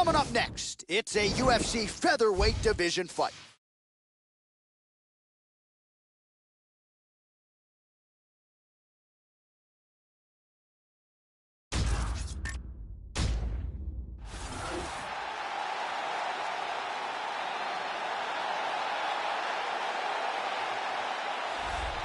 Coming up next, it's a UFC featherweight division fight.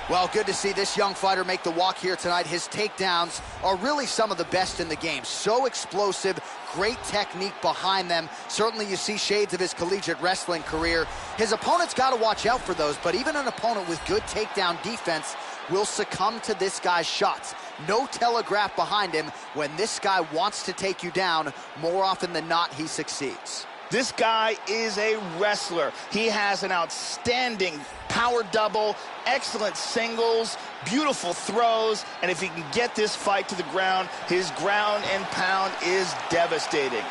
Well, good to see this young fighter make the walk here tonight. His takedowns are really some of the best in the game. So explosive, great technique behind them. Certainly you see shades of his collegiate wrestling career. His opponent's got to watch out for those, but even an opponent with good takedown defense will succumb to this guy's shots. No telegraph behind him. When this guy wants to take you down, more often than not, he succeeds. This guy is a wrestler. He has an outstanding power double, excellent singles, beautiful throws, and if he can get this fight to the ground, his ground and pound is devastating.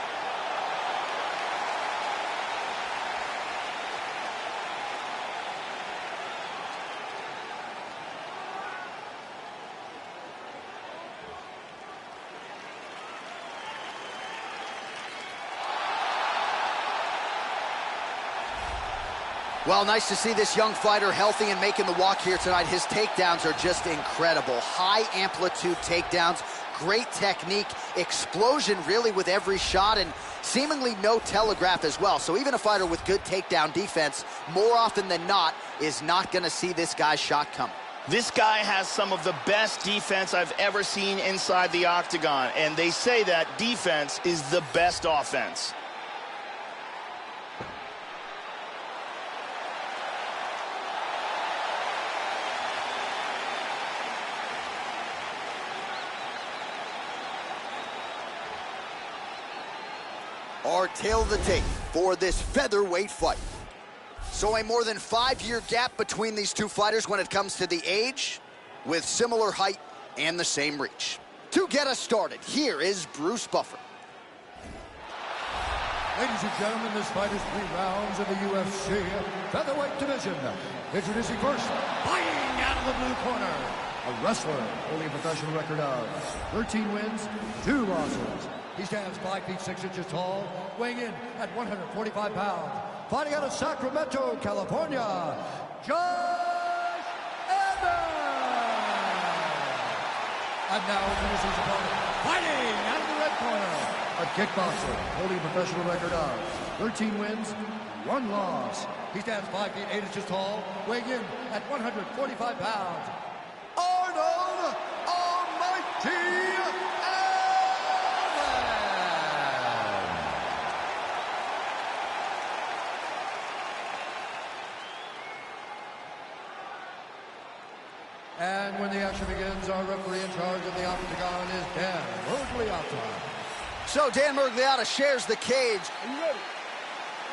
Well, nice to see this young fighter healthy and making the walk here tonight. His takedowns are just incredible. High amplitude takedowns, great technique, explosion really with every shot, and seemingly no telegraph as well. So even a fighter with good takedown defense, more often than not, is not going to see this guy's shot come. This guy has some of the best defense I've ever seen inside the octagon, and they say that defense is the best offense. Our tail of the tape for this featherweight fight. So a more than 5-year gap between these two fighters when it comes to the age, with similar height and the same reach. To get us started, here is Bruce Buffer. Ladies and gentlemen, this fight is 3 rounds in the UFC featherweight division. Introducing first, fighting out of the blue corner, a wrestler holding a professional record of 13 wins, 2 losses. He stands 5 feet 6 inches tall, weighing in at 145 pounds. Fighting out of Sacramento, California, Josh Emmett! And now introducing his opponent, fighting out of the red corner, a kickboxer holding a professional record of 13 wins, 1 loss. He stands 5 feet 8 inches tall, weighing in at 145 pounds. Arnold Almighty! And when the action begins, our referee in charge of the octagon is Dan Miragliotta. So Dan Miragliotta shares the cage. Are you ready?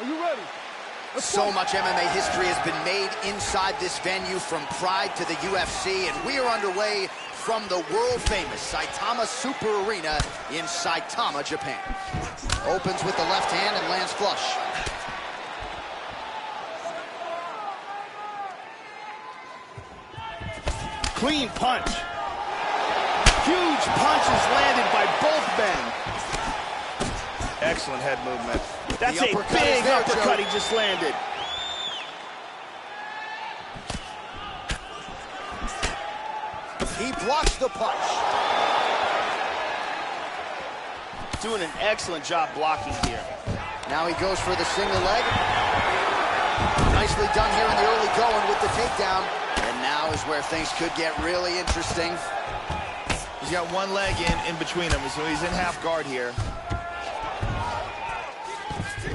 Are you ready? So much MMA history has been made inside this venue, from Pride to the UFC, and we are underway from the world-famous Saitama Super Arena in Saitama, Japan. Opens with the left hand and lands flush. Clean punch. Huge punches landed by both men. Excellent head movement. That's a big uppercut he just landed. He blocks the punch. Doing an excellent job blocking here. Now he goes for the single leg. Nicely done here in the early going with the takedown. And now is where things could get really interesting. He's got one leg in between them, so he's in half guard here.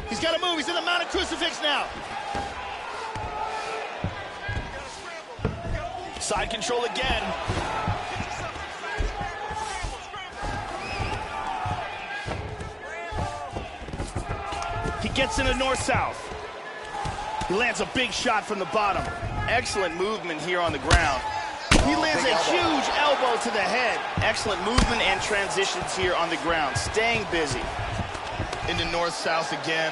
He's got to move. He's in the mounted crucifix now. Side control again. He gets into north-south. He lands a big shot from the bottom. Excellent movement here on the ground. He lands a huge elbow to the head. Excellent movement and transitions here on the ground. Staying busy. Into north-south again.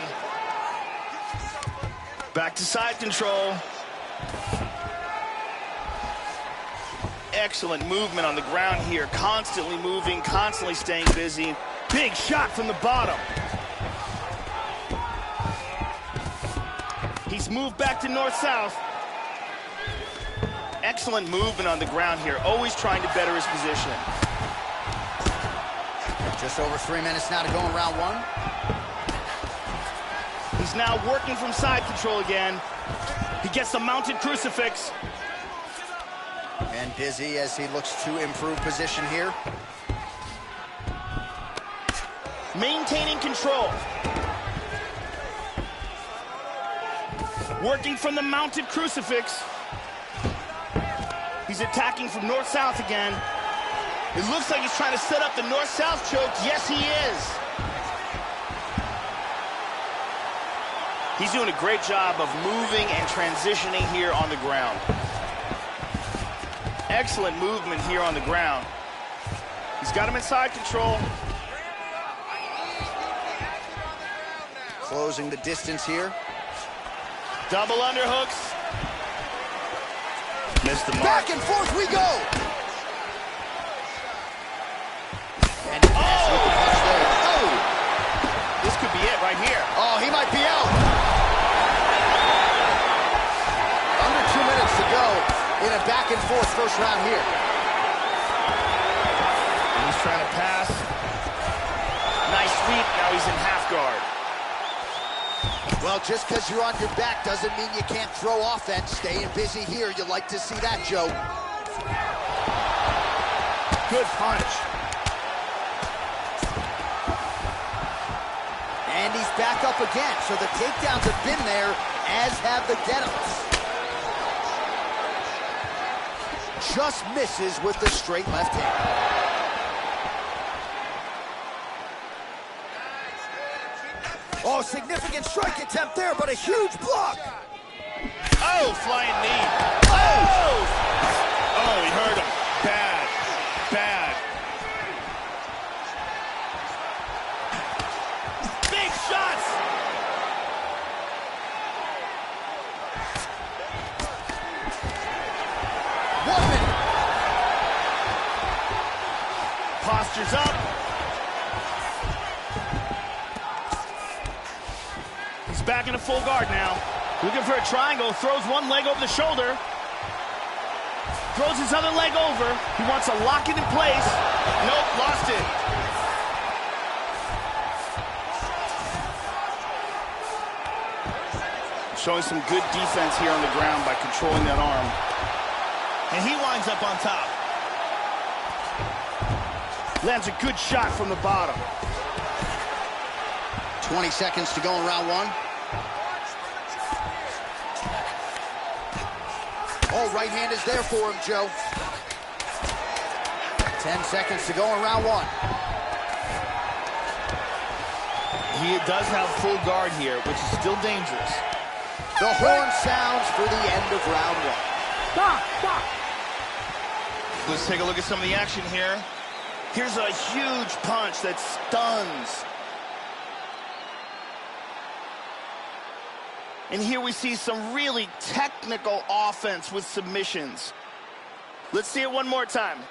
Back to side control. Excellent movement on the ground here. Constantly moving, constantly staying busy. Big shot from the bottom. Let's move back to north-south. Excellent movement on the ground here, always trying to better his position. Just over 3 minutes now to go in round one. He's now working from side control again. He gets the mounted crucifix. And busy as he looks to improve position here. Maintaining control. Working from the mounted crucifix. He's attacking from north-south again. It looks like he's trying to set up the north-south choke. Yes, he is. He's doing a great job of moving and transitioning here on the ground. Excellent movement here on the ground. He's got him in side control. Closing the distance here. Double underhooks. Missed the mark. Back and forth we go. And oh! This could be it right here. Oh, he might be out. Under 2 minutes to go in a back and forth first round here. And he's trying to pass. Nice sweep. Now he's in half guard. Well, just because you're on your back doesn't mean you can't throw offense. Staying busy here, you like to see that, Joe. Good punch. And he's back up again, so the takedowns have been there, as have the get-ups. Just misses with the straight left hand. Oh, significant strike attempt there, but a huge block. Oh, flying knee. Oh! Oh, he hurt him. Bad. Bad. Big shots! One minute. Postures up. He's back in a full guard now. Looking for a triangle, throws one leg over the shoulder. Throws his other leg over. He wants to lock it in place. Nope, lost it. Showing some good defense here on the ground by controlling that arm. And he winds up on top. Lands a good shot from the bottom. 20 seconds to go in round one. Oh, right hand is there for him, Joe. 10 seconds to go in round one. He does have full guard here, which is still dangerous. The horn sounds for the end of round one. Let's take a look at some of the action here. Here's a huge punch that stuns. And here we see some really technical offense with submissions. Let's see it one more time.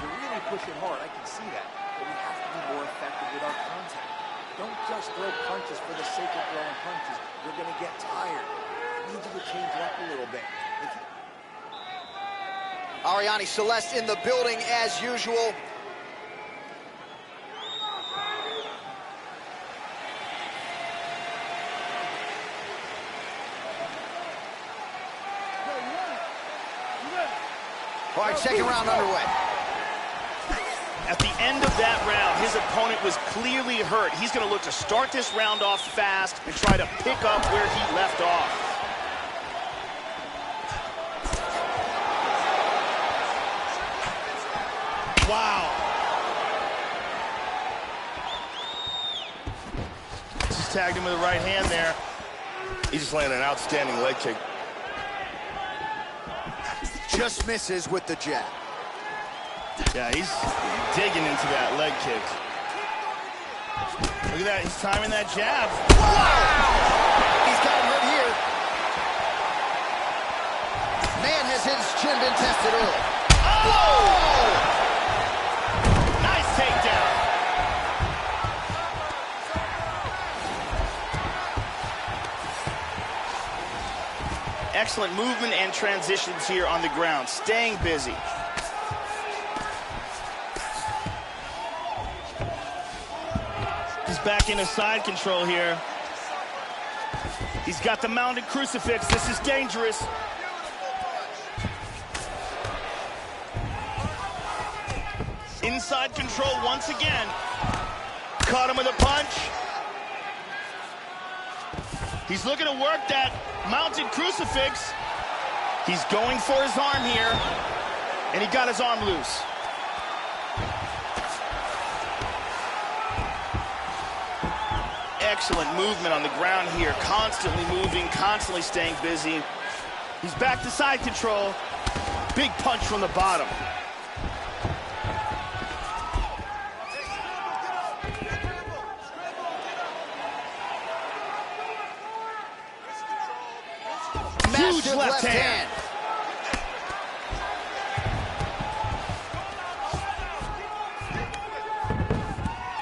You're really pushing hard, I can see that. But we have to be more effective with our contact. Don't just throw punches for the sake of throwing punches. You're going to get tired. You need to change it up a little bit. Arianny Celeste in the building as usual. All right, second round underway. At the end of that round, his opponent was clearly hurt. He's going to look to start this round off fast and try to pick up where he left off. Wow. Just tagged him with the right hand there. He just landed an outstanding leg kick. Just misses with the jab. Yeah, he's digging into that leg kick. Look at that, he's timing that jab. Wow! He's got him hurt here. Man, has his chin been tested early. Oh! Nice takedown. Excellent movement and transitions here on the ground, staying busy. He's back into side control here. He's got the mounted crucifix. This is dangerous. Inside control once again. Caught him with a punch. He's looking to work that mounted crucifix. He's going for his arm here, and he got his arm loose. Excellent movement on the ground here, constantly moving, constantly staying busy. He's back to side control. Big punch from the bottom. Huge left hand.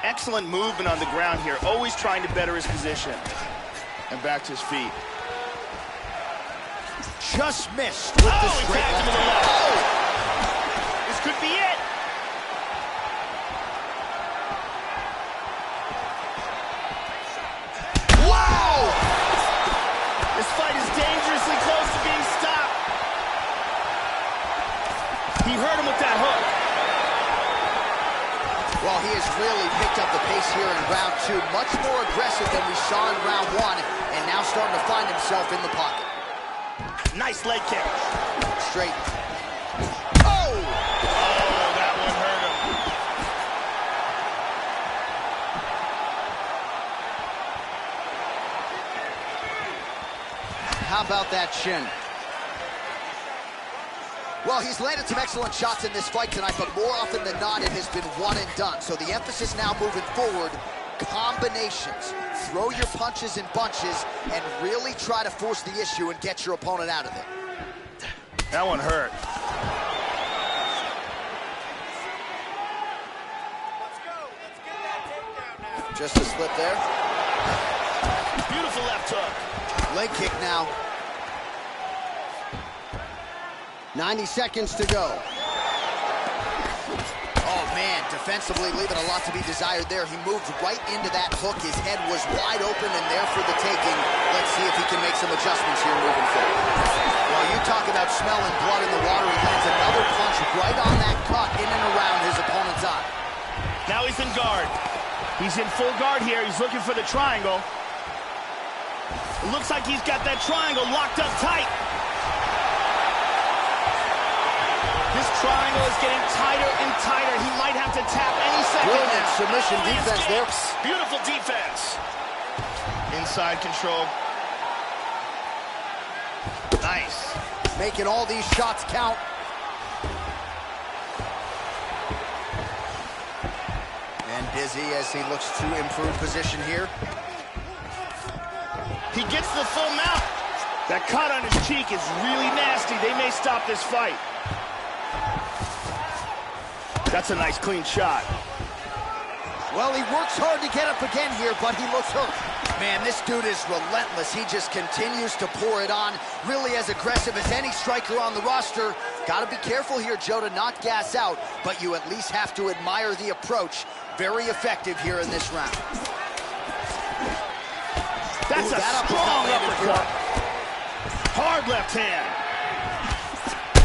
Excellent movement on the ground here, always trying to better his position. And back to his feet. Just missed with the straight left hand. Oh! This could be it. Wow! This fight is dangerously close to being stopped. He hurt him with that hook. Well, he has really picked up the pace here in round 2. Much more aggressive than we saw in round 1, and now starting to find himself in the pocket. Nice leg kick. Straight. Oh! Oh, that one hurt him. How about that shin? Well, he's landed some excellent shots in this fight tonight, but more often than not, it has been one and done. So the emphasis now moving forward, combinations. Throw your punches in bunches and really try to force the issue and get your opponent out of it. That one hurt. Just a slip there. Beautiful left hook. Leg kick now. 90 seconds to go. Oh, man, defensively leaving a lot to be desired there. He moved right into that hook. His head was wide open and there for the taking. Let's see if he can make some adjustments here moving forward. Well, you talk about smelling blood in the water. He lands another punch right on that cut in and around his opponent's eye. Now he's in guard. He's in full guard here. He's looking for the triangle. It looks like he's got that triangle locked up tight. This triangle is getting tighter and tighter. He might have to tap any second Brilliant now. submission defense there. Beautiful defense. Inside control. Nice. Making all these shots count. And busy as he looks to improve position here. He gets the full mount. That cut on his cheek is really nasty. They may stop this fight. That's a nice clean shot. Well, he works hard to get up again here, but he looks hurt. Man, this dude is relentless. He just continues to pour it on. Really as aggressive as any striker on the roster. Got to be careful here, Joe, to not gas out, but you at least have to admire the approach. Very effective here in this round. That's a strong uppercut. Hard left hand.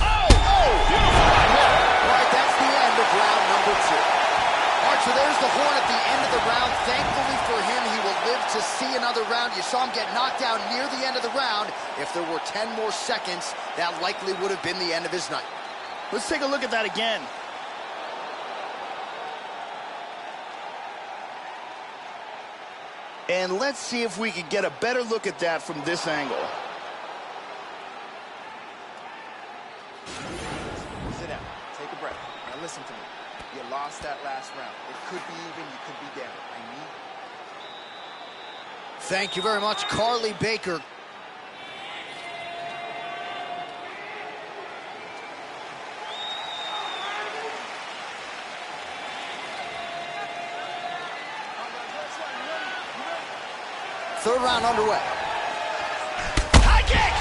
Oh! Beautiful right hook. All right, that's the end of round number 2. All right, so there's the horn at the end of the round. Thankfully for him, he will live to see another round. You saw him get knocked down near the end of the round. If there were 10 more seconds, that likely would have been the end of his night. Let's take a look at that again. And let's see if we can get a better look at that from this angle. Sit down. Take a breath. Now listen to me. You lost that last round. It could be even. You could be down. Thank you very much, Carly Baker. Third round underway. High kick!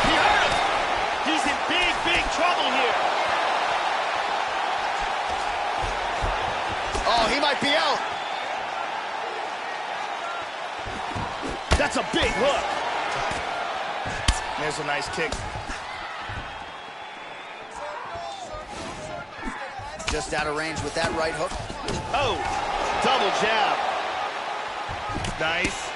He hurt him! There's a nice kick. Just out of range with that right hook. Oh, double jab. Nice.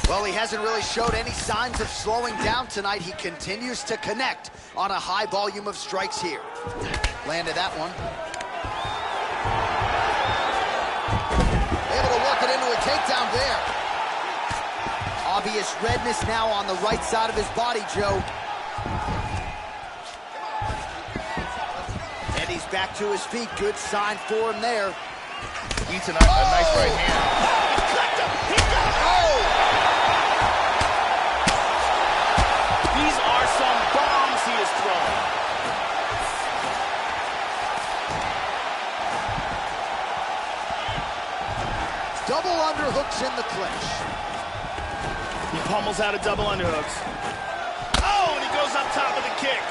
Well, he hasn't really showed any signs of slowing down tonight. He continues to connect on a high volume of strikes here. Landed that one. Able to work it into a takedown there. Obvious redness now on the right side of his body, Joe. And he's back to his feet. Good sign for him there. Eats a nice right hand. He clipped him. He got him. Oh! These are some bombs he is throwing. Double underhooks in the clinch. He pummels out of double underhooks. Oh, and he goes up top of the kick.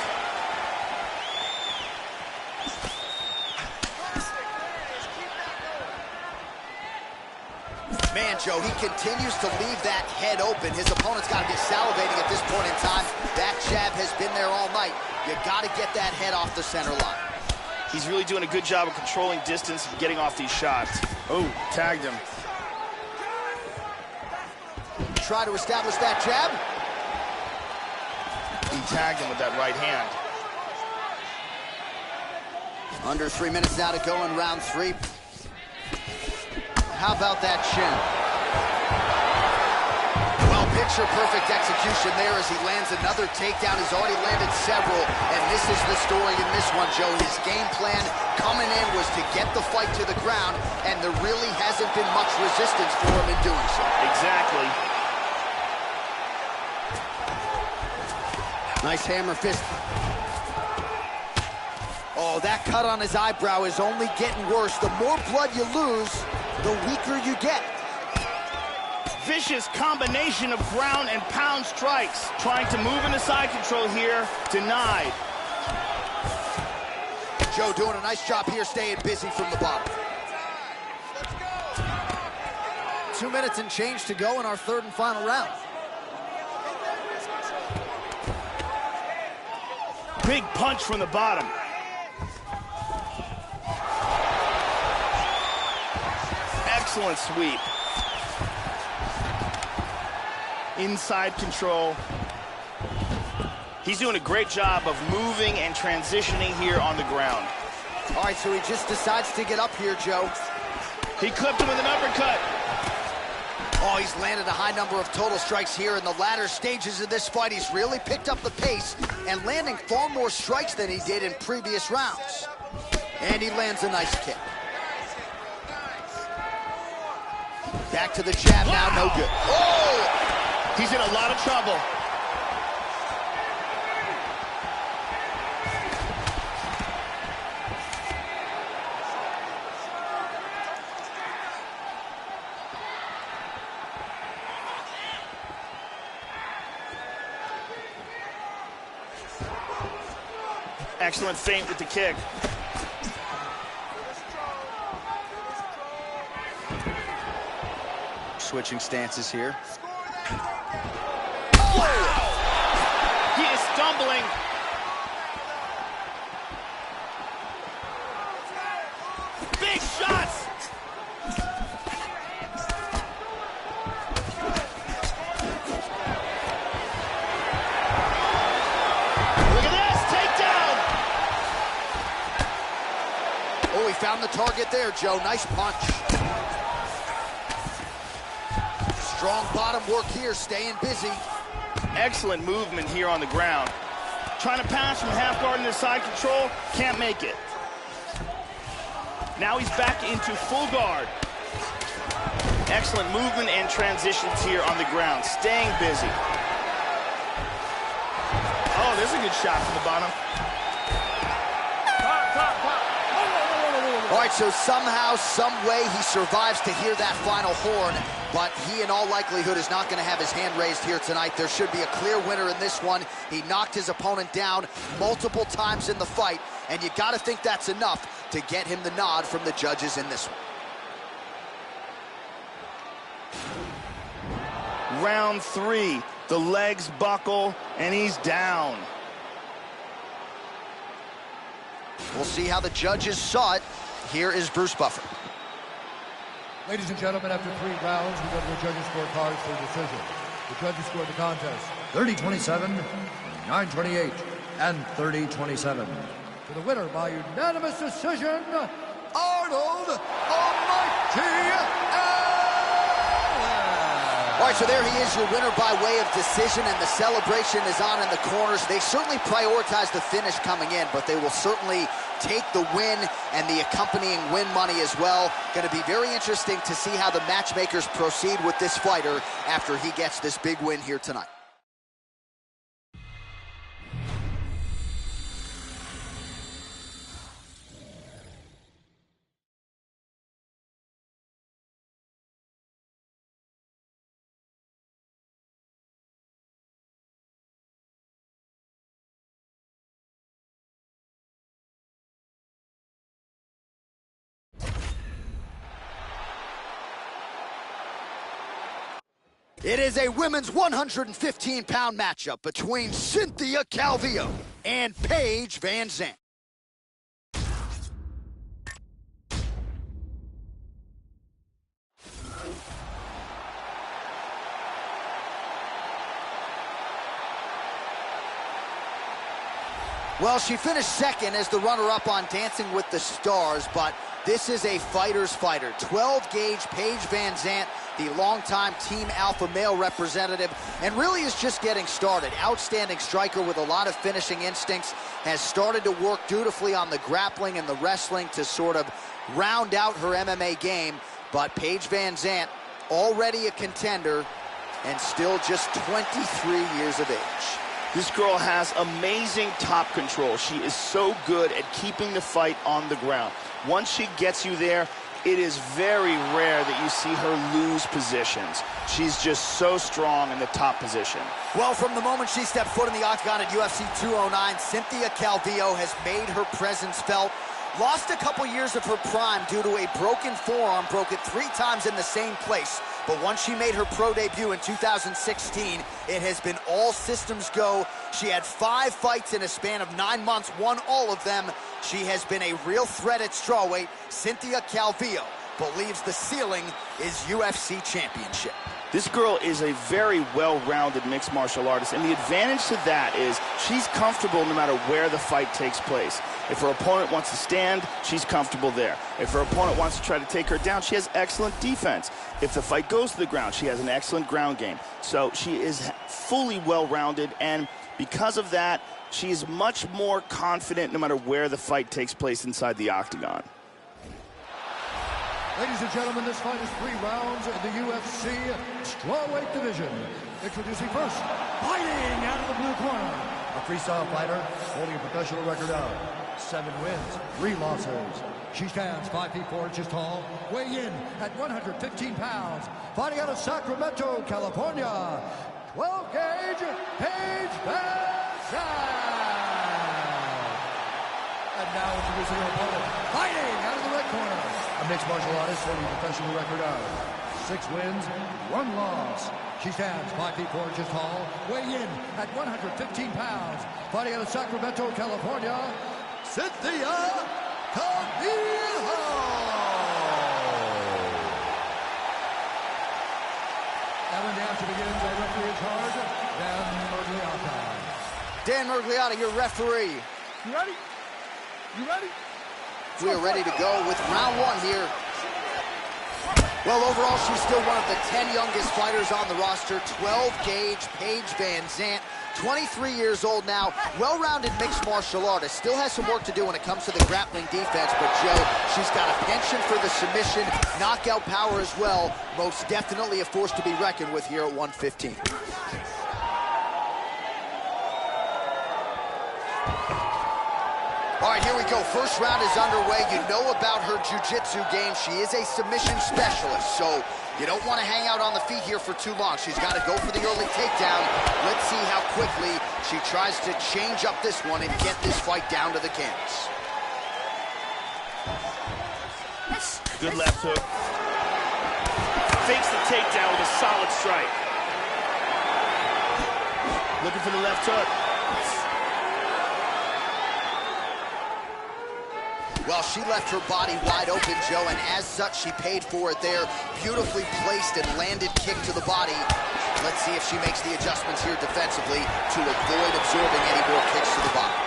Man, Joe, he continues to leave that head open. His opponent's got to be salivating at this point in time. That jab has been there all night. You got to get that head off the center line. He's really doing a good job of controlling distance and getting off these shots. Oh, tagged him. Try to establish that jab. He tagged him with that right hand. Under 3 minutes now to go in round 3. How about that chin? Well, picture-perfect execution there as he lands another takedown. He's already landed several, and this is the story in this one, Joe. His game plan coming in was to get the fight to the ground, and there really hasn't been much resistance for him in doing so. Exactly. Nice hammer fist. Oh, that cut on his eyebrow is only getting worse. The more blood you lose, the weaker you get. Vicious combination of ground and pound strikes. Trying to move into side control here. Denied. Joe doing a nice job here staying busy from the bottom. 2 minutes and change to go in our third and final round. Big punch from the bottom. Excellent sweep. Inside control. He's doing a great job of moving and transitioning here on the ground. All right, so he just decides to get up here, Joe. He clipped him with an uppercut. Oh, he's landed a high number of total strikes here in the latter stages of this fight. He's really picked up the pace and landing far more strikes than he did in previous rounds. And he lands a nice kick. Back to the jab now, no good. Oh! He's in a lot of trouble. Excellent feint with the kick. Switching stances here. Wow! He is stumbling. Big shots! Look at this, takedown! Oh, he found the target there, Joe. Nice punch. Strong bottom work here, staying busy. Excellent movement here on the ground. Trying to pass from half guard into side control, can't make it. Now he's back into full guard. Excellent movement and transitions here on the ground, staying busy. Oh, there's a good shot from the bottom. All right, so somehow, some way, he survives to hear that final horn, but he, in all likelihood, is not going to have his hand raised here tonight. There should be a clear winner in this one. He knocked his opponent down multiple times in the fight, and you got to think that's enough to get him the nod from the judges in this one. Round 3, the legs buckle, and he's down. We'll see how the judges saw it. Here is Bruce Buffer. Ladies and gentlemen, after 3 rounds, we go to the judges' scorecards for a decision. The judges scored the contest 30-27, 9-28, and 30-27. For the winner by unanimous decision, Arnold Almighty Allen. All right, so there he is, your winner by way of decision, and the celebration is on in the corners. They certainly prioritize the finish coming in, but they will certainly take the win and the accompanying win money as well. Going to be very interesting to see how the matchmakers proceed with this fighter after he gets this big win here tonight. It is a women's 115-pound matchup between Cynthia Calvillo and Paige VanZant. Well, she finished second as the runner-up on Dancing with the Stars, but this is a fighter's fighter. 12-gauge Paige VanZant, the longtime Team Alpha male representative, and really is just getting started. Outstanding striker with a lot of finishing instincts, has started to work dutifully on the grappling and the wrestling to sort of round out her MMA game. But Paige VanZant, already a contender, and still just 23 years of age. This girl has amazing top control. She is so good at keeping the fight on the ground. Once she gets you there, it is very rare that you see her lose positions. She's just so strong in the top position. Well, from the moment she stepped foot in the octagon at UFC 209, Cynthia Calvillo has made her presence felt. Lost a couple years of her prime due to a broken forearm, broke it 3 times in the same place. But once she made her pro debut in 2016, it has been all systems go. She had 5 fights in a span of 9 months, won all of them. She has been a real threat at strawweight. Cynthia Calvillo believes the ceiling is UFC championship. This girl is a very well-rounded mixed martial artist, and the advantage to that is she's comfortable no matter where the fight takes place. If her opponent wants to stand, she's comfortable there. If her opponent wants to try to take her down, she has excellent defense. If the fight goes to the ground, she has an excellent ground game. So she is fully well-rounded, and because of that, she is much more confident no matter where the fight takes place inside the octagon. Ladies and gentlemen, this fight is 3 rounds in the UFC strawweight division. Introducing first, fighting out of the blue corner, a freestyle fighter holding a professional record of 7 wins, 3 losses. She stands 5 feet 4 inches tall, weighing in at 115 pounds, fighting out of Sacramento, California, 12-gauge Paige VanZant. And now introducing her opponent, fighting out of the red corner, a mixed martial artist holding a professional record of 6 wins, 1 loss. She stands 5 feet 4 inches tall, weighing in at 115 pounds, fighting out of Sacramento, California, Cynthia Calvillo. And when the action begins, our referee in charge, Dan Miragliotta. Dan Miragliotta, your referee. You ready? You ready? We are ready to go with round 1 here. Well, overall, she's still one of the 10 youngest fighters on the roster. 12-gauge Paige VanZant, 23 years old now. Well-rounded mixed martial artist. Still has some work to do when it comes to the grappling defense, but Joe, she's got a penchant for the submission, knockout power as well. Most definitely a force to be reckoned with here at 115. All right, here we go. First round is underway. You know about her jiu-jitsu game. She is a submission specialist, so you don't want to hang out on the feet here for too long. She's got to go for the early takedown. Let's see how quickly she tries to change up this one and get this fight down to the canvas. Good left hook. Fakes the takedown with a solid strike. Looking for the left hook. Well, she left her body wide open, Joe, and as such, she paid for it there. Beautifully placed and landed kick to the body. Let's see if she makes the adjustments here defensively to avoid absorbing any more kicks to the body.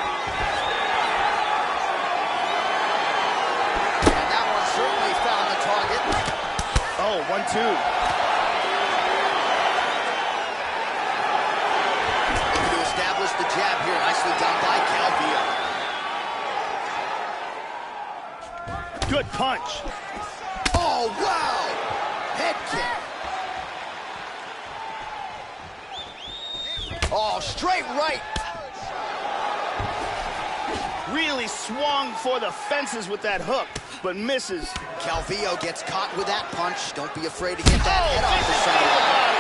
And that one certainly found the target. Oh, 1-2. Looking to establish the jab here. Nicely done by Calvillo. Good punch. Oh, wow! Head kick. Oh, straight right. Really swung for the fences with that hook, but misses. Calvillo gets caught with that punch. Don't be afraid to get that head off the center line.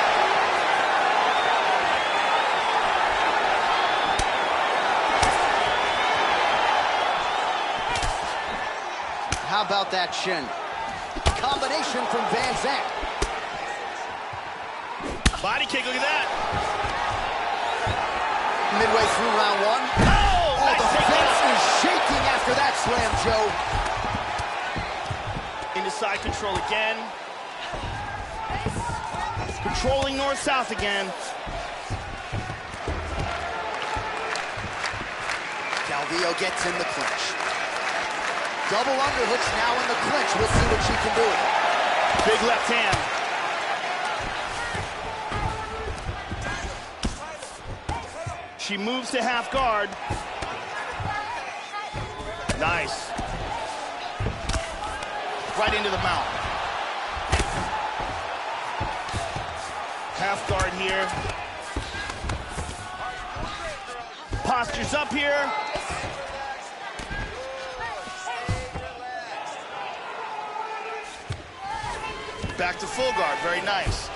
How about that shin? Combination from Van Zandt. Body kick, look at that. Midway through round one. Oh, nice the takedown. fence is shaking after that slam, Joe. Into side control again. Controlling north-south again. Calvillo gets in the clinch. Double underhooks now in the clinch. We'll see what she can do with it. Big left hand. She moves to half guard. Nice. Right into the mount. Half guard here. Postures up here. Back to full guard, very nice.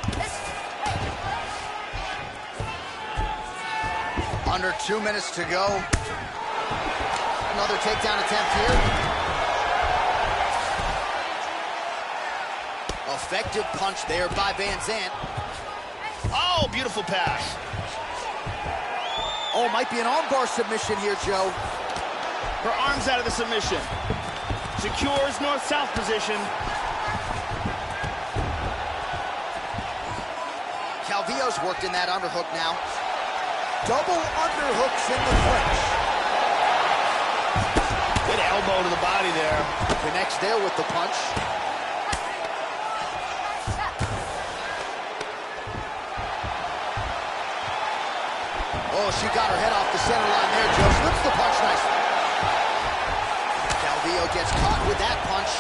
Under 2 minutes to go. Another takedown attempt here. Effective punch there by Van Zandt. Oh, beautiful pass. Oh, might be an armbar submission here, Joe. Her arms out of the submission. Secures north-south position. Calvillo's worked in that underhook now. Double underhooks in the clinch. Good elbow to the body there. Connects there with the punch. Oh, she got her head off the center line there, Joe. Slips the punch nicely. Calvillo gets caught with that punch.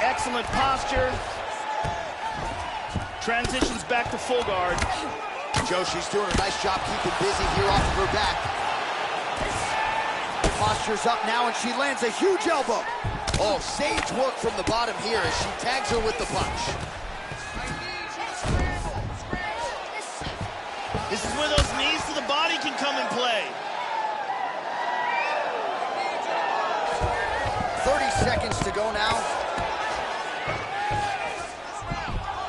Excellent posture. Transitions back to full guard. Joe, she's doing a nice job keeping busy here off of her back. Posture's up now, and she lands a huge elbow. Oh, sage work from the bottom here as she tags her with the punch. This is where those knees to the body can come in play. 30 seconds to go now.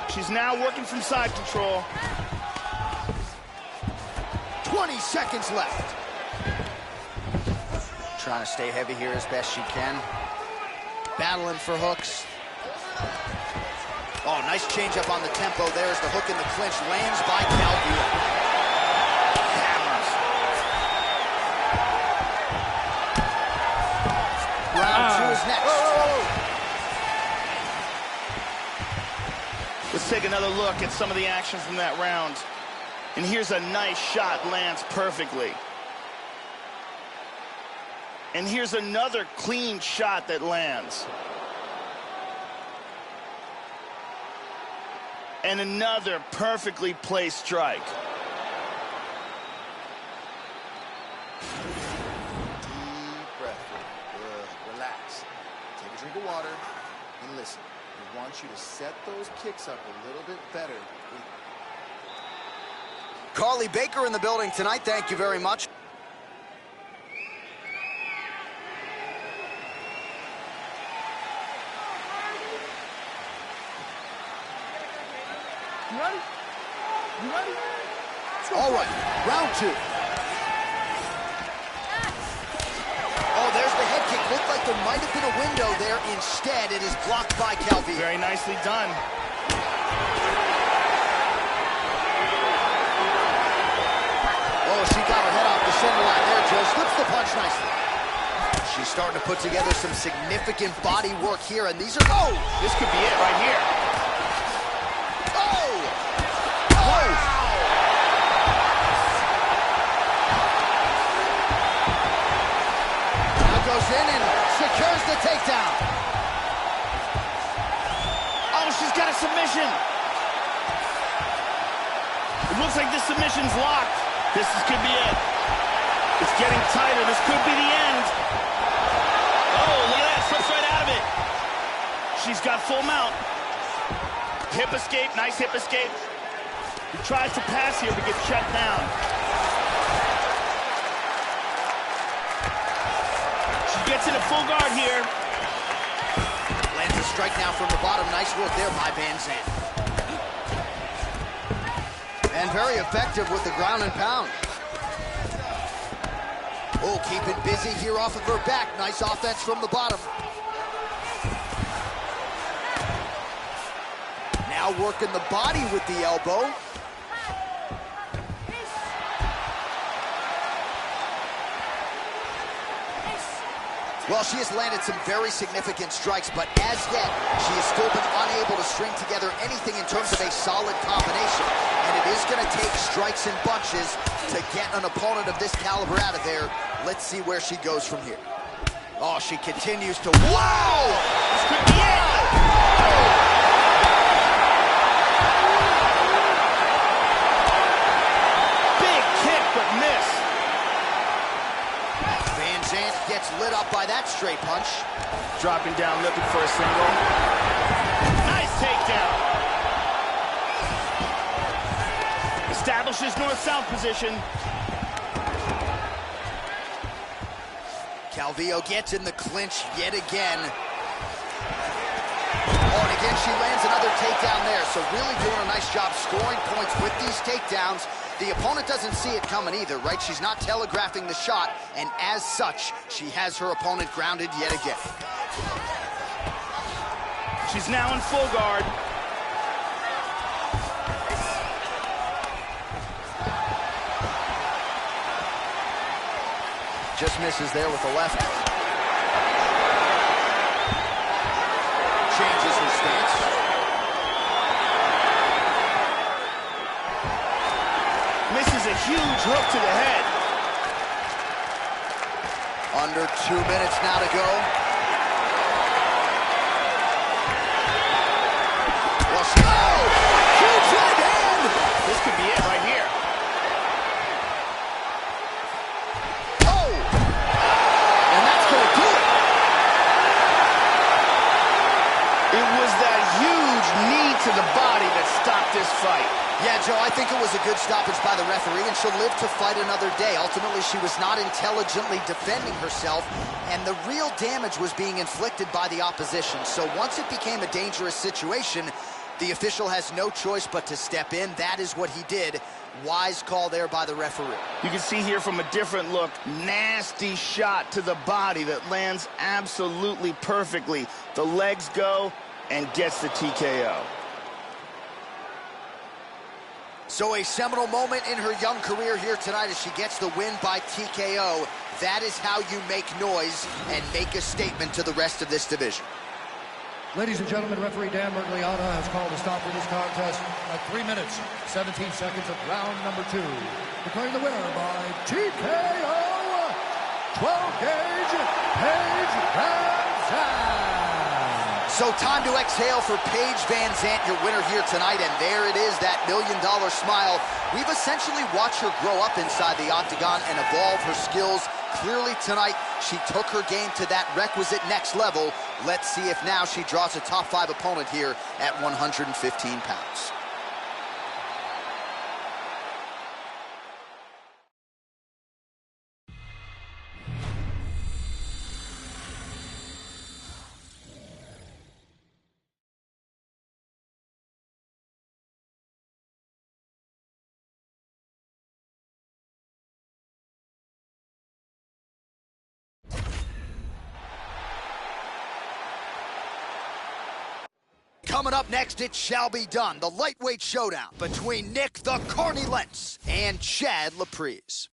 She's now working from side control. 20 seconds left. Trying to stay heavy here as best she can. Battling for hooks. Oh, nice change up on the tempo. There's the hook in the clinch. Lands by Calvillo. Hammers. Round two is next. Let's take another look at some of the action from that round. And here's a nice shot, lands perfectly. And here's another clean shot that lands. And another perfectly placed strike. Deep breath. Relax. Take a drink of water and listen. We want you to set those kicks up a little bit better. Carly Baker in the building tonight. Thank you very much. You ready? You ready? All right, round two. Oh, there's the head kick. Looked like there might have been a window there. Instead, it is blocked by Calvillo. Very nicely done. Oh, she got her head off the center line there, Joe. Slips the punch nicely. She's starting to put together some significant body work here, and these are... Oh! This could be it right here. Oh! Oh! Now goes in and secures the takedown. Oh, she's got a submission. It looks like this submission's locked. Could be it. It's getting tighter. This could be the end. Oh, look at that. Slips right out of it. She's got full mount. Hip escape. Nice hip escape. He tries to pass here, but gets shut down. She gets into full guard here. Lands a strike now from the bottom. Nice work there by Van Zandt. And very effective with the ground and pound. Oh, keeping busy here off of her back. Nice offense from the bottom. Now working the body with the elbow. Well, she has landed some very significant strikes, but as yet, she has still been unable to string together anything in terms of a solid combination. And it is going to take strikes and bunches to get an opponent of this caliber out of there. Let's see where she goes from here. Oh, she continues to... Wow! This could be it! Big kick, but miss. Van Zandt gets lit up by that straight punch. Dropping down, looking for a single. Nice takedown. Establishes north-south position. Calvillo gets in the clinch yet again. Oh, and again, she lands another takedown there. So really doing a nice job scoring points with these takedowns. The opponent doesn't see it coming either, right? She's not telegraphing the shot, and as such, she has her opponent grounded yet again. She's now in full guard. Just misses there with the left. Changes her stance. Misses a huge hook to the head. Under 2 minutes now to go. Well, she... Oh! Huge right hand! This could be it right here. Oh! And that's going to do it. It was that huge knee to the body that stopped this fight. Yeah, Joe, I think it was a good stoppage by the referee, and she'll live to fight another day. Ultimately, she was not intelligently defending herself, and the real damage was being inflicted by the opposition. So once it became a dangerous situation, the official has no choice but to step in. That is what he did. Wise call there by the referee. You can see here from a different look, nasty shot to the body that lands absolutely perfectly. The legs go and gets the TKO. So a seminal moment in her young career here tonight as she gets the win by TKO. That is how you make noise and make a statement to the rest of this division. Ladies and gentlemen, referee Dan Mergliata has called a stop for this contest at 3 minutes, 17 seconds of round number 2. Declaring the winner by TKO, 12-gauge Paige Van Zandt. So time to exhale for Paige Van Zandt, your winner here tonight, and there it is, that $1 million smile. We've essentially watched her grow up inside the octagon and evolve her skills. Clearly tonight, she took her game to that requisite next level. Let's see if now she draws a top 5 opponent here at 115 pounds. Coming up next, it shall be done. The lightweight showdown between Nick the Carney Lentz and Chad Laprise.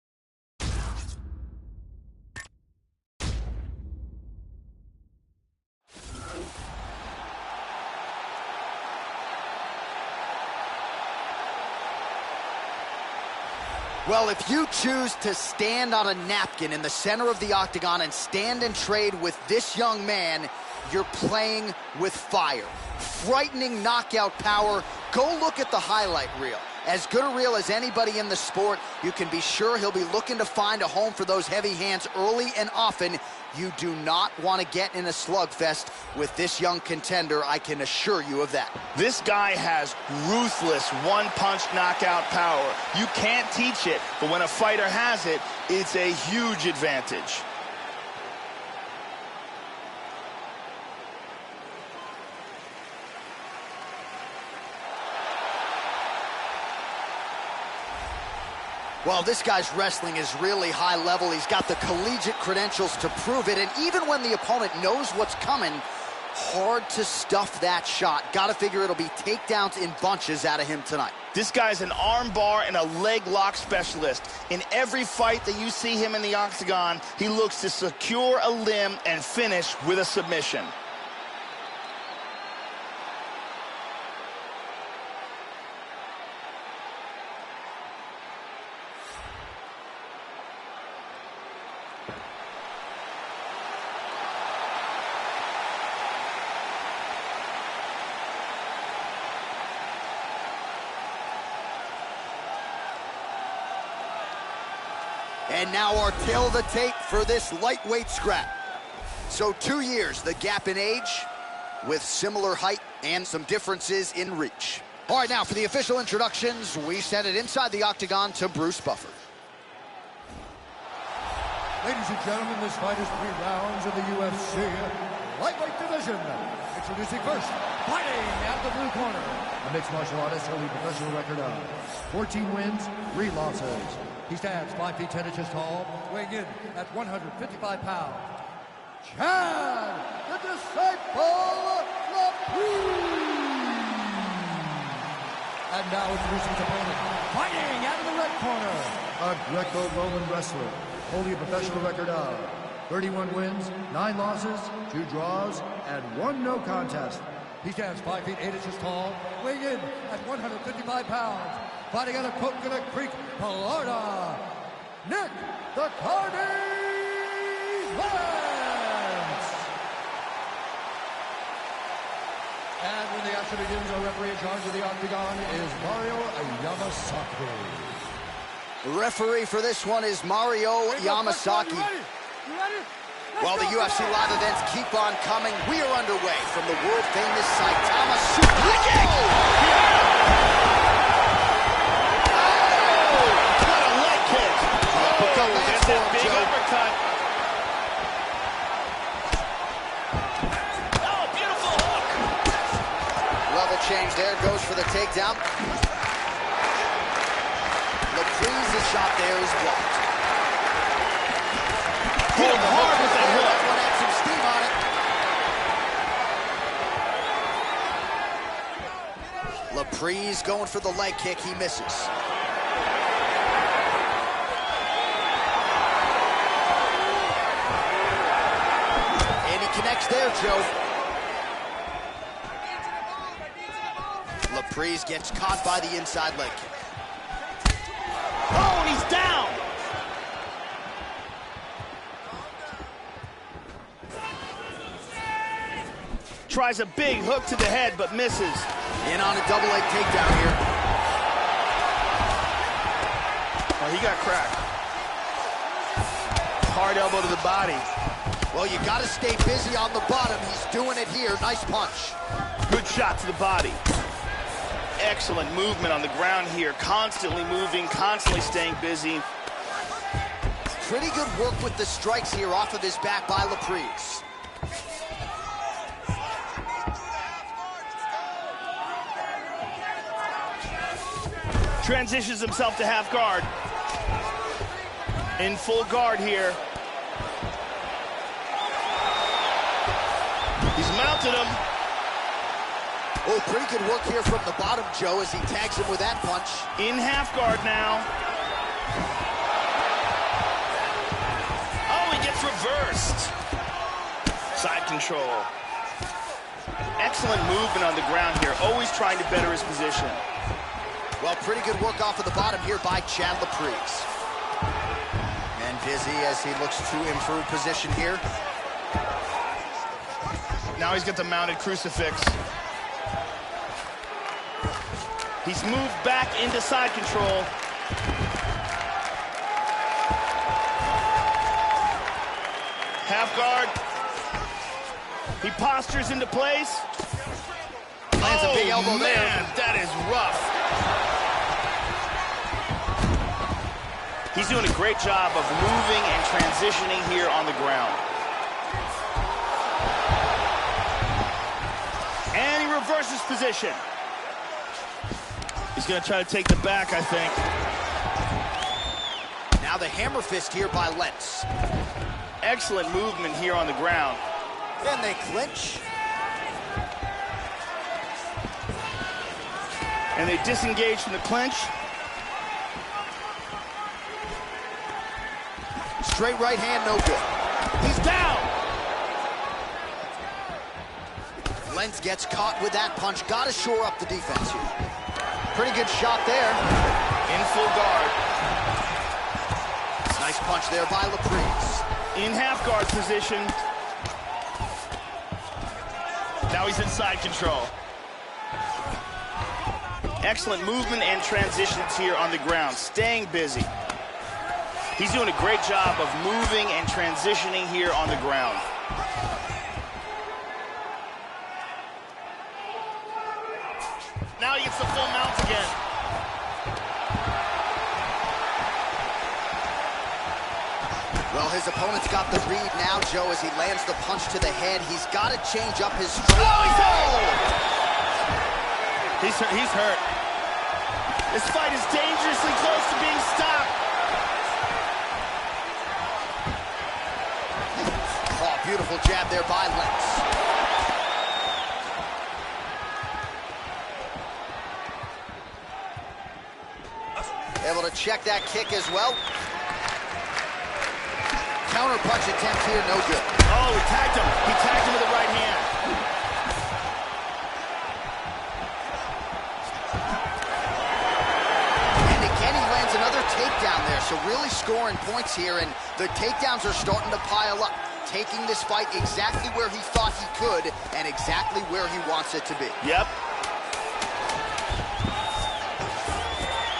Well, if you choose to stand on a napkin in the center of the octagon and stand and trade with this young man, you're playing with fire. Frightening knockout power. Go look at the highlight reel. As good a reel as anybody in the sport, you can be sure he'll be looking to find a home for those heavy hands early and often. You do not want to get in a slugfest with this young contender, I can assure you of that. This guy has ruthless one-punch knockout power. You can't teach it, but when a fighter has it, it's a huge advantage. Well, this guy's wrestling is really high level. He's got the collegiate credentials to prove it, and even when the opponent knows what's coming, hard to stuff that shot. Gotta figure it'll be takedowns in bunches out of him tonight. This guy's an arm bar and a leg lock specialist. In every fight that you see him in the octagon, he looks to secure a limb and finish with a submission. And now our tail of the tape for this lightweight scrap. So 2 years, the gap in age, with similar height and some differences in reach. All right, now for the official introductions, we send it inside the octagon to Bruce Buffer. Ladies and gentlemen, this fight is 3 rounds in the UFC lightweight division. Introducing first, fighting out of the blue corner, a mixed martial artist holding a professional record of 14 wins, 3 losses. He stands 5 feet 10 inches tall, weighing in at 155 pounds. Chad, the Disciple Laprise. And now introducing his opponent, fighting out of the red corner, a Greco-Roman wrestler, holding a professional record of 31 wins, 9 losses, 2 draws, and 1 no contest. He stands 5 feet 8 inches tall, weighing in at 155 pounds. Fighting out of Coconut Creek, Florida, Nick the Carney Lentz. And when the action begins, our referee in charge of the octagon is Mario Yamasaki. Referee for this one is Mario Yamasaki. You ready? While the UFC live events keep on coming, we are underway from the world-famous Saitama Super Kick. That's a big uppercut. Oh, beautiful hook. Level change there, goes for the takedown. Laprise's shot there is blocked. Hit him hard with that hook. That one had some steam on it. Laprise going for the leg kick, he misses. Connects there, Joe. Laprise gets caught by the inside leg kick. Oh, and he's down. Tries a big hook to the head, but misses. In on a double leg takedown here. Oh, he got cracked. Hard elbow to the body. Well, you got to stay busy on the bottom. He's doing it here. Nice punch. Good shot to the body. Excellent movement on the ground here. Constantly moving, constantly staying busy. Pretty good work with the strikes here off of his back by Laprise. Transitions himself to half guard. In full guard here. He's mounted him. Oh, pretty good work here from the bottom, Joe, as he tags him with that punch. In half guard now. Oh, he gets reversed. Side control. Excellent movement on the ground here, always trying to better his position. Well, pretty good work off of the bottom here by Chad Laprise. And busy as he looks to improve position here. Now he's got the mounted crucifix. He's moved back into side control. Half guard. He postures into place. Lands a big elbow man, there. That is rough. He's doing a great job of moving and transitioning here on the ground. And he reverses position. He's going to try to take the back, I think. Now the hammer fist here by Lentz. Excellent movement here on the ground. Then they clinch. And they disengage from the clinch. Straight right hand, no good. He's down. Lentz gets caught with that punch. Got to shore up the defense here. Pretty good shot there. In full guard. Nice punch there by Laprise. In half guard position. Now he's in side control. Excellent movement and transitions here on the ground. Staying busy. He's doing a great job of moving and transitioning here on the ground. Now he gets the full mount again. Well, his opponent's got the read now, Joe, as he lands the punch to the head. He's got to change up his strike. Oh, he's hurt. He's hurt. This fight is dangerously close to being stopped. Oh, beautiful jab there by Lentz. Able to check that kick as well. Counter punch attempt here, no good. Oh, he tagged him. He tagged him with the right hand. And again, he lands another takedown there, so really scoring points here, and the takedowns are starting to pile up, taking this fight exactly where he thought he could and exactly where he wants it to be. Yep.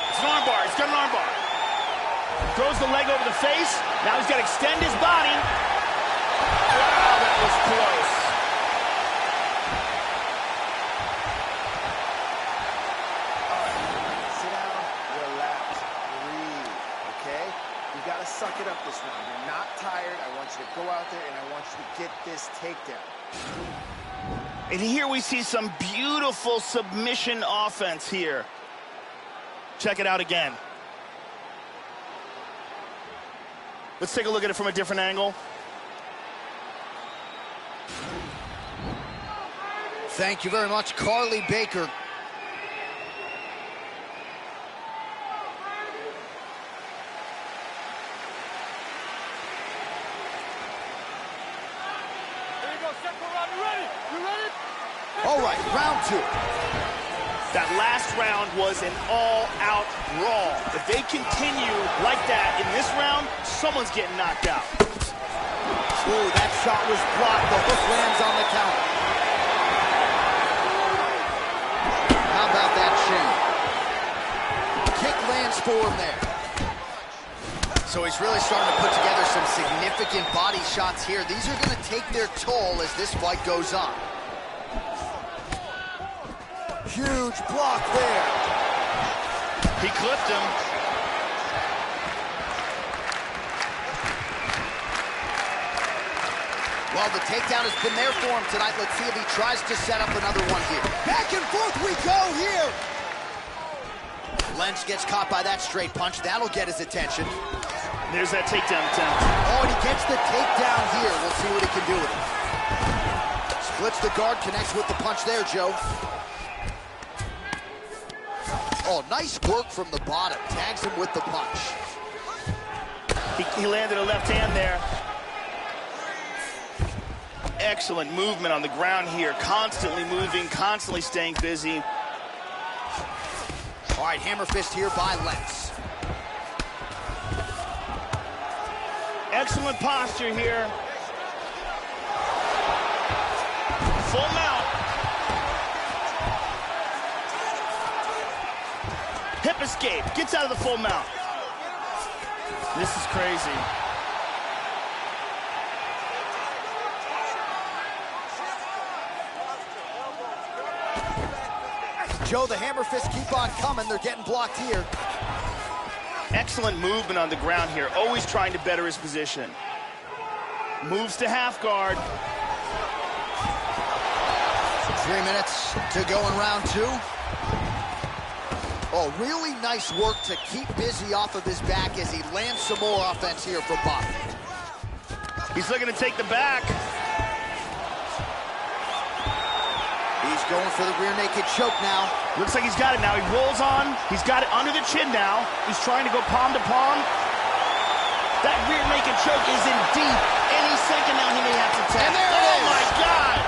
It's an armbar. He's got an armbar. Throws the leg over the face. Now he's got to extend his body. Wow, that was close. Sit down, relax, breathe, okay? You gotta suck it up this round. You're not tired. I want you to go out there and I want you to get this takedown. And here we see some beautiful submission offense here. Check it out again. Let's take a look at it from a different angle. Thank you very much, Carly Baker. All right, round two. That last round was an all-out brawl. If they continue like that in this round, someone's getting knocked out. Ooh, that shot was blocked. The hook lands on the counter. How about that chain? Kick lands for him there. So he's really starting to put together some significant body shots here. These are going to take their toll as this fight goes on. Huge block there. He clipped him. Well, the takedown has been there for him tonight. Let's see if he tries to set up another one here. Back and forth we go here. Lentz gets caught by that straight punch. That'll get his attention. There's that takedown attempt. Oh, and he gets the takedown here. We'll see what he can do with it. Flips the guard, connects with the punch there, Joe. Oh, nice work from the bottom. Tags him with the punch. He landed a left hand there. Excellent movement on the ground here. Constantly moving, constantly staying busy. All right, hammer fist here by Lentz. Excellent posture here. Full mount. Hip escape. Gets out of the full mount. This is crazy. Joe, the hammer fists keep on coming. They're getting blocked here. Excellent movement on the ground here. Always trying to better his position. Moves to half guard. 3 minutes to go in round 2. Oh, really nice work to keep busy off of his back as he lands some more offense here from Bob. He's looking to take the back. He's going for the rear naked choke now. Looks like he's got it now. He rolls on. He's got it under the chin now. He's trying to go palm to palm. That rear naked choke is in deep. Any second now he may have to tap. And there it is. Oh my God.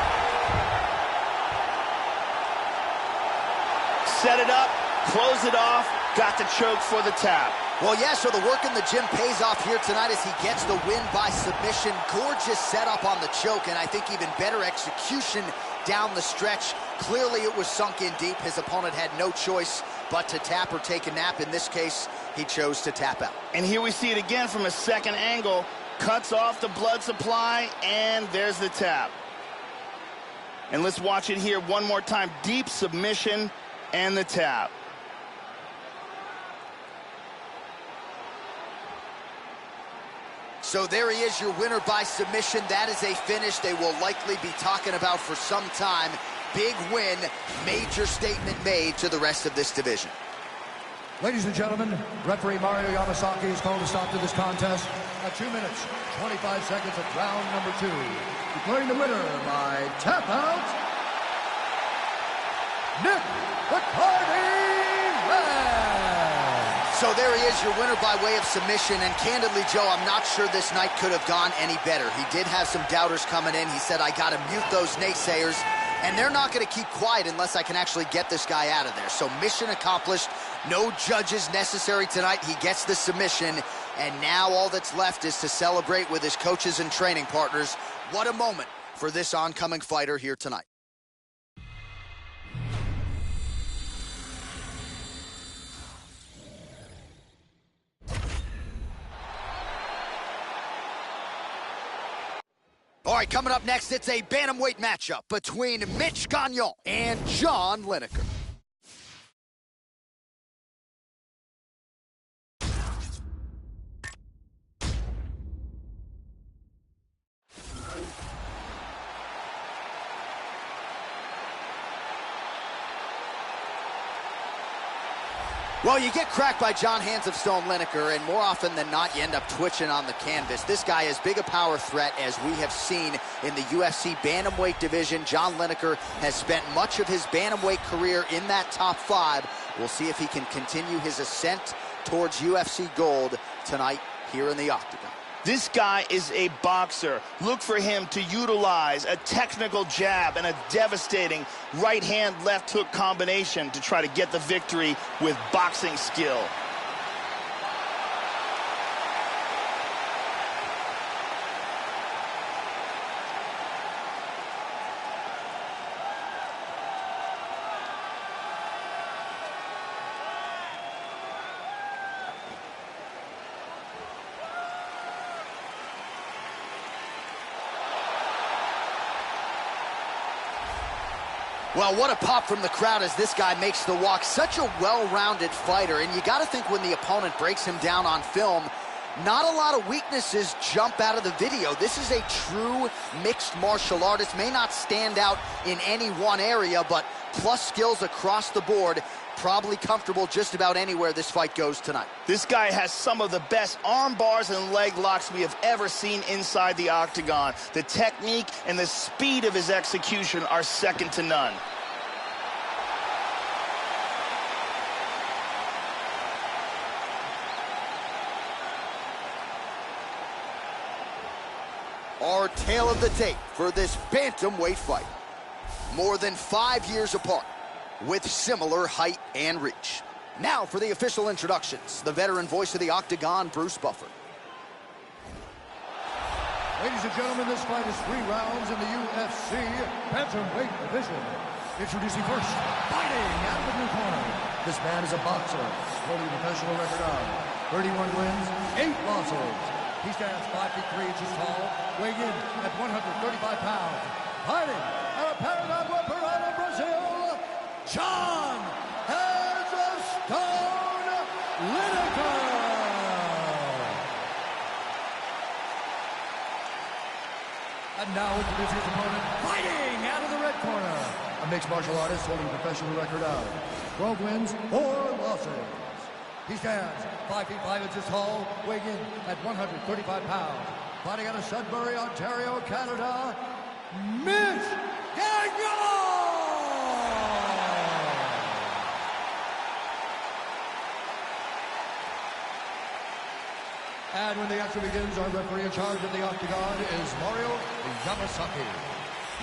Set it up, close it off, got the choke for the tap. Well, yeah, so the work in the gym pays off here tonight as he gets the win by submission. Gorgeous setup on the choke, and I think even better execution down the stretch. Clearly it was sunk in deep. His opponent had no choice but to tap or take a nap. In this case, he chose to tap out. And here we see it again from a second angle. Cuts off the blood supply, and there's the tap. And let's watch it here one more time. Deep submission and the tap. So there he is, your winner by submission. That is a finish they will likely be talking about for some time. Big win, major statement made to the rest of this division. Ladies and gentlemen, referee Mario Yamasaki has called a stop to this contest at 2 minutes, 25 seconds of round number 2. Declaring the winner by tap out, Nick Riccardi-Red. So there he is, your winner by way of submission. And candidly, Joe, I'm not sure this night could have gone any better. He did have some doubters coming in. He said, I got to mute those naysayers. And they're not going to keep quiet unless I can actually get this guy out of there. So mission accomplished. No judges necessary tonight. He gets the submission. And now all that's left is to celebrate with his coaches and training partners. What a moment for this oncoming fighter here tonight. All right, coming up next, it's a bantamweight matchup between Mitch Gagnon and John Lineker. Well, you get cracked by John Hands of Stone Lineker, and more often than not, you end up twitching on the canvas. This guy is big a power threat as we have seen in the UFC bantamweight division. John Lineker has spent much of his bantamweight career in that top 5. We'll see if he can continue his ascent towards UFC gold tonight here in the Octagon. This guy is a boxer. Look for him to utilize a technical jab and a devastating right hand, left hook combination to try to get the victory with boxing skill. Well, what a pop from the crowd as this guy makes the walk. Such a well-rounded fighter, and you got to think when the opponent breaks him down on film, Not a lot of weaknesses jump out of the video. This is a true mixed martial artist. May not stand out in any one area, but plus skills across the board. Probably comfortable just about anywhere this fight goes tonight. This guy has some of the best arm bars and leg locks we have ever seen inside the octagon. The technique and the speed of his execution are second to none. Our tale of the tape for this bantamweight fight. More than 5 years apart, with similar height and reach. Now for the official introductions, the veteran voice of the Octagon, Bruce Buffer. Ladies and gentlemen, this fight is 3 rounds in the UFC bantamweight division. Introducing first, fighting out of the blue corner. This man is a boxer, holding a professional record of 31 wins, 8 losses. He stands 5 feet 3 inches tall, weighing in at 135 pounds. Fighting out of Paraná, Parada, Brazil, John Heads of Stone Lineker. And now introducing his opponent, fighting out of the red corner. A mixed martial artist holding a professional record of 12 wins, 4 losses. He stands 5 feet 5 inches tall, weighing in at 135 pounds. Fighting out of Sudbury, Ontario, Canada, Mitch Gagnon! And when the action begins, our referee in charge of the Octagon is Mario Yamasaki.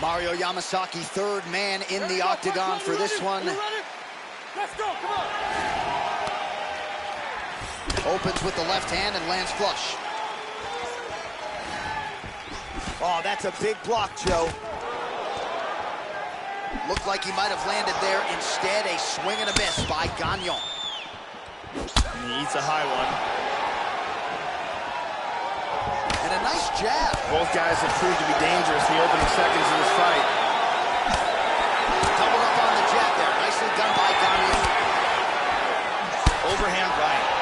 Mario Yamasaki, third man in the Octagon for this one. Let's go, come on! Opens with the left hand and lands flush. Oh, that's a big block, Joe. Looked like he might have landed there. Instead, a swing and a miss by Gagnon. And he eats a high one. And a nice jab. Both guys have proved to be dangerous in the opening seconds of this fight. Doubled up on the jab there. Nicely done by Gagnon. Overhand right.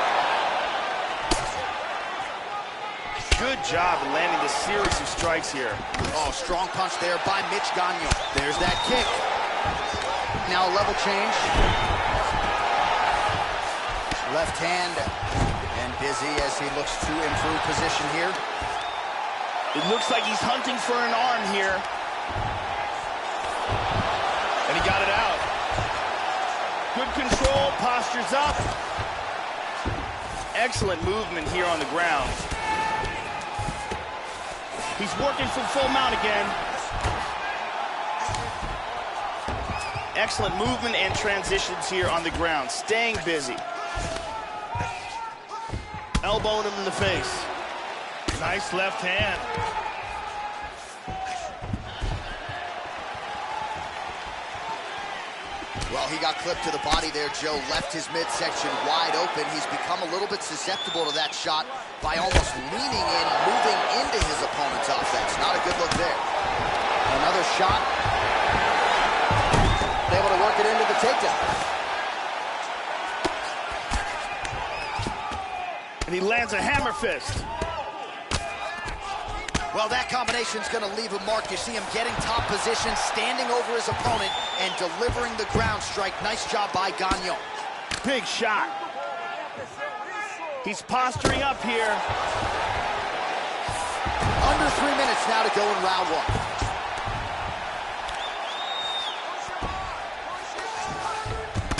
Good job in landing the series of strikes here. Oh, strong punch there by Mitch Gagnon. There's that kick. Now a level change. Left hand. And busy as he looks to improve position here. It looks like he's hunting for an arm here. And he got it out. Good control, postures up. Excellent movement here on the ground. He's working from full mount again. Excellent movement and transitions here on the ground. Staying busy. Elbowing him in the face. Nice left hand. Well, he got clipped to the body there, Joe. Left his midsection wide open. He's become a little bit susceptible to that shot by almost leaning in, moving into his opponent's offense. Not a good look there. Another shot. Able to work it into the takedown. And he lands a hammer fist. Well, that combination's going to leave a mark. You see him getting top position, standing over his opponent, and delivering the ground strike. Nice job by Gagnon. Big shot. He's posturing up here. Under 3 minutes now to go in round 1.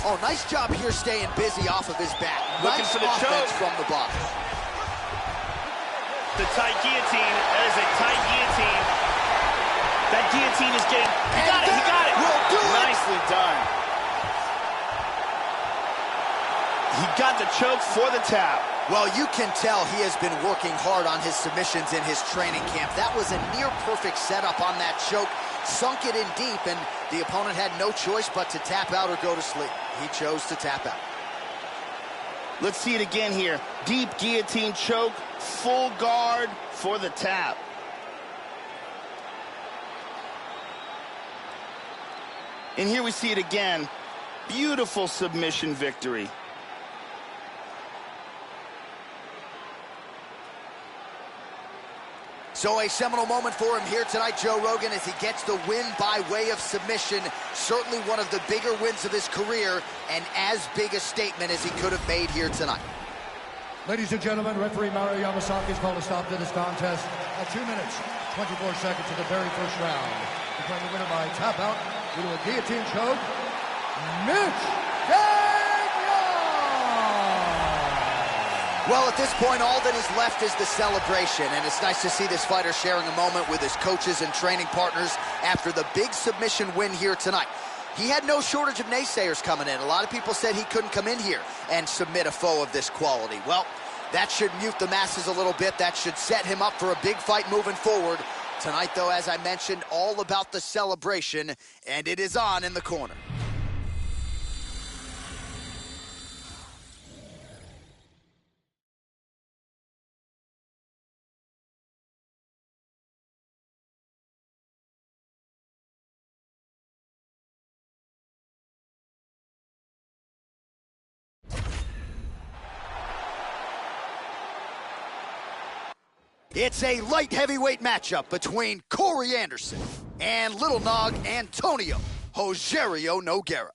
Oh, nice job here staying busy off of his back. Looking nice for the offense choke. from the bottom. The tight guillotine. That is a tight guillotine. That guillotine is getting... He got it, he got it. Will do it. Nicely done. He got the choke for the tap. Well, you can tell he has been working hard on his submissions in his training camp. That was a near-perfect setup on that choke. Sunk it in deep, and the opponent had no choice but to tap out or go to sleep. He chose to tap out. Let's see it again here. Deep guillotine choke, full guard for the tap. And here we see it again. Beautiful submission victory. So a seminal moment for him here tonight, Joe Rogan, as he gets the win by way of submission. Certainly one of the bigger wins of his career, and as big a statement as he could have made here tonight. Ladies and gentlemen, referee Mario Yamasaki has called a stop to this contest at 2 minutes, 24 seconds of the very first round. Declaring the winner by tap out due to a guillotine choke, Mitch Gagnon! Well, at this point, all that is left is the celebration, and it's nice to see this fighter sharing a moment with his coaches and training partners after the big submission win here tonight. He had no shortage of naysayers coming in. A lot of people said he couldn't come in here and submit a foe of this quality. Well, that should mute the masses a little bit. That should set him up for a big fight moving forward. Tonight, though, as I mentioned, all about the celebration, and it is on in the corner. It's a light heavyweight matchup between Corey Anderson and Little Nog Antonio Rogerio Nogueira.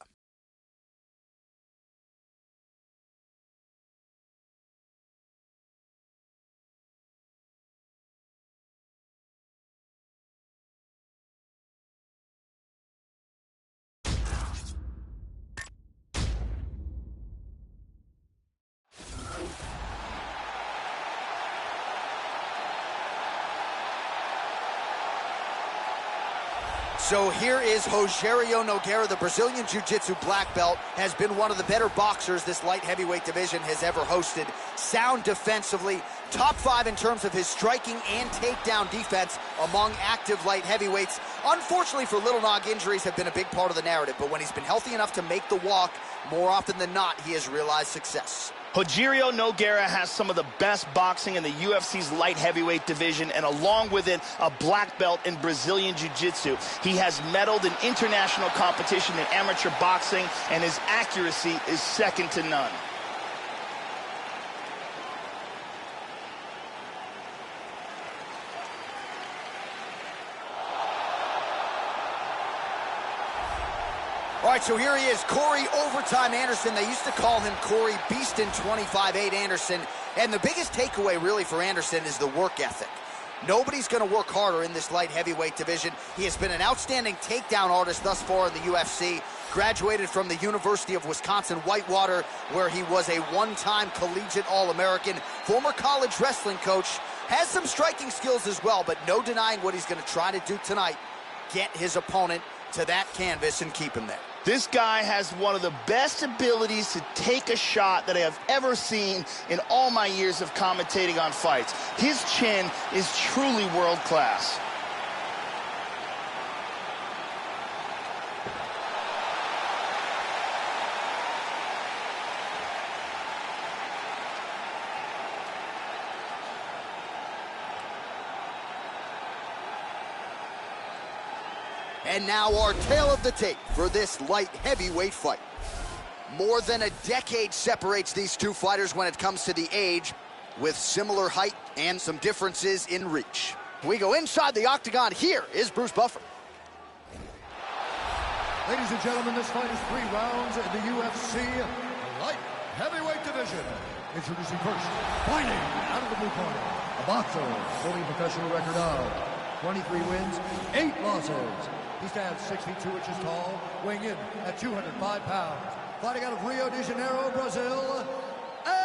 So here is Rogerio Nogueira, the Brazilian Jiu-Jitsu black belt, has been one of the better boxers this light heavyweight division has ever hosted. Sound defensively, top 5 in terms of his striking and takedown defense among active light heavyweights. Unfortunately for Little Nog, injuries have been a big part of the narrative, but when he's been healthy enough to make the walk, more often than not, he has realized success. Rogerio Nogueira has some of the best boxing in the UFC's light heavyweight division, and along with it, a black belt in Brazilian Jiu-Jitsu. He has medaled in international competition in amateur boxing, and his accuracy is second to none. All right, so here he is, Corey Overtime Anderson. They used to call him Corey Beastin 25-8 Anderson. And the biggest takeaway really for Anderson is the work ethic. Nobody's going to work harder in this light heavyweight division. He has been an outstanding takedown artist thus far in the UFC. Graduated from the University of Wisconsin-Whitewater, where he was a one-time collegiate All-American. Former college wrestling coach. Has some striking skills as well, but no denying what he's going to try to do tonight. Get his opponent to that canvas and keep him there. This guy has one of the best abilities to take a shot that I have ever seen in all my years of commentating on fights. His chin is truly world class. And now our tale of the tape for this light heavyweight fight. More than a decade separates these two fighters when it comes to the age, with similar height and some differences in reach. We go inside the octagon. Here is Bruce Buffer. Ladies and gentlemen, this fight is 3 rounds in the UFC light heavyweight division. Introducing first, fighting out of the blue corner, a boxer holding a professional record of 23 wins, 8 losses. He stands 6 feet 2 inches tall, weighing in at 205 pounds. Fighting out of Rio de Janeiro, Brazil, Antonio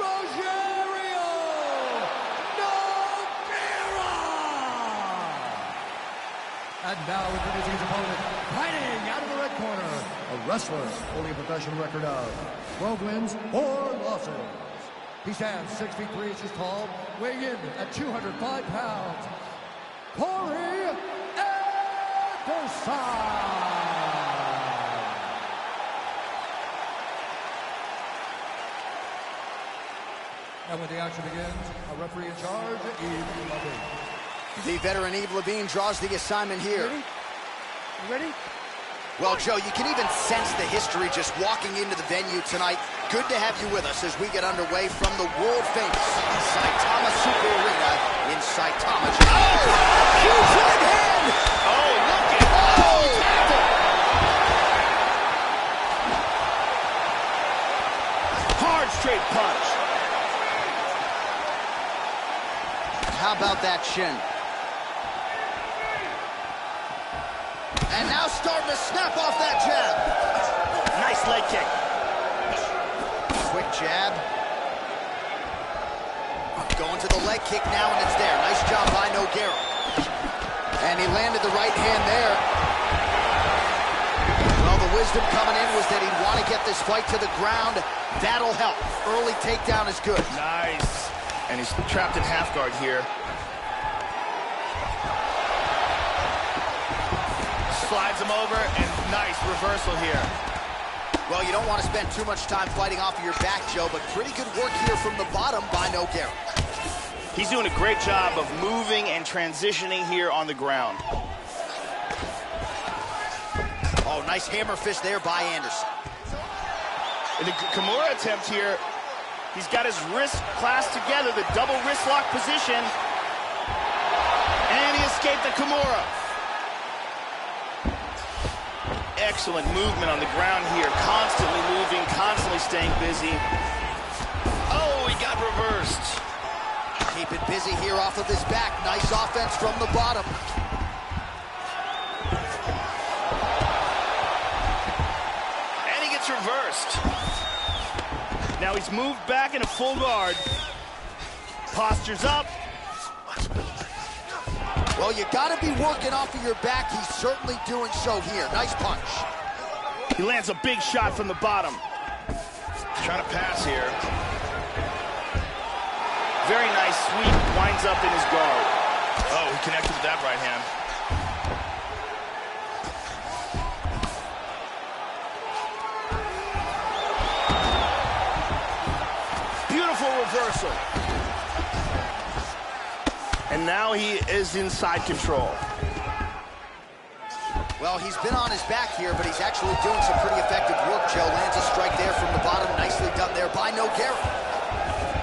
Rogerio Nogueira! And now introducing his opponent, fighting out of the red corner, a wrestler holding a professional record of 12 wins, 4 losses. He stands 6 feet 3 inches tall, weighing in at 205 pounds. Corey Anderson! And when the action begins, a referee in charge, Yves Lavigne. The veteran Yves Lavigne draws the assignment here. Ready? You ready? Well, Joe, you can even sense the history just walking into the venue tonight. Good to have you with us as we get underway from the world-famous Saitama Super Arena in Saitama, Japan. Oh! Huge right hand! Oh, look at tackle! Hard straight punch. How about that shin? And now starting to snap off that jab. Nice leg kick. Quick jab. Going to the leg kick now, and it's there. Nice job by Nogueira. And he landed the right hand there. Well, the wisdom coming in was that he'd want to get this fight to the ground. That'll help. Early takedown is good. Nice. And he's trapped in half guard here. Slides him over, and nice reversal here. Well, you don't want to spend too much time fighting off of your back, Joe, but pretty good work here from the bottom by Nogueira. He's doing a great job of moving and transitioning here on the ground. Oh, nice hammer fist there by Anderson. In the Kimura attempt here, he's got his wrist clasped together, the double wrist lock position. And he escaped the Kimura. Excellent movement on the ground here, constantly moving, constantly staying busy. Oh, he got reversed. Keeping busy here off of his back. Nice offense from the bottom. And he gets reversed. Now he's moved back in a full guard. Postures up. Well, you got to be working off of your back. He's certainly doing so here. Nice punch. He lands a big shot from the bottom. Trying to pass here. Very nice sweep. Winds up in his guard. Oh, he connected with that right hand. Beautiful reversal. And now he is inside control. Well, he's been on his back here, but he's actually doing some pretty effective work, Joe. Lands a strike there from the bottom. Nicely done there by Nogueira.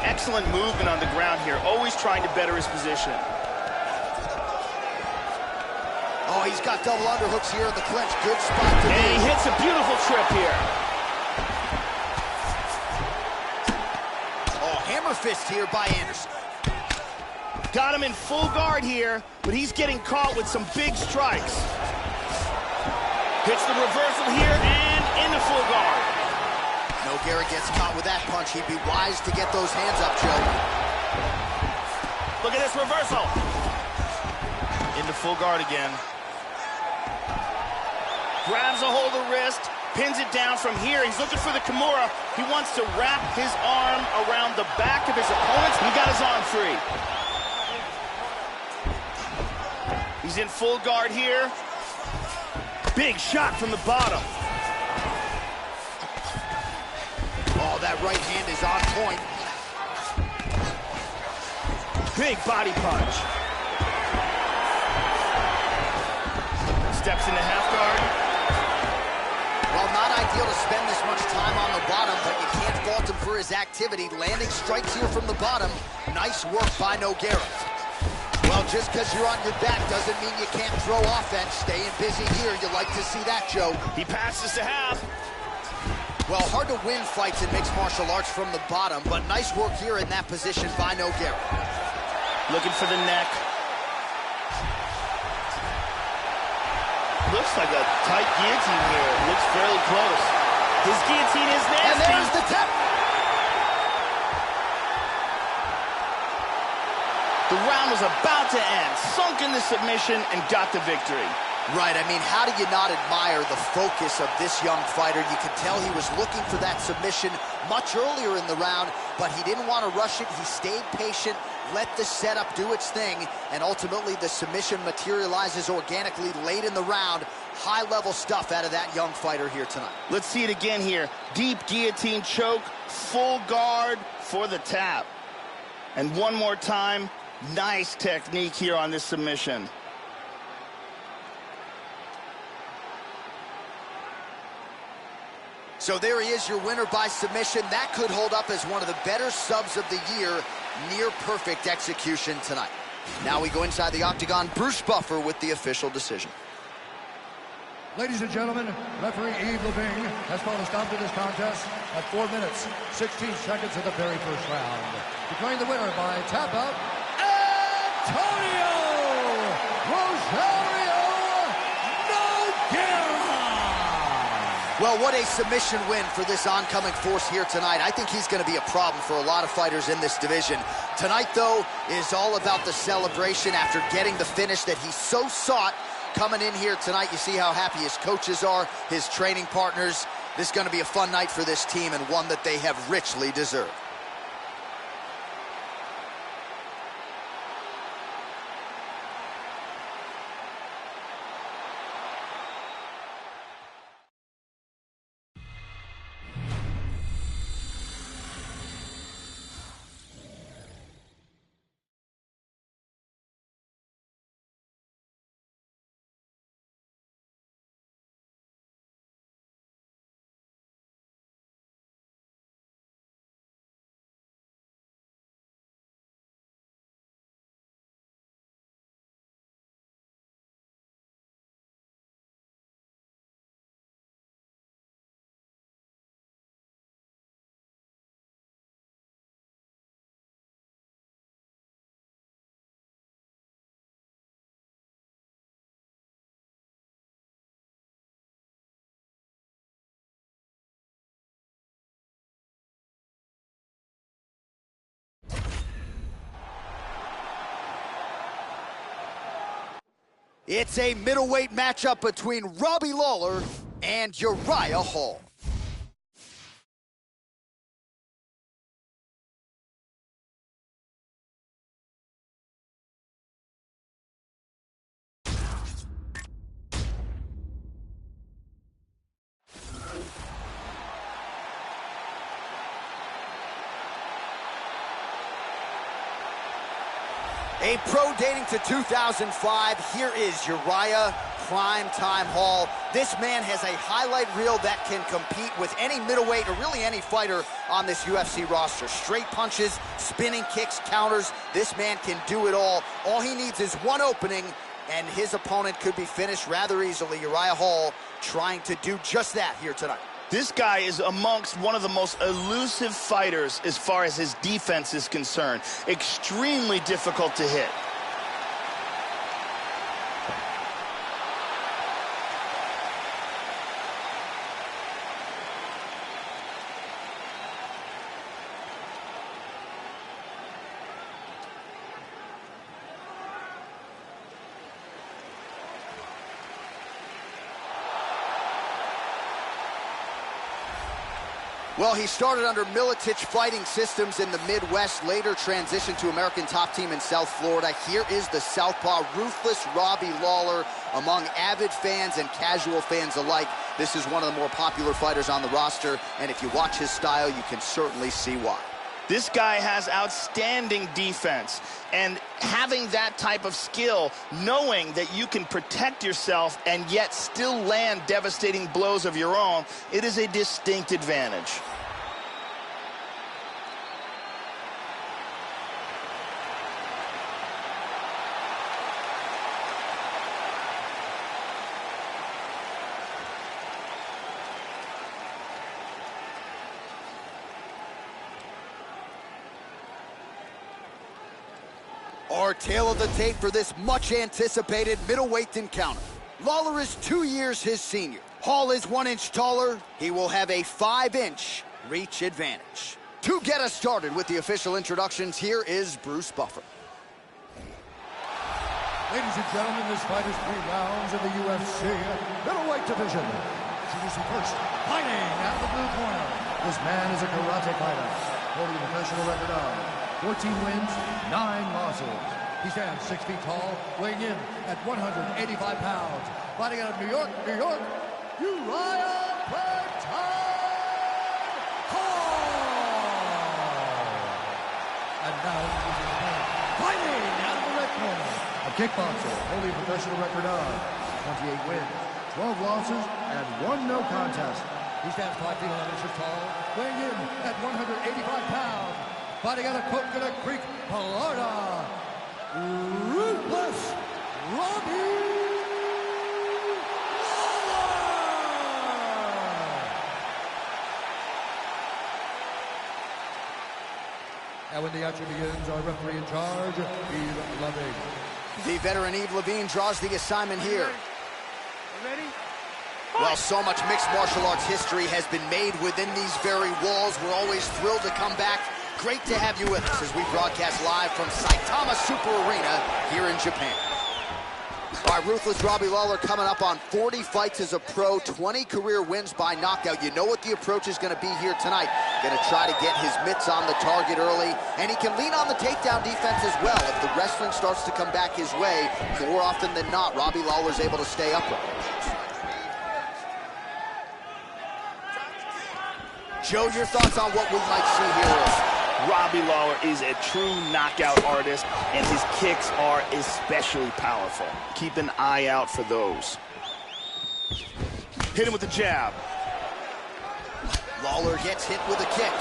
Excellent movement on the ground here. Always trying to better his position. Oh, he's got double underhooks here in the clinch. Good spot to be. And he hits a beautiful trip here. Oh, hammer fist here by Anderson. Got him in full guard here, but he's getting caught with some big strikes. Hits the reversal here and into full guard. Nogueira gets caught with that punch. He'd be wise to get those hands up, Joe. Look at this reversal. Into full guard again. Grabs a hold of the wrist, pins it down from here. He's looking for the Kimura. He wants to wrap his arm around the back of his opponent. He got his arm free. He's in full guard here. Big shot from the bottom. Oh, that right hand is on point. Big body punch. Steps into half guard. Well, not ideal to spend this much time on the bottom, but you can't fault him for his activity. Landing strikes here from the bottom. Nice work by Nogueira. Well, just because you're on your back doesn't mean you can't throw offense. Staying busy here. You like to see that, Joe. He passes to half. Well, hard to win fights in mixed martial arts from the bottom, but nice work here in that position by Nogueira. Looking for the neck. Looks like a tight guillotine here. Looks fairly close. His guillotine is nasty. And there's the tap. The round was about to end. Sunk in the submission and got the victory. Right, I mean, how do you not admire the focus of this young fighter? You could tell he was looking for that submission much earlier in the round, but he didn't want to rush it. He stayed patient, let the setup do its thing, and ultimately the submission materializes organically late in the round. High-level stuff out of that young fighter here tonight. Let's see it again here. Deep guillotine choke, full guard for the tap. And one more time, nice technique here on this submission. So there he is, your winner by submission. That could hold up as one of the better subs of the year. Near perfect execution tonight. Now we go inside the octagon. Bruce Buffer with the official decision. Ladies and gentlemen, referee Yves Lavigne has called a stop to this contest at 4 minutes, 16 seconds of the very first round. Declaring the winner by tap out, Antonio Rosario Nogueira. Well, what a submission win for this oncoming force here tonight. I think he's going to be a problem for a lot of fighters in this division. Tonight, though, is all about the celebration after getting the finish that he so sought. Coming in here tonight, you see how happy his coaches are, his training partners. This is going to be a fun night for this team and one that they have richly deserved. It's a middleweight matchup between Robbie Lawler and Uriah Hall. A pro dating to 2005, here is Uriah Primetime Hall. This man has a highlight reel that can compete with any middleweight or really any fighter on this UFC roster. Straight punches, spinning kicks, counters. This man can do it all. All he needs is one opening, and his opponent could be finished rather easily. Uriah Hall trying to do just that here tonight. This guy is amongst one of the most elusive fighters as far as his defense is concerned. Extremely difficult to hit. Well, he started under Militich Fighting Systems in the Midwest, later transitioned to American Top Team in South Florida. Here is the southpaw, ruthless Robbie Lawler. Among avid fans and casual fans alike, this is one of the more popular fighters on the roster, and if you watch his style, you can certainly see why. This guy has outstanding defense, and having that type of skill, knowing that you can protect yourself and yet still land devastating blows of your own, it is a distinct advantage. Our tail of the tape for this much-anticipated middleweight encounter. Lawler is 2 years his senior. Hall is 1 inch taller. He will have a 5-inch reach advantage. To get us started with the official introductions, here is Bruce Buffer. Ladies and gentlemen, this fight is 3 rounds in the UFC middleweight division. Introducing first, fighting out of the blue corner. This man is a karate fighter, holding a professional record of 14 wins, 9 losses. He stands 6 feet tall, weighing in at 185 pounds. Fighting out of New York, Uriah Hall. And now, fighting out of the red corner. A kickboxer, holding a professional record of 28 wins, 12 losses, and 1 no contest. He stands 5 feet 11 inches tall, weighing in at 185 pounds. Fighting out of Coconut Creek, Florida, Ruthless Robbie Lawler. And when the action begins, our referee in charge, Eve Loving. The veteran Eve Levine draws the assignment here. Ready? Well, so much mixed martial arts history has been made within these very walls. We're always thrilled to come back. Great to have you with us as we broadcast live from Saitama Super Arena here in Japan. All right, Ruthless Robbie Lawler coming up on 40 fights as a pro, 20 career wins by knockout. You know what the approach is going to be here tonight. Going to try to get his mitts on the target early, and he can lean on the takedown defense as well. If the wrestling starts to come back his way, more often than not, Robbie Lawler's able to stay upright. Joe, your thoughts on what we might see here? Robbie Lawler is a true knockout artist, and his kicks are especially powerful. Keep an eye out for those. Hit him with the jab. Lawler gets hit with a kick.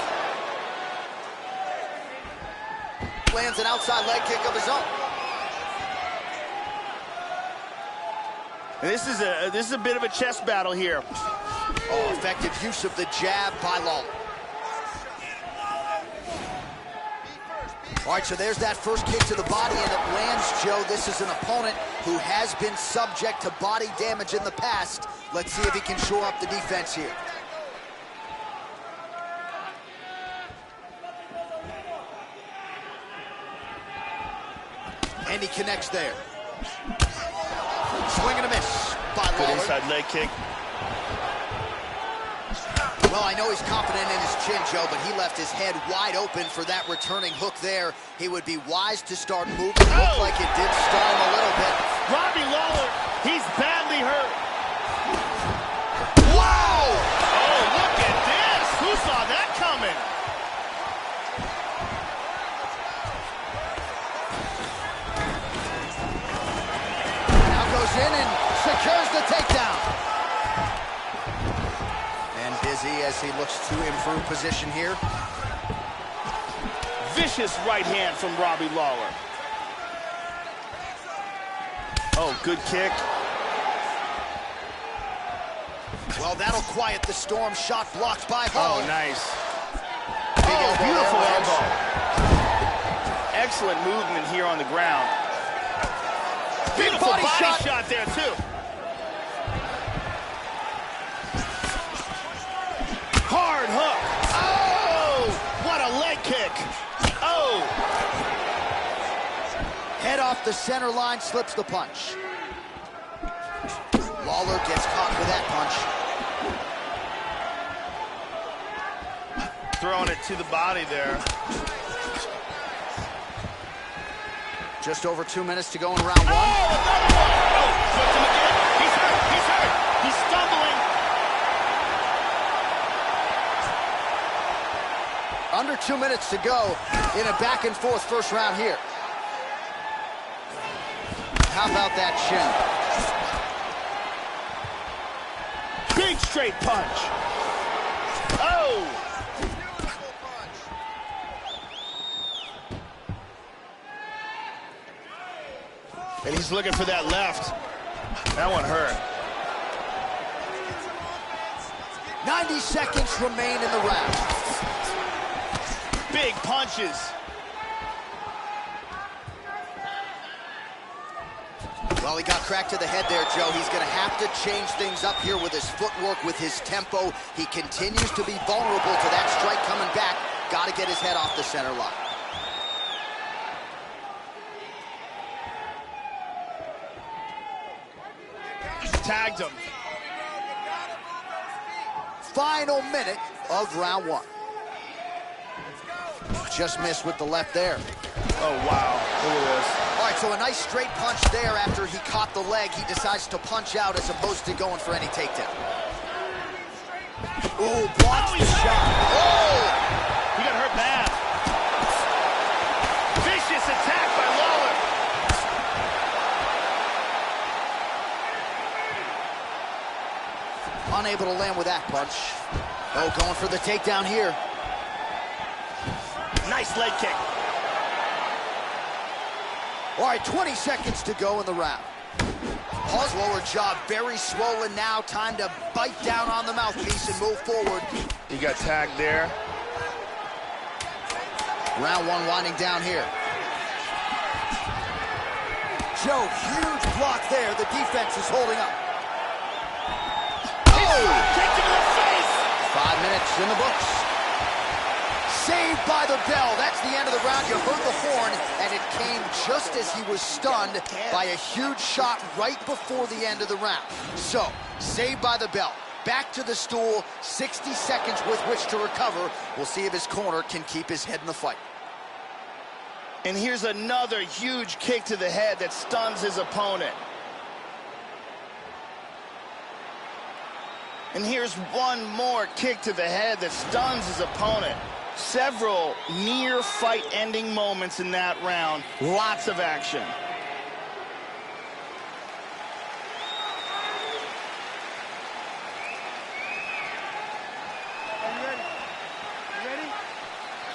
Lands an outside leg kick of his own. And this is a bit of a chess battle here. Oh, effective use of the jab by Lawler. All right, so there's that first kick to the body, and it lands, Joe. This is an opponent who has been subject to body damage in the past. Let's see if he can shore up the defense here. And he connects there. Swing and a miss by Lawler. Good inside leg kick. Well, I know he's confident in his chin, Joe, but he left his head wide open for that returning hook there. He would be wise to start moving. Looked like it did stun him a little bit. Robbie Lawler, he's badly hurt. Wow! Oh, look at this. Who saw that coming? Now goes in and secures the takedown. And busy as he looks to improve position here. Vicious right hand from Robbie Lawler. Oh, good kick. Well, that'll quiet the storm. Shot blocked by Hall. Oh, nice. Big Oh, elbow beautiful there, elbow. Excellent movement here on the ground. Beautiful body shot there, too. Hard hook. Oh, what a leg kick. Oh. Head off the center line, slips the punch. Lawler gets caught with that punch. Throwing it to the body there. Just over 2 minutes to go in round one. Oh, another one. Oh, flipped him again. He's hurt. He's hurt. He's stumbling. Under 2 minutes to go in a back and forth first round here. How about that chin? Big straight punch. Oh. And he's looking for that left. That one hurt. 90 seconds remain in the round. Big punches. Well, he got cracked to the head there, Joe. He's going to have to change things up here with his footwork, with his tempo. He continues to be vulnerable to that strike coming back. Got to get his head off the center line. Tagged him. Final minute of round one. Just missed with the left there. Oh, wow. Look at this. All right, so a nice straight punch there after he caught the leg. He decides to punch out as opposed to going for any takedown. Ooh, blocks the shot. Oh! He got hurt bad. Vicious attack by Lawler. Unable to land with that punch. Oh, going for the takedown here. Nice leg kick. All right, 20 seconds to go in the round. Hall's lower jaw very swollen now. Time to bite down on the mouthpiece and move forward. He got tagged there. Round one winding down here. Joe, huge block there. The defense is holding up. Oh! Kicked him in the face! 5 minutes in the books. Saved by the bell. That's the end of the round. You heard the horn, and it came just as he was stunned by a huge shot right before the end of the round. So, saved by the bell. Back to the stool, 60 seconds with which to recover. We'll see if his corner can keep his head in the fight. And here's another huge kick to the head that stuns his opponent. And here's one more kick to the head that stuns his opponent. Several near fight-ending moments in that round. Lots of action.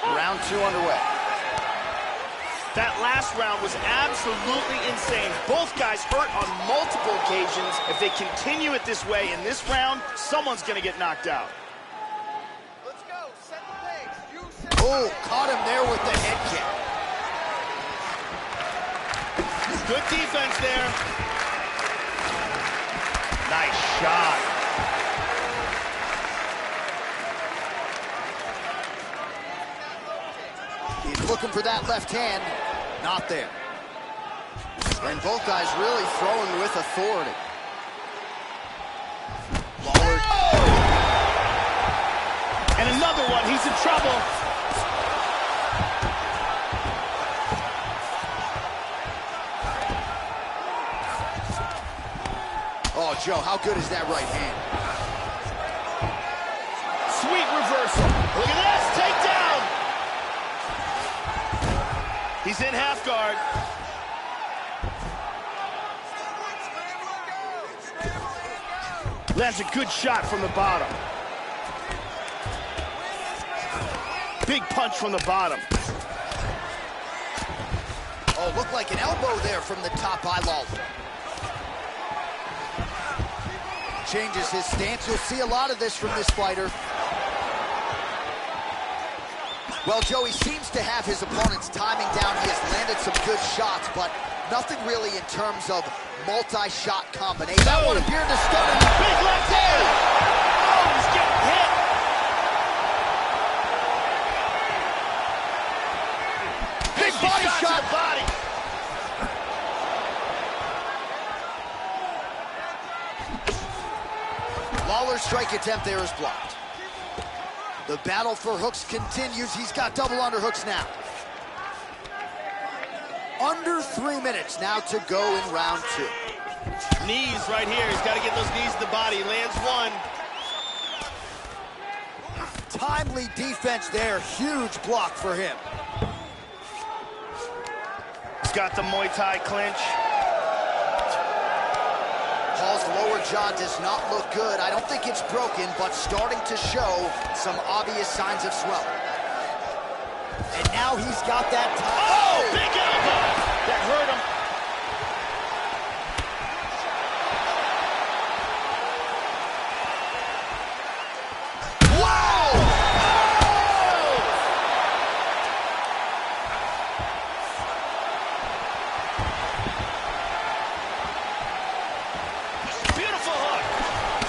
Round two underway. That last round was absolutely insane. Both guys hurt on multiple occasions. If they continue it this way in this round, someone's gonna get knocked out. Let's go. Set the pace. You set Oh, caught him there with the head kick. Good defense there. Nice shot. He's looking for that left hand. Not there. And both guys really throwing with authority. Lawler. And another one. He's in trouble. Oh, Joe, how good is that right hand? Sweet reversal. Look at this. Takedown. He's in half guard. Lands a good shot from the bottom. Big punch from the bottom. Oh, looked like an elbow there from the top by Lawler. Changes his stance. You'll see a lot of this from this fighter. Well, Joe, he seems to have his opponent's timing down. He has landed some good shots, but nothing really in terms of multi-shot combination. That one appeared to stun him. Big left hand. Oh, he's getting hit. Big body shot. To the body. Lawler's strike attempt there is blocked. The battle for hooks continues. He's got double underhooks now. Under 3 minutes now to go in round two. Knees right here. He's got to get those knees to the body. Lands one. Timely defense there. Huge block for him. He's got the Muay Thai clinch. Hall's lower jaw does not look good. I don't think it's broken, but starting to show some obvious signs of swelling. And now he's got that time. Oh, big elbow. That hurt him.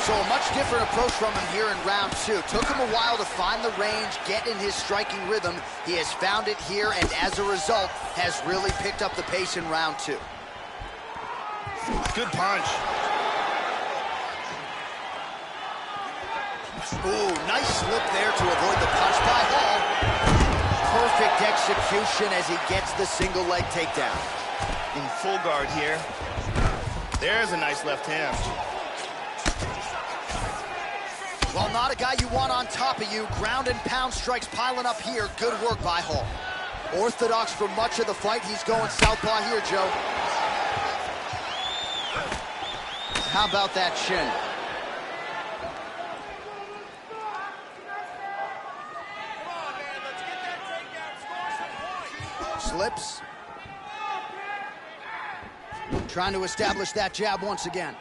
So a much different approach from him here in round two. Took him a while to find the range, get in his striking rhythm. He has found it here, and as a result, has really picked up the pace in round two. Good punch. Ooh, nice slip there to avoid the punch by Hall. Perfect execution as he gets the single leg takedown. In full guard here. There's a nice left hand. Well, not a guy you want on top of you. Ground and pound strikes piling up here. Good work by Hall. Orthodox for much of the fight. He's going southpaw here, Joe. How about that shin? Slips. Trying to establish that jab once again.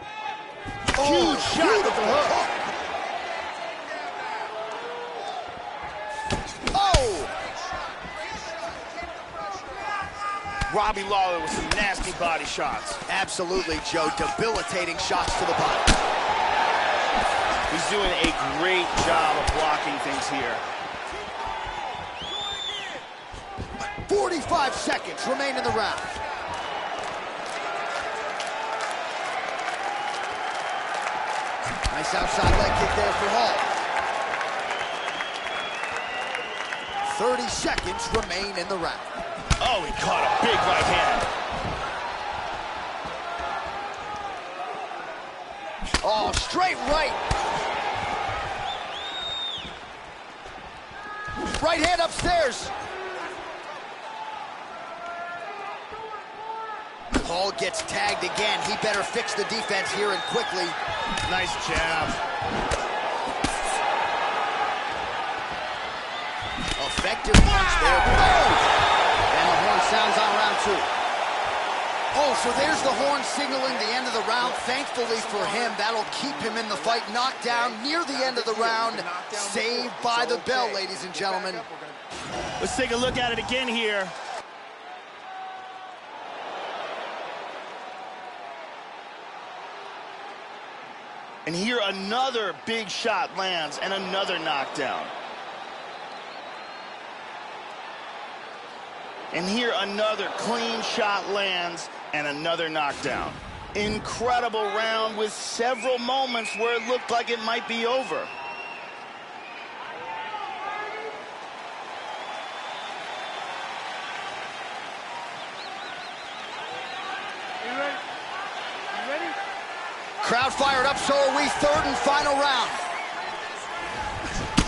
Huge shot with the hook. Oh! Robbie Lawler with some nasty body shots. Absolutely, Joe. Debilitating shots to the body. He's doing a great job of blocking things here. 45 seconds remain in the round. Nice outside leg kick there for Hall. 30 seconds remain in the round. Oh, he caught a big right hand. Oh, straight right. Right hand upstairs. Hall gets tagged again. He better fix the defense here and quickly. Nice jab. Effective punch there. Boom! And the horn sounds on round 2. Oh, so there's the horn signaling the end of the round. Thankfully for him, that'll keep him in the fight. Knocked down near the end of the round. Saved by the bell, ladies and gentlemen. Let's take a look at it again here. And here another big shot lands and another knockdown. And here another clean shot lands and another knockdown. Incredible round with several moments where it looked like it might be over. Crowd fired up, so are we. Third and final round.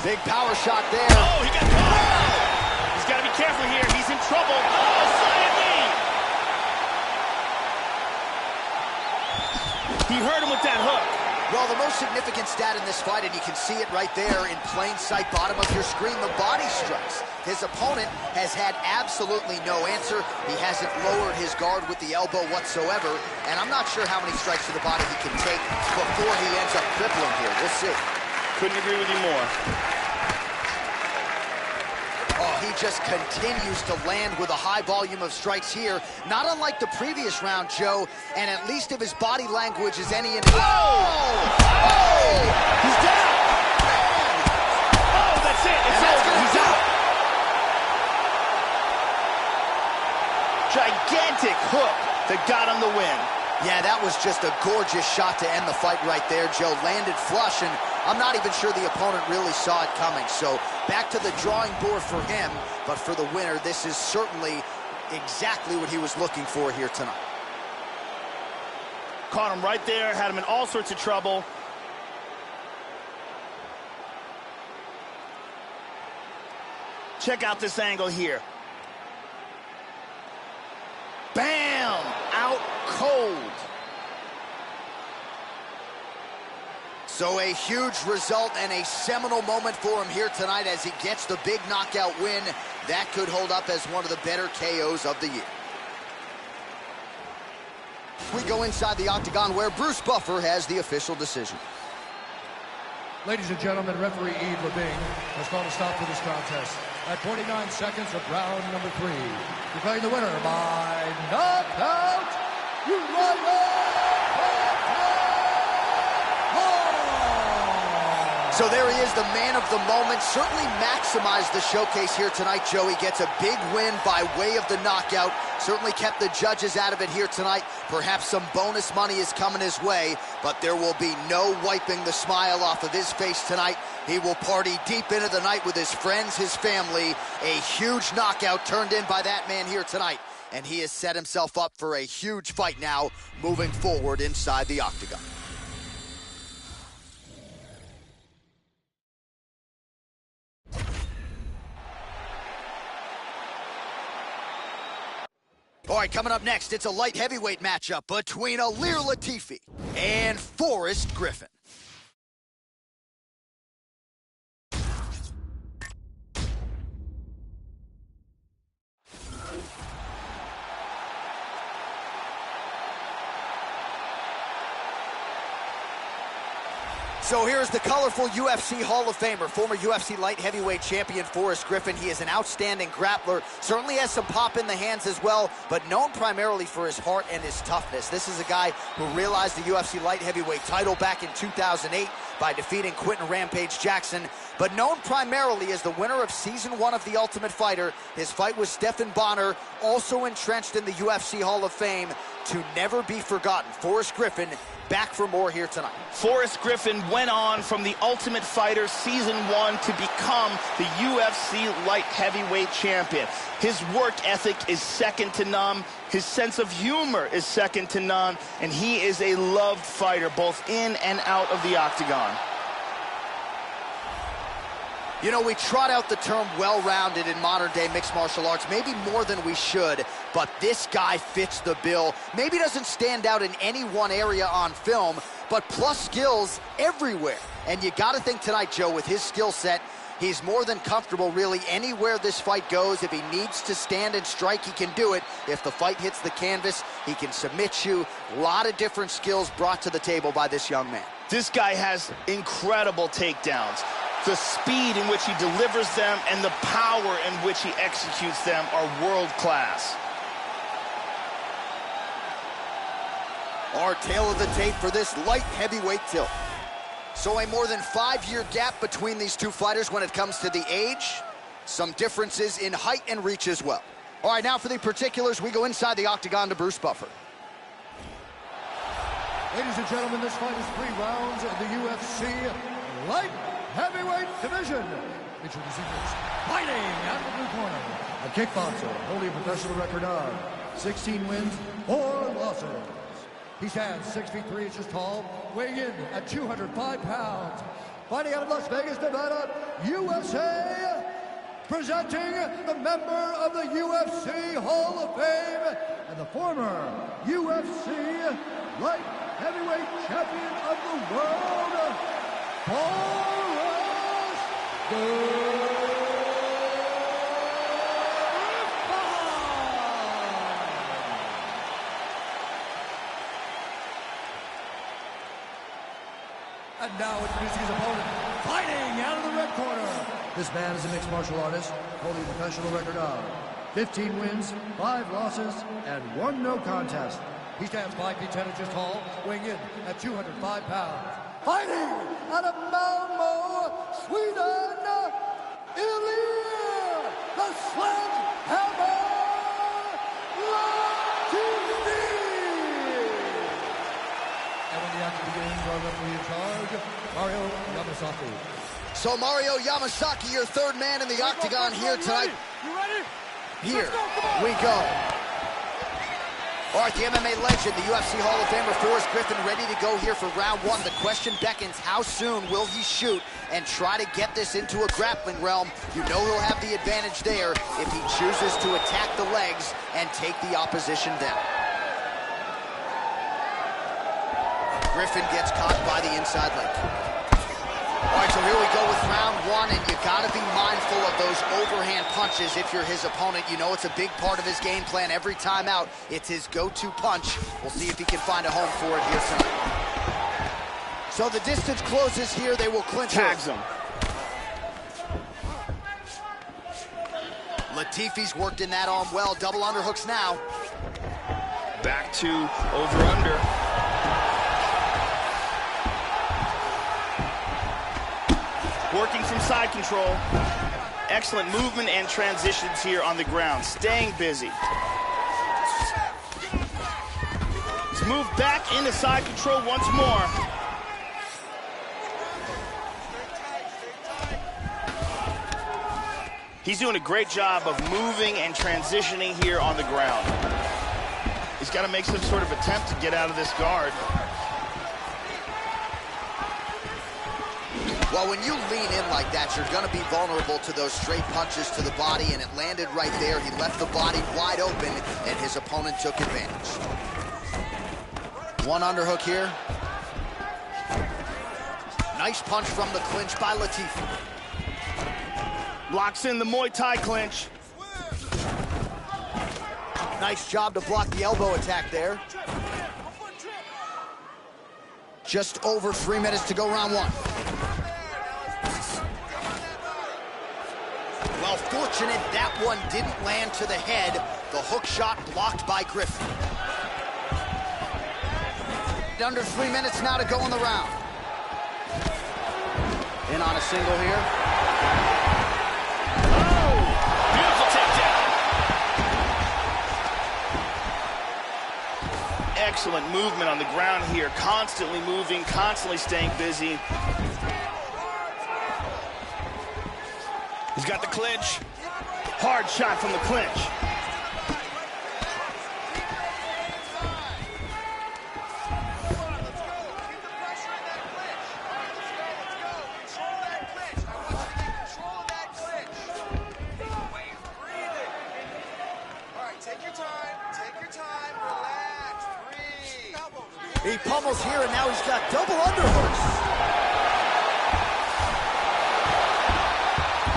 Big power shot there. Oh, he got caught. He's got to be careful here. He's in trouble. Oh, side knee. He hurt him with that hook. Well, the most significant stat in this fight, and you can see it right there in plain sight, bottom of your screen, the body strikes. His opponent has had absolutely no answer. He hasn't lowered his guard with the elbow whatsoever, and I'm not sure how many strikes to the body he can take before he ends up crippling here. We'll see. Couldn't agree with you more. Oh, he just continues to land with a high volume of strikes here. Not unlike the previous round, Joe, and at least if his body language is any indication. Oh! Oh! He's down! Oh, that's it. It's over. He's out. Gigantic hook that got him the win. Yeah, that was just a gorgeous shot to end the fight right there, Joe. Landed flush, and I'm not even sure the opponent really saw it coming. So back to the drawing board for him, but for the winner, this is certainly exactly what he was looking for here tonight. Caught him right there, had him in all sorts of trouble. Check out this angle here. Bam! Out cold. So a huge result and a seminal moment for him here tonight as he gets the big knockout win. That could hold up as one of the better KOs of the year. We go inside the octagon where Bruce Buffer has the official decision. Ladies and gentlemen, referee Yves Lavigne has called a stop to this contest at 49 seconds of round number 3. Declaring the winner by knockout, So there he is, the man of the moment. Certainly maximized the showcase here tonight, Joey. Gets a big win by way of the knockout. Certainly kept the judges out of it here tonight. Perhaps some bonus money is coming his way, but there will be no wiping the smile off of his face tonight. He will party deep into the night with his friends, his family. A huge knockout turned in by that man here tonight. And he has set himself up for a huge fight now, moving forward inside the octagon. All right, coming up next, it's a light heavyweight matchup between Ilir Latifi and Forrest Griffin. So here's the colorful UFC Hall of Famer, former UFC light heavyweight champion Forrest Griffin. He is an outstanding grappler, certainly has some pop in the hands as well, but known primarily for his heart and his toughness. This is a guy who realized the UFC light heavyweight title back in 2008 by defeating Quentin Rampage Jackson, but known primarily as the winner of Season 1 of The Ultimate Fighter. His fight with Stephan Bonnar, also entrenched in the UFC Hall of Fame, to never be forgotten. Forrest Griffin back for more here tonight. Forrest Griffin went on from The Ultimate Fighter Season 1 to become the UFC light heavyweight champion. His work ethic is second to none. His sense of humor is second to none. And he is a loved fighter, both in and out of the octagon. You know, we trot out the term well-rounded in modern-day mixed martial arts, maybe more than we should, but this guy fits the bill. Maybe doesn't stand out in any one area on film, but plus skills everywhere. And you got to think tonight, Joe, with his skill set, he's more than comfortable really anywhere this fight goes. If he needs to stand and strike, he can do it. If the fight hits the canvas, he can submit you. A lot of different skills brought to the table by this young man. This guy has incredible takedowns. The speed in which he delivers them and the power in which he executes them are world-class. Our tale of the tape for this light heavyweight tilt. So a more than 5-year gap between these two fighters when it comes to the age. Some differences in height and reach as well. All right, now for the particulars, we go inside the octagon to Bruce Buffer. Ladies and gentlemen, this fight is 3 rounds in the UFC light heavyweight division. Introducing first, fighting out of the blue corner, a kickboxer holding a professional record of 16 wins, 4 losses. He stands 6 feet 3 inches tall, weighing in at 205 pounds. Fighting out of Las Vegas, Nevada, USA, presenting the member of the UFC Hall of Fame and the former UFC light heavyweight champion of the world, Forrest Griffin. And now introducing his opponent, fighting out of the red corner. This man is a mixed martial artist, holding a professional record of 15 wins, 5 losses, and 1 no contest. He stands 5 feet 10 inches tall, weighing in at 205 pounds. Fighting out of Malmo, Sweden, Ilir, the Sledgehammer Latifi. And when the action begins, our referee in charge, Mario Yamasaki. So Mario Yamasaki, your third man in the octagon here tonight. You ready? Here we go. All right, the MMA legend, the UFC Hall of Famer Forrest Griffin, ready to go here for round 1. The question beckons, how soon will he shoot and try to get this into a grappling realm? You know he'll have the advantage there if he chooses to attack the legs and take the opposition down. Griffin gets caught by the inside leg. All right, so here we go with round 1, and you got to be mindful of those overhand punches if you're his opponent. You know it's a big part of his game plan. Every time out, it's his go-to punch. We'll see if he can find a home for it here tonight. So the distance closes here. They will clinch. Tags him. Latifi's worked in that arm well. Double underhooks now. Back to over-under. Working from side control. Excellent movement and transitions here on the ground. Staying busy. He's moved back into side control once more. He's doing a great job of moving and transitioning here on the ground. He's got to make some sort of attempt to get out of this guard. Well, when you lean in like that, you're going to be vulnerable to those straight punches to the body, and it landed right there. He left the body wide open, and his opponent took advantage. One underhook here. Nice punch from the clinch by Latifi. Blocks in the Muay Thai clinch. Nice job to block the elbow attack there. Just over 3 minutes to go, round one. Well, fortunate that one didn't land to the head. The hook shot blocked by Griffin. Under 3 minutes now to go in the round. In on a single here. Oh, beautiful takedown. Excellent movement on the ground here. Constantly moving, constantly staying busy. He's got the clinch. Hard shot from the clinch. He pummels here, and now he's got double underhooks.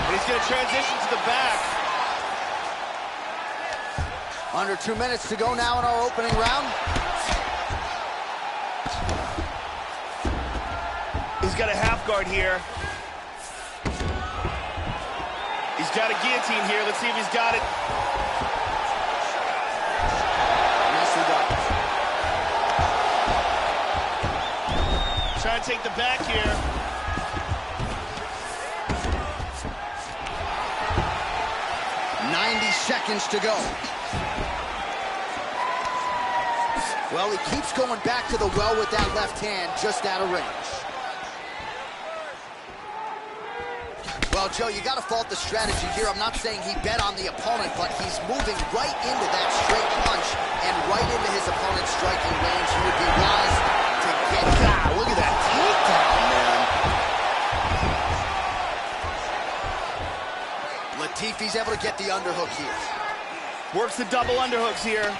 He's going to transition to the back. Under 2 minutes to go now in our opening round. He's got a half guard here. He's got a guillotine here. Let's see if he's got it. Nicely done. Trying to take the back here. Seconds to go. Well, he keeps going back to the well with that left hand, just out of range. Well, Joe, you got to fault the strategy here. I'm not saying he bet on the opponent, but he's moving right into that straight punch and right into his opponent's striking range. He would be wise to get that. Look at that takedown, man. Latifi's able to get the underhook here. Works the double underhooks here,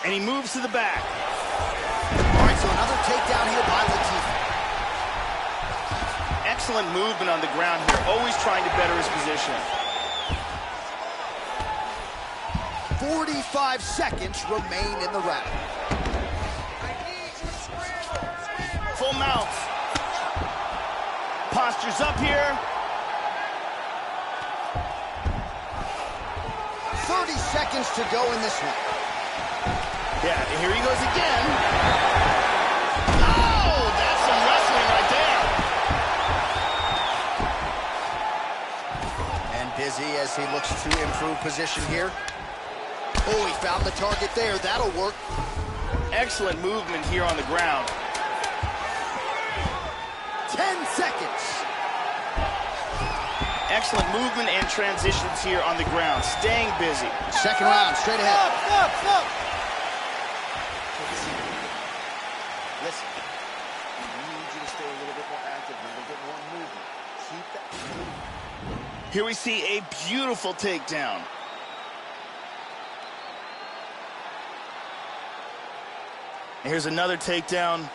and he moves to the back. All right, so another takedown here by Latifi. Excellent movement on the ground here, always trying to better his position. 45 seconds remain in the round. Full mount. Postures up here. 30 seconds to go in this one. Yeah, and here he goes again. Oh, that's some wrestling right there. And busy as he looks to improve position here. Oh, he found the target there. That'll work. Excellent movement here on the ground. 10 seconds. Excellent movement and transitions here on the ground. Staying busy. Second round, straight ahead. Stop. Listen, we need you to stay a little bit more active, a little bit more movement. Keep that. Here we see a beautiful takedown. Here's another takedown.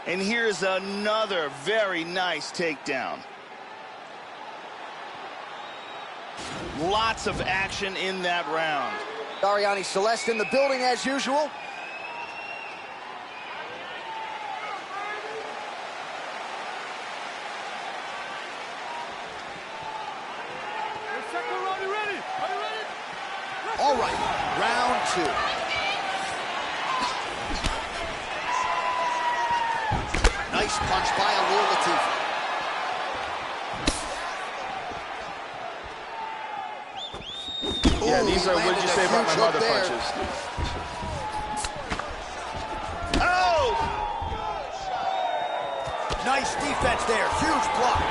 And here's another very nice takedown. Lots of action in that round. Arianny Celeste in the building as usual. All right, round two. Nice punch by Ilir Latifi. Yeah, these are, what did you say about my mother punches? Oh! Nice defense there, huge block.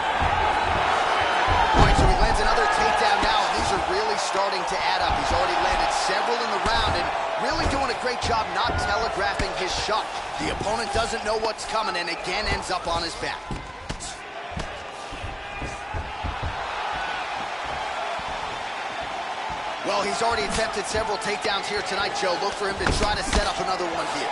All right, so he lands another takedown now, and these are really starting to add up. He's already landed several in the round and really doing a great job not telegraphing his shot. The opponent doesn't know what's coming and again ends up on his back. Well, he's already attempted several takedowns here tonight, Joe. Look for him to try to set up another one here.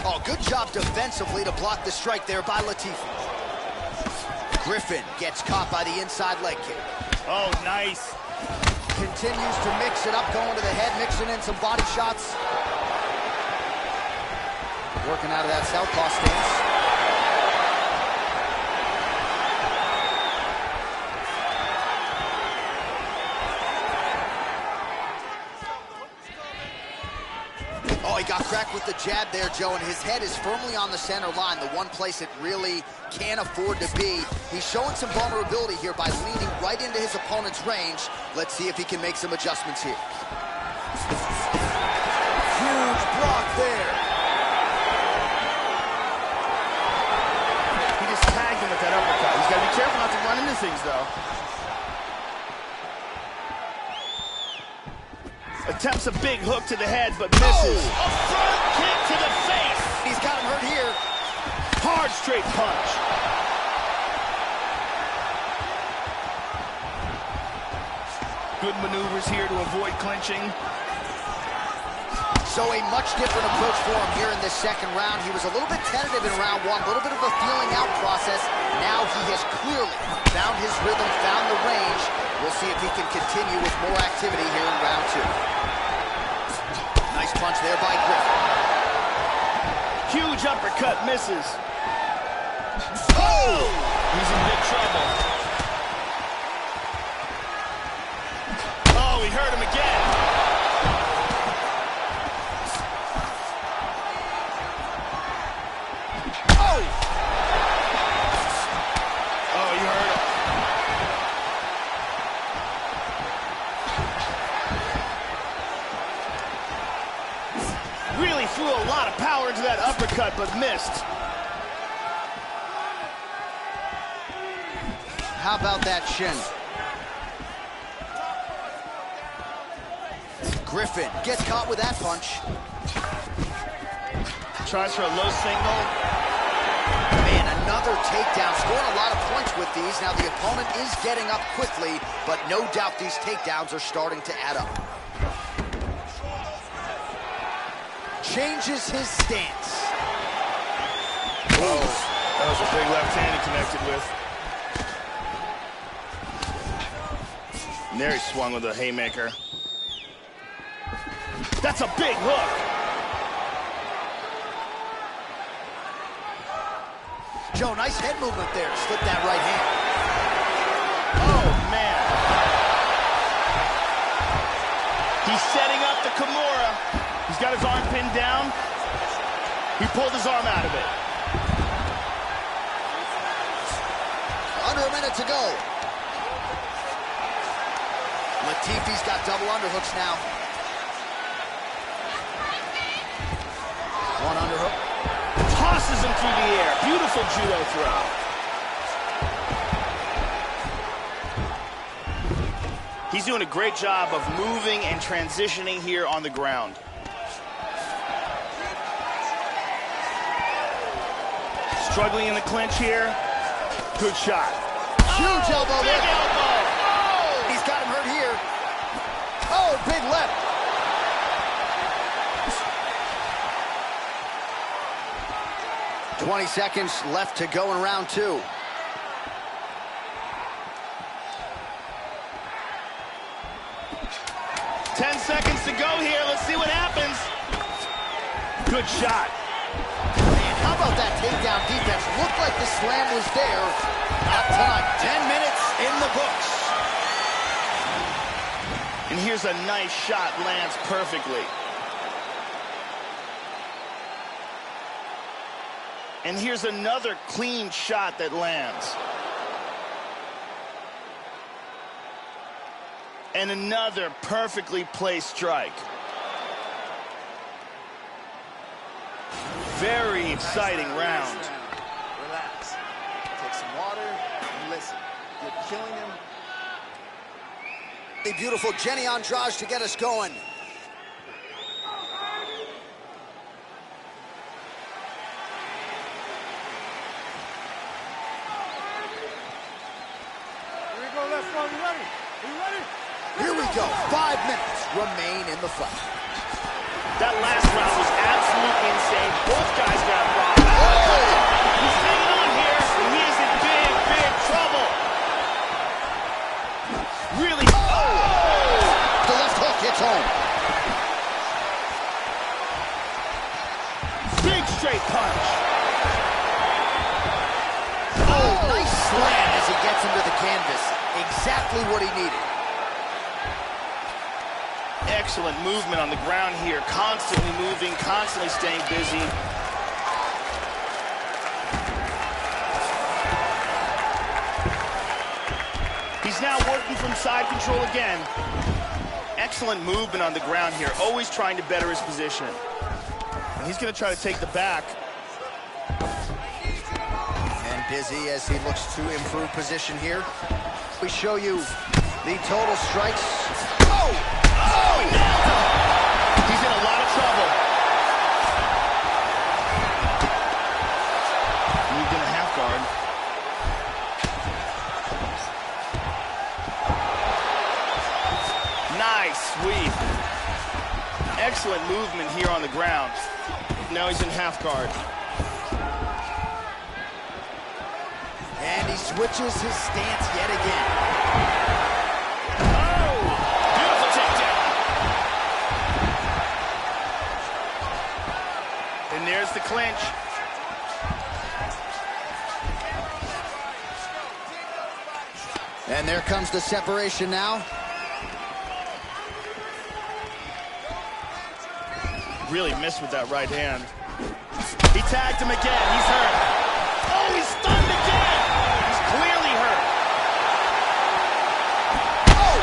Oh, good job defensively to block the strike there by Latifi. Griffin gets caught by the inside leg kick. Oh, nice. Continues to mix it up, going to the head, mixing in some body shots. Working out of that southpaw stance. Oh, he got cracked with the jab there, Joe, and his head is firmly on the center line, the one place it really can't afford to be. He's showing some vulnerability here by leaning right into his opponent's range. Let's see if he can make some adjustments here. Huge block there. He just tagged him with that uppercut. He's got to be careful not to run into things, though. Attempts a big hook to the head, but misses. Oh! A front kick to the face. He's got him hurt here. Hard straight punch. Good maneuvers here to avoid clinching. So a much different approach for him here in this second round. He was a little bit tentative in round one, a little bit of a feeling out process. Now he has clearly found his rhythm, found the range. We'll see if he can continue with more activity here in round two. Nice punch there by Griffin. Huge uppercut misses. Oh! He's in big trouble. Oh, he hurt him again. Oh! Oh, he hurt him. Really threw a lot of power into that uppercut, but missed. How about that shin? Griffin gets caught with that punch. Tries for a low single. Man, another takedown. Scoring a lot of points with these. Now the opponent is getting up quickly, but no doubt these takedowns are starting to add up. Changes his stance. Oh, that was a big left hand he connected with. And there he swung with a haymaker. That's a big hook. Joe, nice head movement there to slip that right hand. Oh, man. He's setting up the Kimura. He's got his arm pinned down. He pulled his arm out of it. Under a minute to go. Latifi's got double underhooks now. One underhook. Tosses him through the air. Beautiful judo throw. He's doing a great job of moving and transitioning here on the ground. Struggling in the clinch here. Good shot. Huge elbow Big there. elbow. Oh! He's got him hurt here. Oh, big left. "20 seconds left to go in round two. Ten seconds to go here. Let's see what happens. Good shot. Man, how about that takedown defense? Looked like the slam was there. Not tonight. 10 minutes in the books. And here's a nice shot. Lands perfectly. And here's another clean shot that lands. And another perfectly placed strike. Very exciting round. Relax. Take some water and listen. You're killing him. The beautiful Jenny Andrade to get us going. Here we go, let's go. You ready? You ready? Here we go. 5 minutes remain in the fight. That last round was absolutely insane. Both guys got rocked. Oh! He's hanging on here, and he is in big, big trouble. exactly what he needed. Excellent movement on the ground here. Constantly moving, constantly staying busy. He's now working from side control again. Excellent movement on the ground here, always trying to better his position. And he's going to try to take the back. And busy as he looks to improve position here. We show you the total strikes. Oh! Oh, he nailed him! He's in a lot of trouble. Moved in a half guard. Nice sweep. Excellent movement here on the ground. Now he's in half guard. And he switches his stance yet again. Oh! Beautiful takedown. And there's the clinch. And there comes the separation now. Really missed with that right hand. He tagged him again. He's hurt. Oh, he's stunned again. He's clearly hurt. Oh!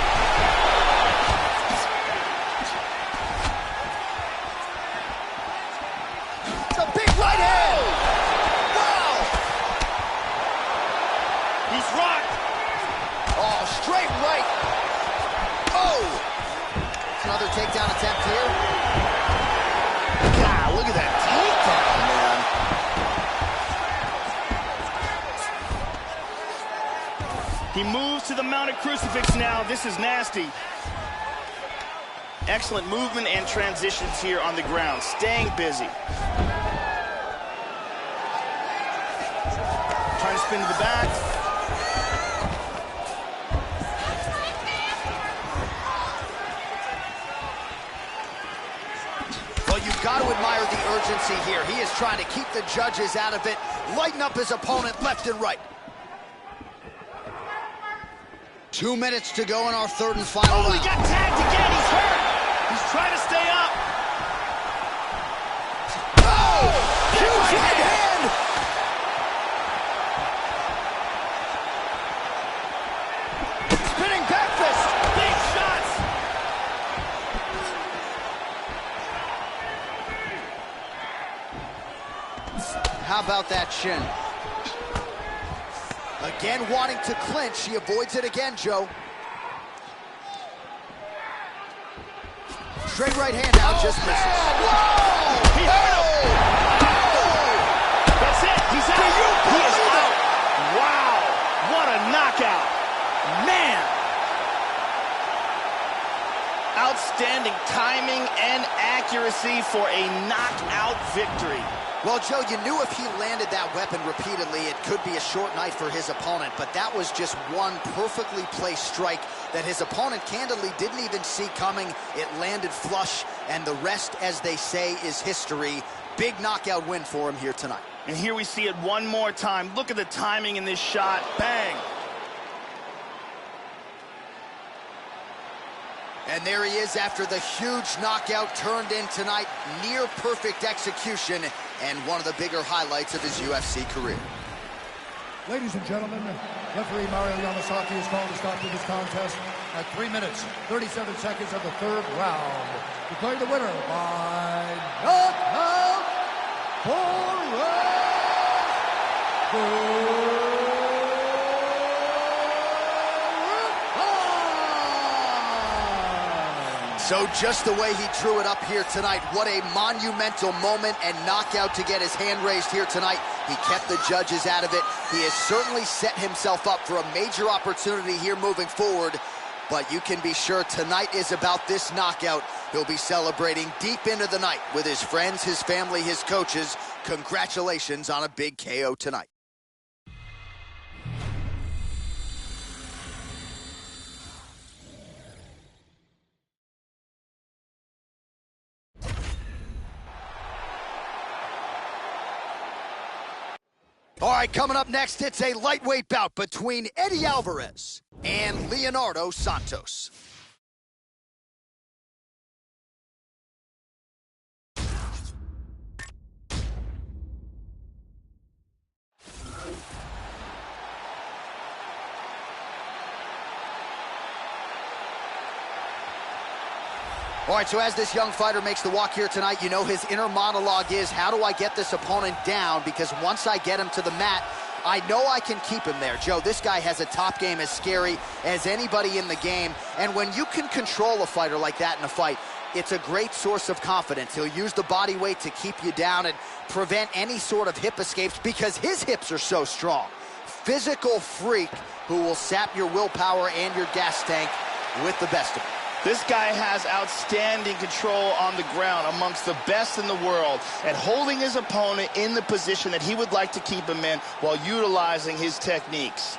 It's a big right hand. Wow! He's rocked. Oh, straight right. Oh! Another takedown attempt here. God, look at that takedown, man. He moves to the mounted crucifix now. This is nasty. Excellent movement and transitions here on the ground. Staying busy. Trying to spin to the back. Got to admire the urgency here. He is trying to keep the judges out of it, lighten up his opponent left and right. 2 minutes to go in our third and final round. He got tagged again. He's hurt. He's trying to stay up. Oh! Huge right hand! Spinning back fist. Big shots. How about that shin? Again wanting to clinch. He avoids it again, Joe. Straight right hand out, just misses. Whoa! He hurt him. That's it. He's out. He is out. Wow. What a knockout. Man. Outstanding timing and accuracy for a knockout victory. Well, Joe, you knew if he landed that weapon repeatedly, it could be a short night for his opponent, but that was just one perfectly placed strike that his opponent candidly didn't even see coming. It landed flush, and the rest, as they say, is history. Big knockout win for him here tonight. And here we see it one more time. Look at the timing in this shot. Bang. And there he is after the huge knockout turned in tonight. Near perfect execution and one of the bigger highlights of his UFC career. Ladies and gentlemen, referee Mario Yamasaki is called to stop to this contest at 3 minutes, 37 seconds of the third round. Declaring the winner by knockout for So just the way he drew it up here tonight, what a monumental moment and knockout to get his hand raised here tonight. He kept the judges out of it. He has certainly set himself up for a major opportunity here moving forward. But you can be sure tonight is about this knockout. He'll be celebrating deep into the night with his friends, his family, his coaches. Congratulations on a big KO tonight. All right, coming up next, it's a lightweight bout between Eddie Alvarez and Leonardo Santos. All right, so as this young fighter makes the walk here tonight, you know his inner monologue is, how do I get this opponent down? Because once I get him to the mat, I know I can keep him there. Joe, this guy has a top game as scary as anybody in the game. And when you can control a fighter like that in a fight, it's a great source of confidence. He'll use the body weight to keep you down and prevent any sort of hip escapes because his hips are so strong. Physical freak who will sap your willpower and your gas tank with the best of it. This guy has outstanding control on the ground, amongst the best in the world, at holding his opponent in the position that he would like to keep him in while utilizing his techniques.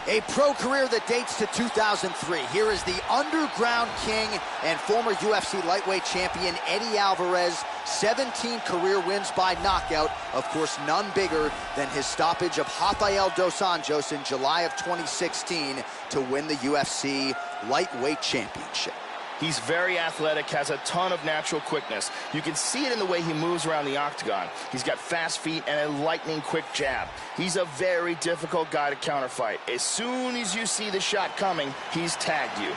A pro career that dates to 2003. Here is the Underground King and former UFC lightweight champion Eddie Alvarez. 17 career wins by knockout. Of course, none bigger than his stoppage of Rafael dos Anjos in July of 2016 to win the UFC lightweight championship. He's very athletic, has a ton of natural quickness. You can see it in the way he moves around the octagon. He's got fast feet and a lightning quick jab. He's a very difficult guy to counterfight. As soon as you see the shot coming, he's tagged you.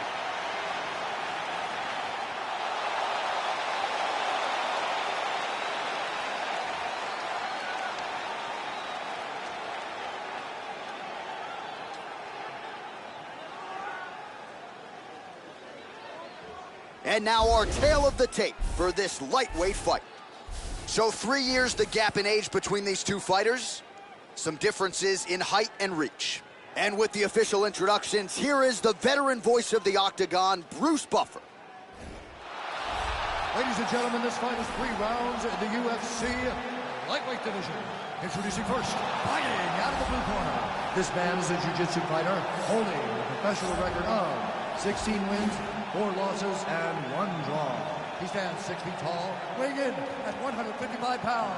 And now our tale of the tape for this lightweight fight. So 3 years the gap in age between these two fighters. Some differences in height and reach. And with the official introductions, here is the veteran voice of the Octagon, Bruce Buffer. Ladies and gentlemen, this fight is 3 rounds in the UFC lightweight division. Introducing first, fighting out of the blue corner. This man is a jiu-jitsu fighter holding a professional record of 16 wins, 4 losses, and 1 draw. He stands 6 feet tall, weighing in at 155 pounds.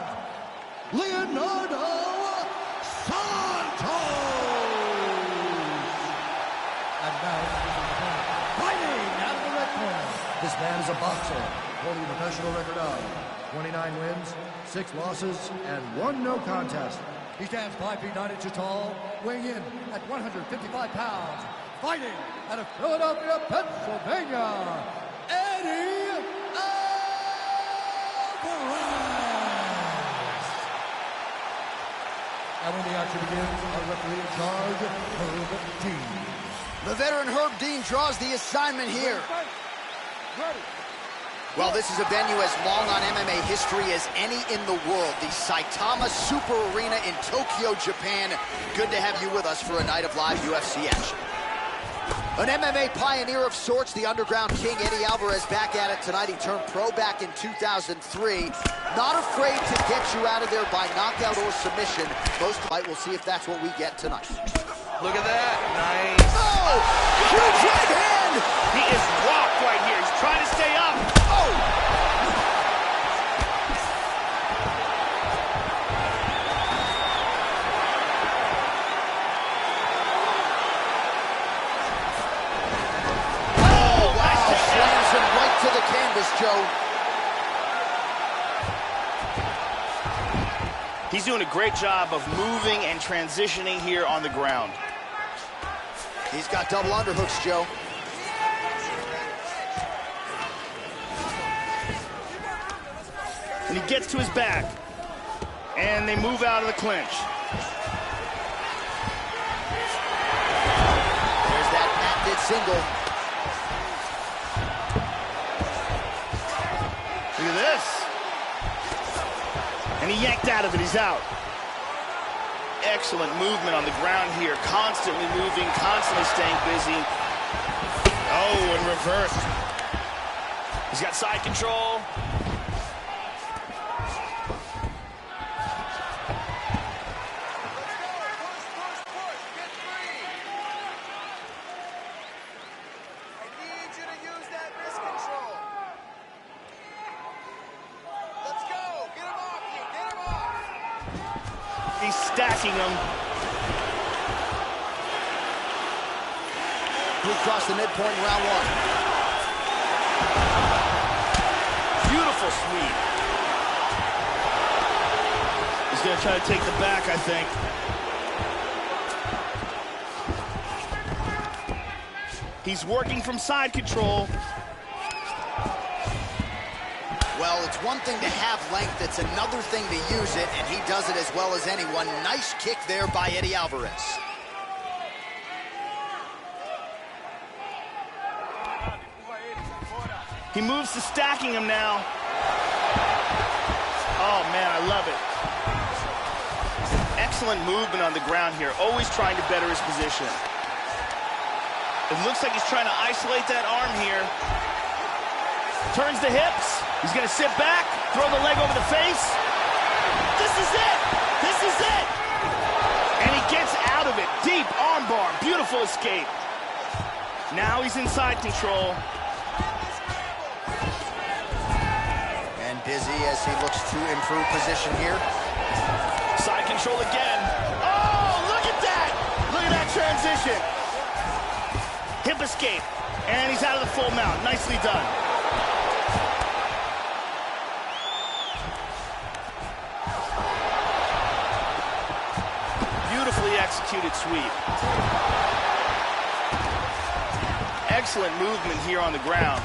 Leonardo Santos! And now, fighting out of the red corner. This man is a boxer, holding a professional record of 29 wins, 6 losses, and 1 no contest. He stands 5 feet 9 inches tall, weighing in at 155 pounds. Fighting out of Philadelphia, Pennsylvania, Eddie Alvarez. And when the action begins, our referee in charge, Herb Dean. The veteran Herb Dean draws the assignment here. Ready. Well, this is a venue as long on MMA history as any in the world. The Saitama Super Arena in Tokyo, Japan. Good to have you with us for a night of live UFC action. An MMA pioneer of sorts, the Underground King, Eddie Alvarez, back at it tonight. He turned pro back in 2003. Not afraid to get you out of there by knockout or submission. Most fight, we'll see if that's what we get tonight. Look at that. Nice. Oh! Huge right hand! He is rocked right here. He's trying to stay up. Oh! To the canvas, Joe. He's doing a great job of moving and transitioning here on the ground. He's got double underhooks, Joe. And he gets to his back. And they move out of the clinch. There's that patented single. Look at this. And he yanked out of it. He's out. Excellent movement on the ground here. Constantly moving, constantly staying busy. Oh, and reversed. He's got side control. He's stacking them. He crossed the midpoint in round one. Beautiful sweep. He's going to try to take the back, I think. He's working from side control. Well, it's one thing to have length, it's another thing to use it, and he does it as well as anyone. Nice kick there by Eddie Alvarez. He moves to stacking him now. Oh, man, I love it. Excellent movement on the ground here, always trying to better his position. It looks like he's trying to isolate that arm here. Turns the hips. He's going to sit back, throw the leg over the face. This is it. This is it. And he gets out of it. Deep armbar. Beautiful escape. Now he's in side control. And busy as he looks to improve position here. Side control again. Oh, look at that. Look at that transition. Hip escape. And he's out of the full mount. Nicely done. Beautifully executed sweep. Excellent movement here on the ground.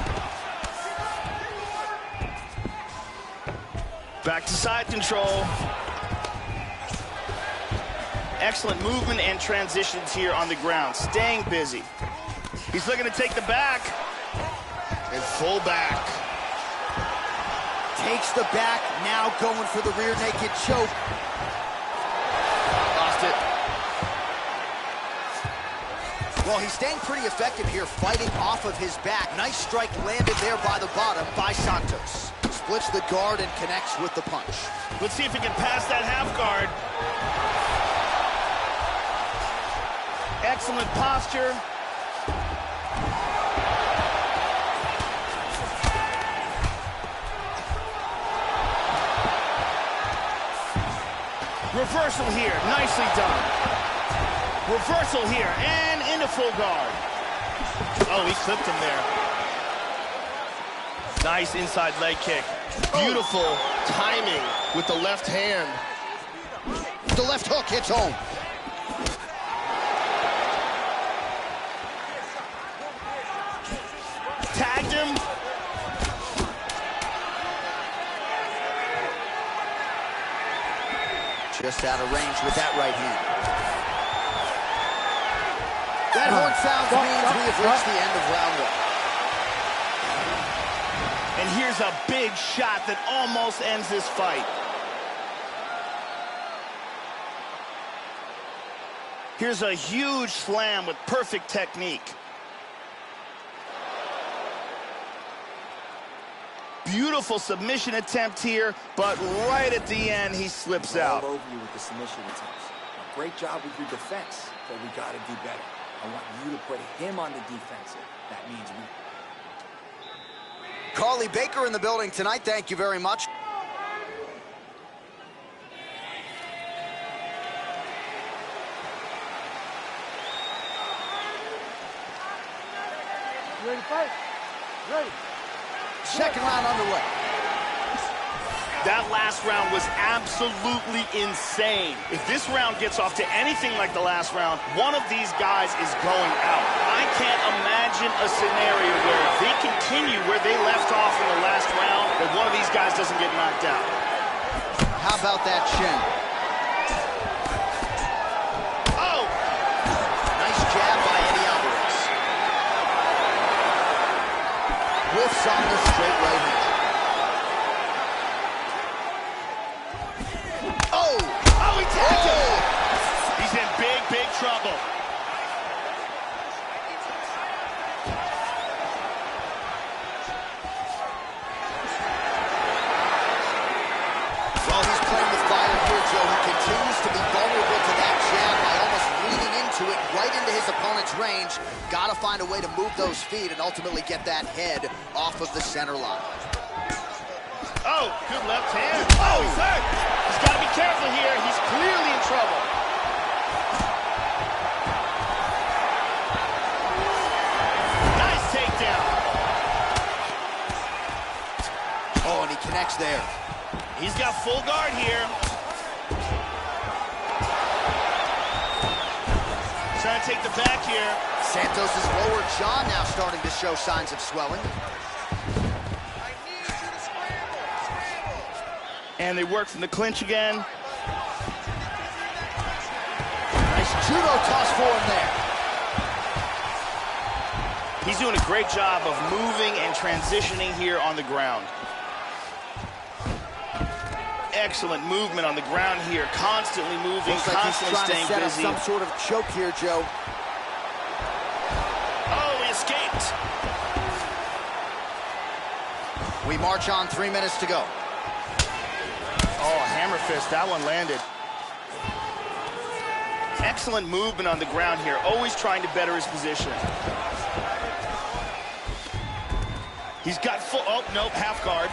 Back to side control. Excellent movement and transitions here on the ground. Staying busy. He's looking to take the back. And full back. Takes the back, now going for the rear naked choke. Lost it. Well, he's staying pretty effective here, fighting off of his back. Nice strike landed there by the bottom by Santos. Splits the guard and connects with the punch. Let's see if he can pass that half guard. Excellent posture. Reversal here, nicely done. Reversal here, and into full guard. Oh, he clipped him there. Nice inside leg kick. Beautiful timing with the left hand. The left hook hits home. Tagged him. Just out of range with that right hand. That horn sounds means we have reached the end of round one. And here's a big shot that almost ends this fight. Here's a huge slam with perfect technique. Beautiful submission attempt here, but right at the end, he slips out. All over you with the submission attempts. Great job with your defense, but we got to do better. I want you to put him on the defensive. That means we... Carly Baker in the building tonight. Thank you very much. You ready to fight? Ready. Second round underway. That last round was absolutely insane. If this round gets off to anything like the last round, one of these guys is going out. I can't imagine a scenario where they continue where they left off in the last round, but one of these guys doesn't get knocked out. How about that shin? Oh! Nice jab by Eddie Alvarez. Whiffs on the straight right hand. Oh, he tagged him! He's in big, big trouble. Well, he's playing with fire here, Joe. He continues to be vulnerable to that jab by almost leaning into it right into his opponent's range. Got to find a way to move those feet and ultimately get that head off of the center line. Oh, good left hand. Oh, he's hurt. He's got to be careful here. He's clearly in trouble. blocks there. He's got full guard here. Trying to take the back here. Santos' lower jaw now starting to show signs of swelling. I need you to scramble. And they work from the clinch again. Nice judo toss for him there. He's doing a great job of moving and transitioning here on the ground. Excellent movement on the ground here, constantly moving, Looks like constantly he's trying staying to set busy. up some sort of choke here, Joe. Oh, he escaped. We march on, 3 minutes to go. Oh, hammer fist, that one landed. Excellent movement on the ground here, always trying to better his position. He's got full, oh, nope, half guard.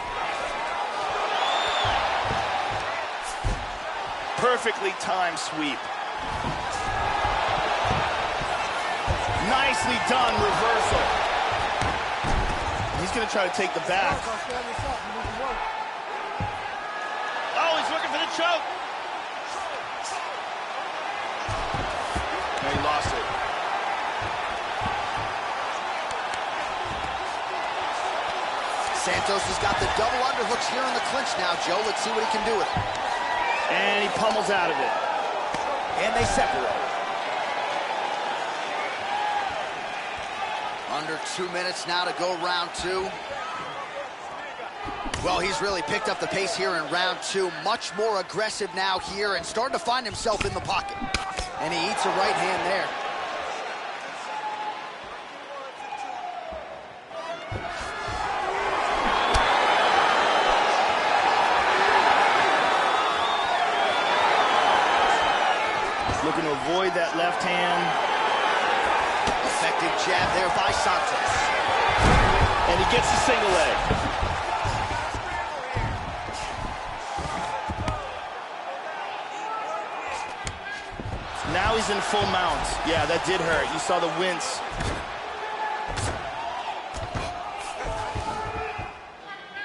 Perfectly timed sweep. Nicely done reversal. He's gonna try to take the back. Oh, he's looking for the choke. No, he lost it. Santos has got the double underhooks here in the clinch now, Joe. Let's see what he can do with it. And he pummels out of it. And they separate. Under 2 minutes now to go round two. Well, he's really picked up the pace here in round two. Much more aggressive now here and starting to find himself in the pocket. And he eats a right hand there. Looking to avoid that left hand. Effective jab there by Santos. And he gets the single leg. Now he's in full mount. Yeah, that did hurt. You saw the wince.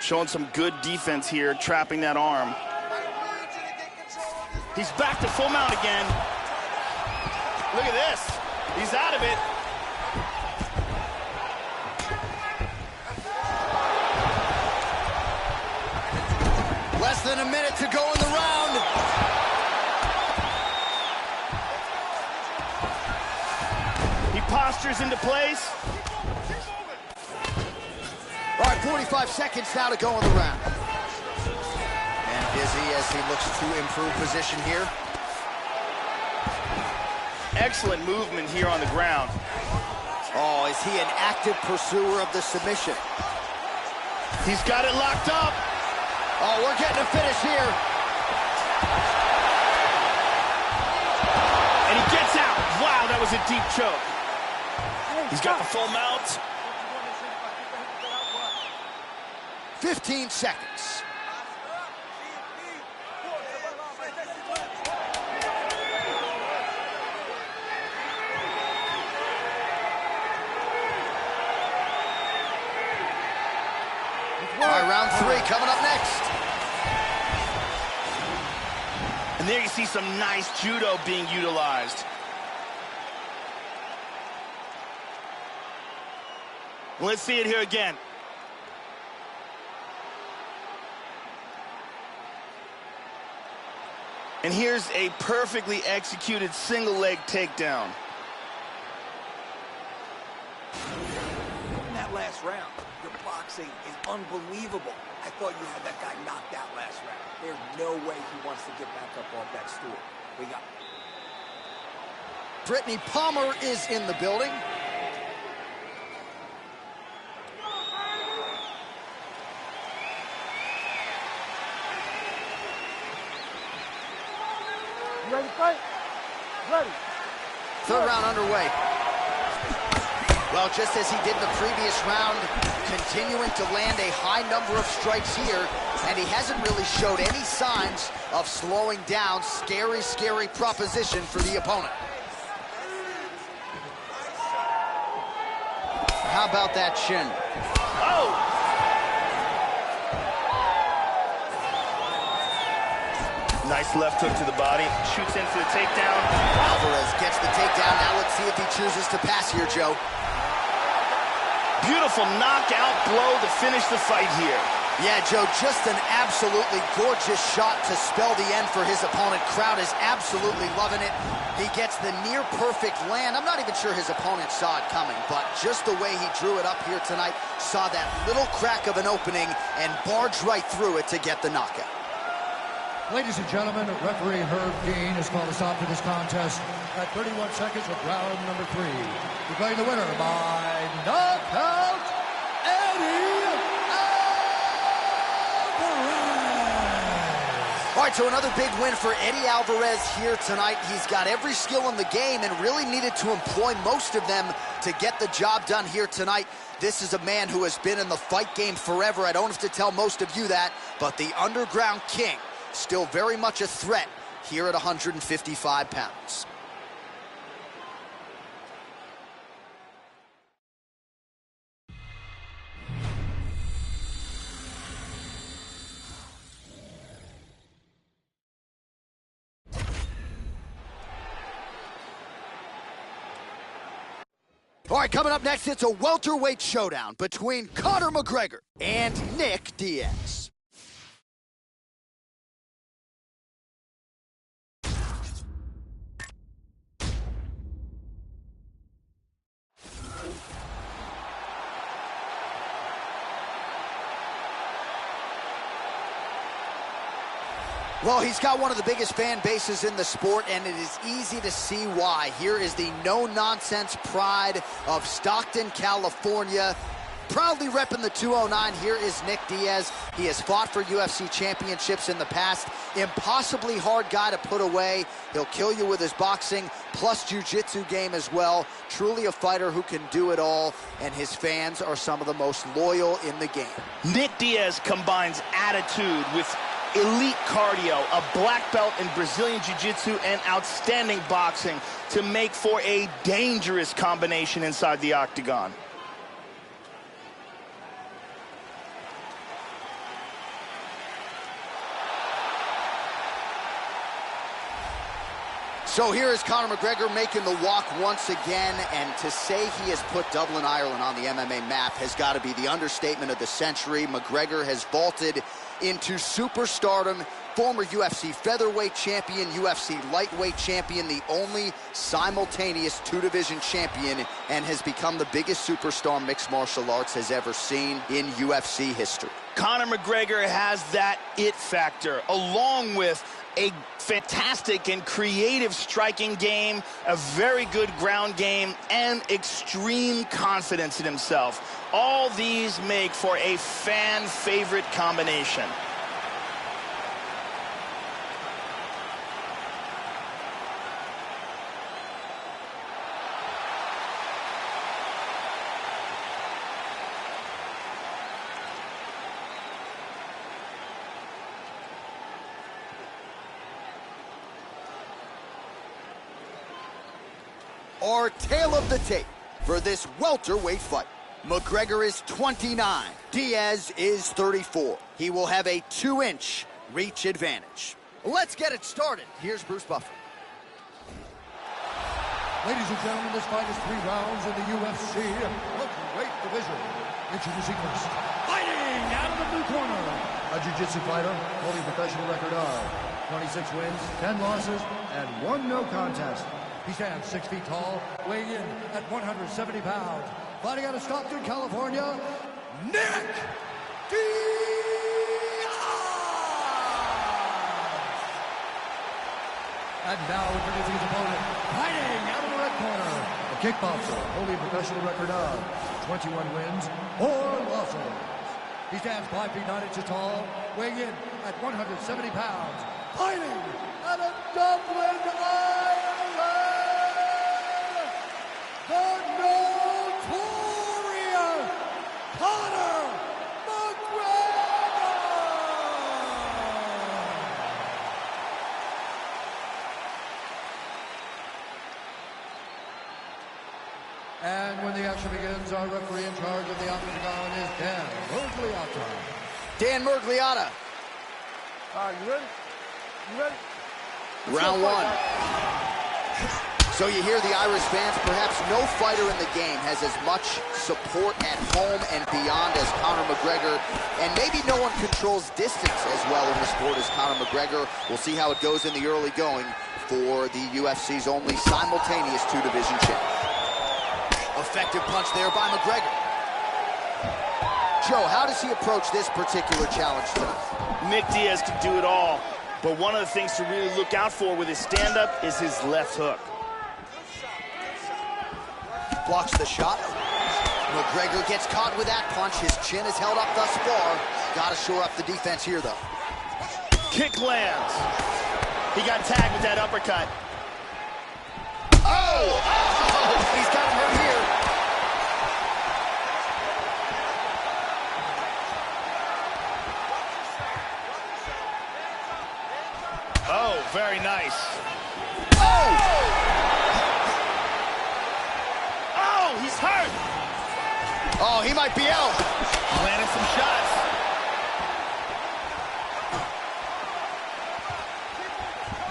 Showing some good defense here, trapping that arm. He's back to full mount again. Look at this. He's out of it. Less than a minute to go in the round. He postures into place. All right, 45 seconds now to go in the round. And busy as he looks to improve position here. Excellent movement here on the ground. Oh, is he an active pursuer of the submission? He's got it locked up. Oh, we're getting a finish here. And he gets out. Wow, that was a deep choke. He's got the full mount. 15 seconds. All right, round three coming up next. And there you see some nice judo being utilized. Let's see it here again. And here's a perfectly executed single leg takedown. In that last round, your boxing is unbelievable. I thought you had that guy knocked out last round. There's no way he wants to get back up off that stool. We got Brittany Palmer is in the building. You ready to fight? Ready. Third round underway. Well, just as he did in the previous round, continuing to land a high number of strikes here, and he hasn't really showed any signs of slowing down. Scary, scary proposition for the opponent. How about that shin? Oh! Nice left hook to the body. Shoots in for the takedown. Alvarez gets the takedown. Now let's see if he chooses to pass here, Joe. Beautiful knockout blow to finish the fight here. Yeah, Joe, just an absolutely gorgeous shot to spell the end for his opponent. Crowd is absolutely loving it. He gets the near-perfect land. I'm not even sure his opponent saw it coming, but just the way he drew it up here tonight, saw that little crack of an opening and barged right through it to get the knockout. Ladies and gentlemen, referee Herb Dean has called a stop to this contest at 31 seconds of round number 3. Declaring the winner by knockout, Eddie Alvarez. All right, so another big win for Eddie Alvarez here tonight. He's got every skill in the game and really needed to employ most of them to get the job done here tonight. This is a man who has been in the fight game forever. I don't have to tell most of you that, but the Underground King, still very much a threat here at 155 pounds. All right, coming up next, it's a welterweight showdown between Conor McGregor and Nick Diaz. Well, he's got one of the biggest fan bases in the sport, and it is easy to see why. Here is the no-nonsense pride of Stockton, California. Proudly repping the 209, here is Nick Diaz. He has fought for UFC championships in the past. Impossibly hard guy to put away. He'll kill you with his boxing, plus jiu-jitsu game as well. Truly a fighter who can do it all, and his fans are some of the most loyal in the game. Nick Diaz combines attitude with elite cardio, a black belt in Brazilian Jiu-Jitsu, and outstanding boxing to make for a dangerous combination inside the octagon. So here is Conor McGregor making the walk once again, and to say he has put Dublin, Ireland on the MMA map has got to be the understatement of the century. McGregor has vaulted into superstardom, former UFC featherweight champion, UFC lightweight champion, the only simultaneous two-division champion, and has become the biggest superstar mixed martial arts has ever seen in UFC history. Conor McGregor has that it factor, along with a fantastic and creative striking game, a very good ground game, and extreme confidence in himself. All these make for a fan-favorite combination. Our tale of the tape for this welterweight fight. McGregor is 29, Diaz is 34. He will have a 2-inch reach advantage. Let's get it started. Here's Bruce Buffer. Ladies and gentlemen, this fight is 3 rounds in the UFC welterweight division. Introducing first, fighting out of the blue corner, a jiu-jitsu fighter holding a professional record of 26 wins, 10 losses, and 1 no contest. He stands 6 feet tall, weighing in at 170 pounds. Fighting out of Stockton, California, Nick Diaz! And now introducing his opponent, fighting out of the red corner, a kickboxer holding a professional record of 21 wins, 4 losses. He stands 5 feet 9 inches tall, weighing in at 170 pounds. Fighting out of Dublin, Ireland, the notorious Conor McGregor! And when the action begins, our referee in charge of the octagon is Dan Miragliotta. Dan Miragliotta. You ready? You ready? Round one. So you hear the Irish fans, perhaps no fighter in the game has as much support at home and beyond as Conor McGregor, and maybe no one controls distance as well in the sport as Conor McGregor. We'll see how it goes in the early going for the UFC's only simultaneous two-division champ. Effective punch there by McGregor. Joe, how does he approach this particular challenge tonight? Nick Diaz can do it all, but one of the things to really look out for with his stand-up is his left hook. Blocks the shot. McGregor gets caught with that punch. His chin is held up thus far. Got to shore up the defense here, though. Kick lands. He got tagged with that uppercut. Oh! He's got him hurt here. Oh, very nice. Oh! Oh, he's hurt. Oh, he might be out. Landed some shots.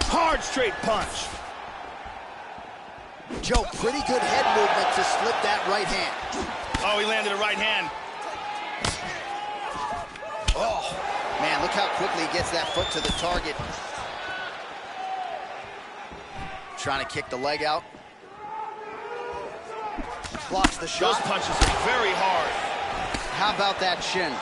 Hard straight punch. Joe, pretty good head movement to slip that right hand. Oh, he landed a right hand. Oh, man, look how quickly he gets that foot to the target. Trying to kick the leg out. Blocks the shot. Those punches are very hard. How about that shin?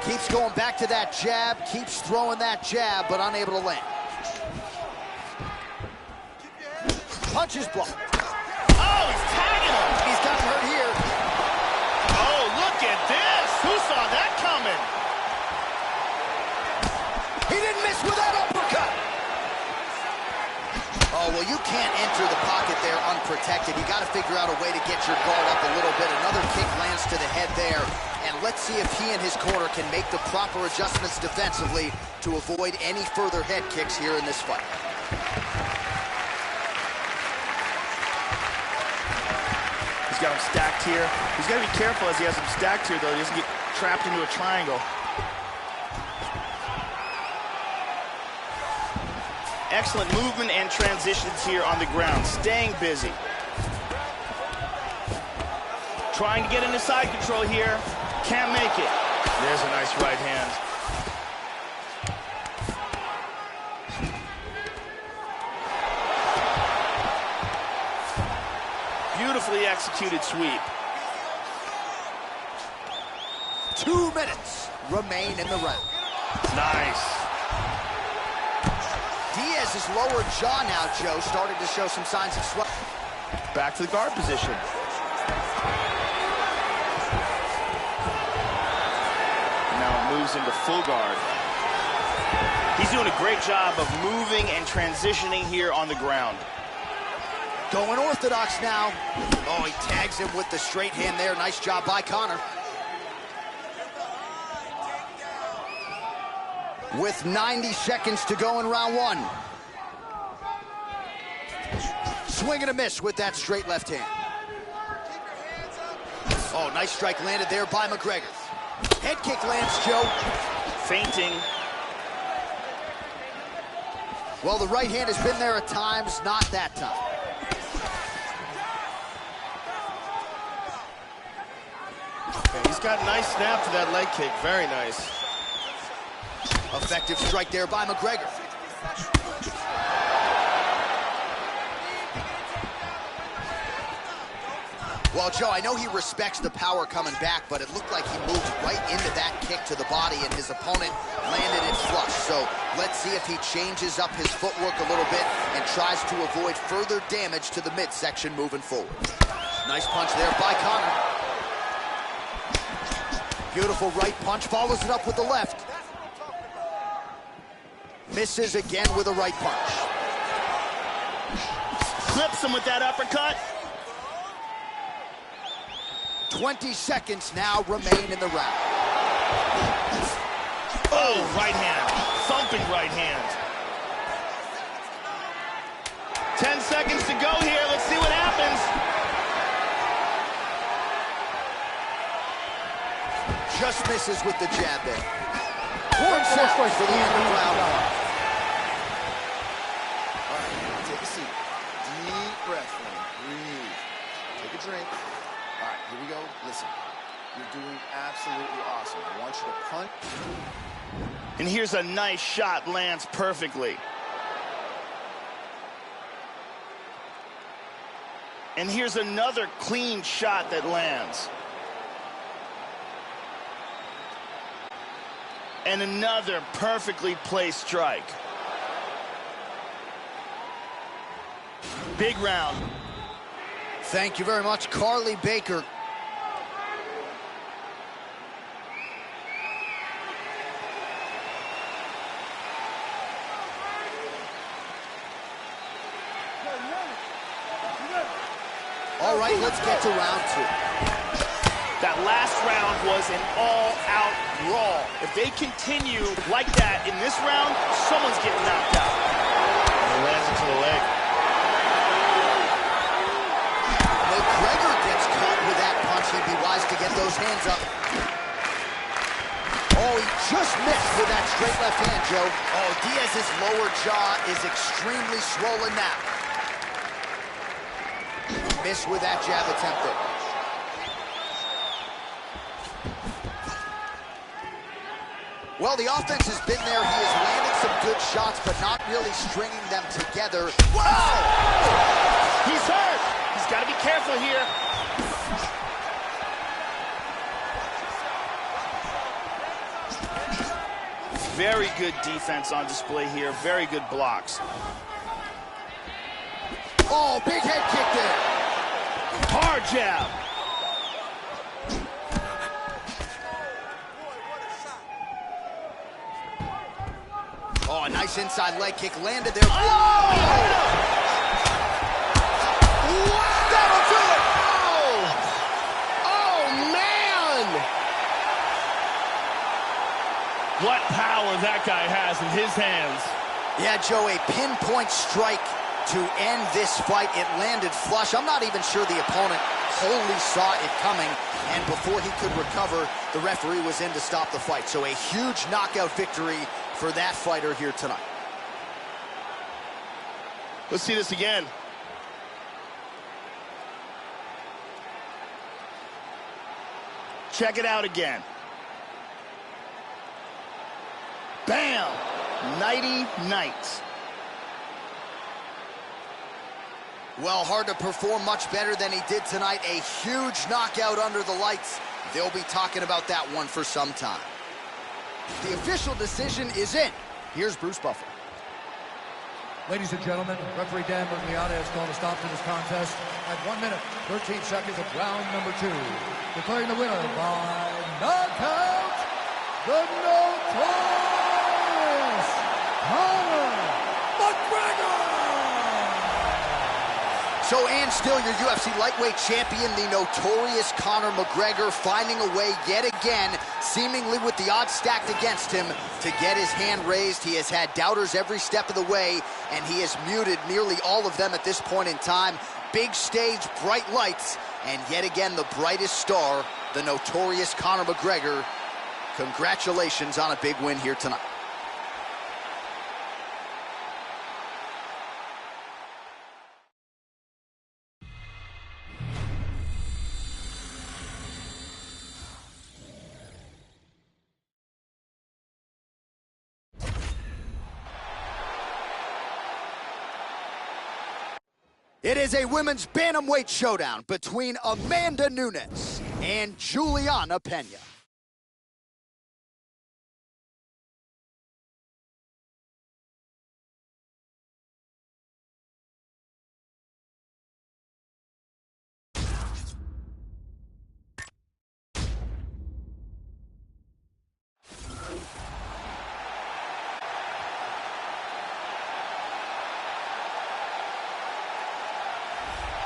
Keeps going back to that jab, keeps throwing that jab, but unable to land. Punches blocked. Oh, he's tagging him. He's got him hurt here. Oh, look at this. Who saw that coming? He didn't miss with that uppercut. Oh, well, you can't enter the pocket there unprotected. You got to figure out a way to get your guard up a little bit. Another kick lands to the head there. And let's see if he and his corner can make the proper adjustments defensively to avoid any further head kicks here in this fight. He's got him stacked here. He's got to be careful as he has him stacked here, though. He doesn't get trapped into a triangle. Excellent movement and transitions here on the ground. Staying busy. Trying to get into side control here. Can't make it. There's a nice right hand. Beautifully executed sweep. 2 minutes remain in the round. Nice. Diaz's lower jaw now, Joe, started to show some signs of swelling. Back to the guard position. Now moves into full guard. He's doing a great job of moving and transitioning here on the ground. Going orthodox now. Oh, he tags him with the straight hand there. Nice job by Conor. With 90 seconds to go in round one. Swing and a miss with that straight left hand. Oh, nice strike landed there by McGregor. Head kick lands, Joe. Feinting. Well, the right hand has been there at times, not that time. Okay, he's got a nice snap to that leg kick. Very nice. Effective strike there by McGregor. Well, Joe, I know he respects the power coming back, but it looked like he moved right into that kick to the body, and his opponent landed it flush. So let's see if he changes up his footwork a little bit and tries to avoid further damage to the midsection moving forward. Nice punch there by Conor. Beautiful right punch, follows it up with the left. Misses again with a right punch. Clips him with that uppercut. 20 seconds now remain in the round. Oh, right hand. Thumping right hand. 10 seconds to go here. Let's see what happens. just misses with the jab there. One set for the end of round one. All right, take a seat. Deep breath for me. Breathe. Take a drink. All right, here we go. Listen, you're doing absolutely awesome. I want you to punch. And here's a nice shot, lands perfectly. And here's another clean shot that lands. And another perfectly placed strike. Big round. Thank you very much, Carly Baker. All right, let's get to round two. That last round was an all-out brawl. If they continue like that in this round, someone's getting knocked out. He lands it to the leg. McGregor gets caught with that punch. He'd be wise to get those hands up. Oh, he just missed with that straight left hand, Joe. Oh, Diaz's lower jaw is extremely swollen now. Missed with that jab attempt there. Well, the offense has been there. He has landed some good shots, but not really stringing them together. Wow! He's hurt. He's got to be careful here. Very good defense on display here. Very good blocks. Oh, big head kick there. Hard jab. Oh, a nice inside leg kick landed there. Oh! That'll do it! Oh, man! What power that guy has in his hands. Yeah, Joe, a pinpoint strike to end this fight. It landed flush. I'm not even sure the opponent wholly saw it coming, and before he could recover, the referee was in to stop the fight. So a huge knockout victory for that fighter here tonight. Let's see this again. Check it out again. Bam! Nighty night. Well, hard to perform much better than he did tonight. A huge knockout under the lights. They'll be talking about that one for some time. The official decision is in. Here's Bruce Buffer. Ladies and gentlemen, referee Dan Miragliotta has called a stop to this contest at 1 minute, 13 seconds of round number 2. Declaring the winner by knockout, the notorious Conor McGregor! So, and still your UFC lightweight champion, the notorious Conor McGregor, finding a way yet again, seemingly with the odds stacked against him, to get his hand raised. He has had doubters every step of the way, and he has muted nearly all of them at this point in time. Big stage, bright lights, and yet again the brightest star, the notorious Conor McGregor. Congratulations on a big win here tonight. It is a women's bantamweight showdown between Amanda Nunes and Juliana Pena.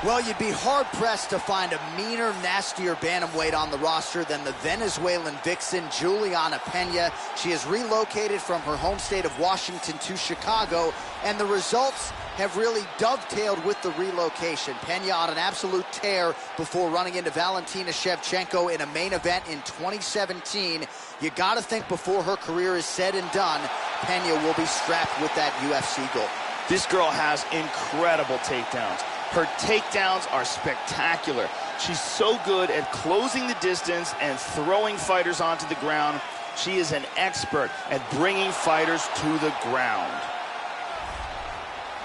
Well, you'd be hard-pressed to find a meaner, nastier bantamweight on the roster than the Venezuelan vixen, Juliana Pena. She has relocated from her home state of Washington to Chicago, and the results have really dovetailed with the relocation. Pena on an absolute tear before running into Valentina Shevchenko in a main event in 2017. You gotta think before her career is said and done, Pena will be strapped with that UFC gold. This girl has incredible takedowns. Her takedowns are spectacular. She's so good at closing the distance and throwing fighters onto the ground. She is an expert at bringing fighters to the ground.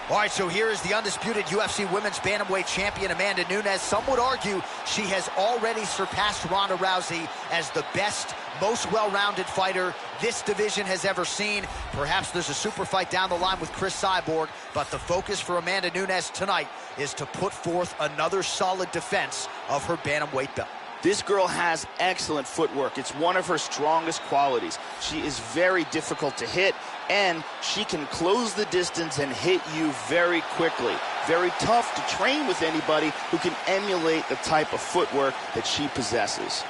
All right, so here is the undisputed UFC Women's Bantamweight Champion, Amanda Nunes. Some would argue she has already surpassed Ronda Rousey as the best, most well-rounded fighter this division has ever seen. Perhaps there's a super fight down the line with Chris Cyborg, but the focus for Amanda Nunes tonight is to put forth another solid defense of her bantamweight belt. This girl has excellent footwork. It's one of her strongest qualities. She is very difficult to hit, and she can close the distance and hit you very quickly. Very tough to train with anybody who can emulate the type of footwork that she possesses.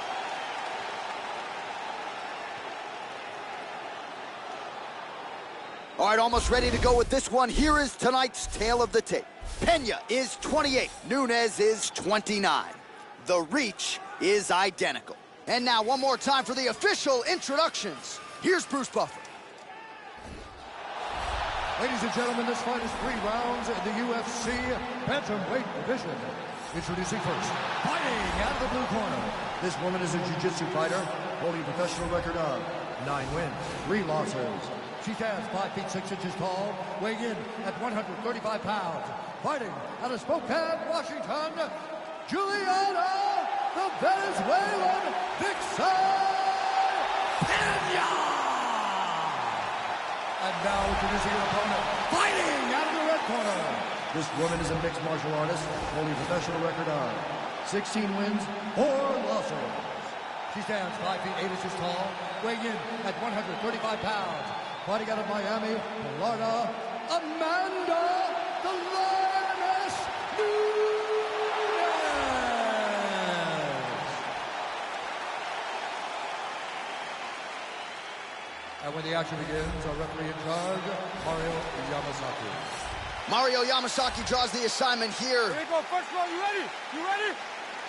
All right, almost ready to go with this one. Here is tonight's tale of the tape. Pena is 28, Nunes is 29. The reach is identical. And now one more time for the official introductions. Here's Bruce Buffer. Ladies and gentlemen, this fight is 3 rounds in the UFC Bantamweight division. Introducing first, fighting out of the blue corner. This woman is a jiu-jitsu fighter, holding a professional record of 9 wins, 3 losses. She stands 5 feet 6 inches tall, weighing in at 135 pounds. Fighting out of Spokane, Washington, Juliana, the Venezuelan vixen, Pena! And now introducing her opponent, fighting out of the red corner. This woman is a mixed martial artist, holding a professional record of 16 wins, 4 losses. She stands 5 feet 8 inches tall, weighing in at 135 pounds. Fighting out of Miami, Florida, Amanda the Lioness Nunes. And when the action begins, our referee in charge, Mario Yamasaki. Mario Yamasaki draws the assignment here. Here we go, first round, you ready? You ready?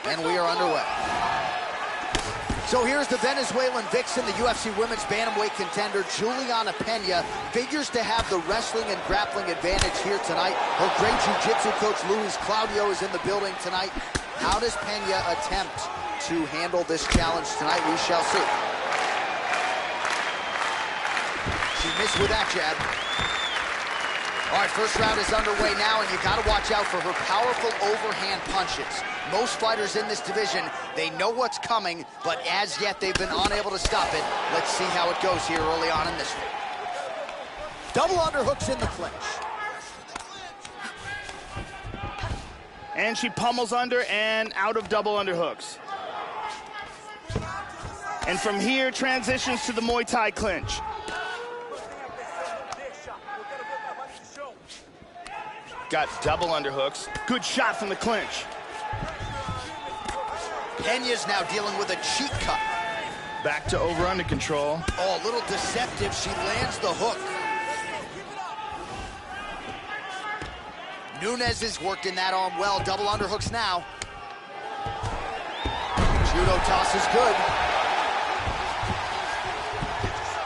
And we are underway. So here's the Venezuelan vixen, the UFC Women's Bantamweight contender, Juliana Pena, figures to have the wrestling and grappling advantage here tonight. Her great jiu-jitsu coach, Luis Claudio, is in the building tonight. How does Pena attempt to handle this challenge tonight? We shall see. She missed with that jab. All right, first round is underway now, and you got to watch out for her powerful overhand punches. Most fighters in this division, they know what's coming, but as yet they've been unable to stop it. Let's see how it goes here early on in this one. Double underhooks in the clinch. And she pummels under and out of double underhooks. And from here, transitions to the Muay Thai clinch. Got double underhooks. Good shot from the clinch. Pena's now dealing with a cheek cut. Back to over-under control. Oh, a little deceptive. She lands the hook. Nunes is working that arm well. Double underhooks now. Judo toss is good.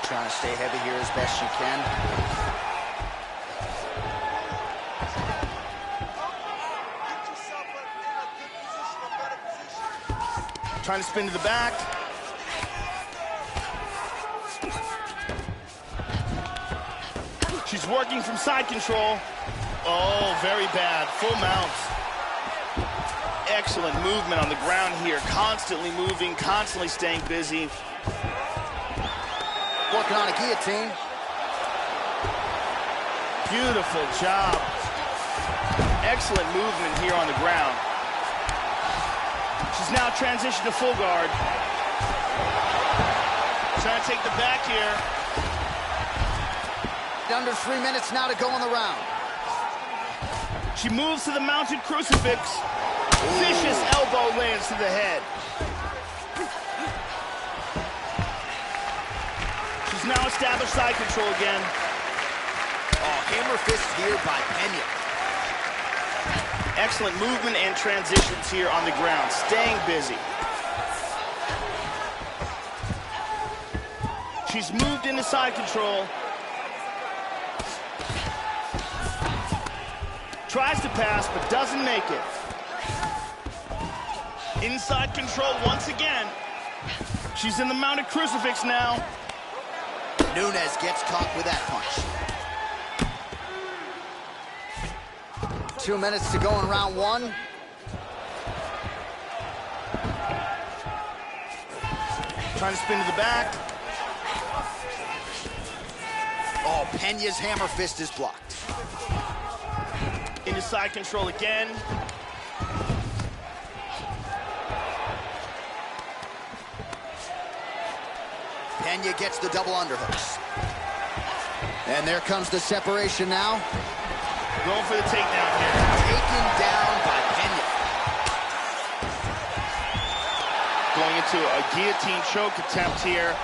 Trying to stay heavy here as best she can. Trying to spin to the back. She's working from side control. Oh, very bad. Full mounts. Excellent movement on the ground here. Constantly moving, constantly staying busy. Working on a guillotine. Beautiful job. Excellent movement here on the ground. She's now transitioned to full guard. Trying to take the back here. Under 3 minutes now to go in the round. She moves to the mounted crucifix. Vicious elbow lands to the head. She's now established side control again. Oh, hammer fist here by Pena. Excellent movement and transitions here on the ground, staying busy. She's moved into side control. Tries to pass, but doesn't make it. Inside control once again. She's in the mounted crucifix now. Nunes gets caught with that punch. 2 minutes to go in round one. Trying to spin to the back. Oh, Pena's hammer fist is blocked. Into side control again. Pena gets the double underhooks. And there comes the separation now. Going for the takedown here. Taken down by Pena. Going into a guillotine choke attempt here.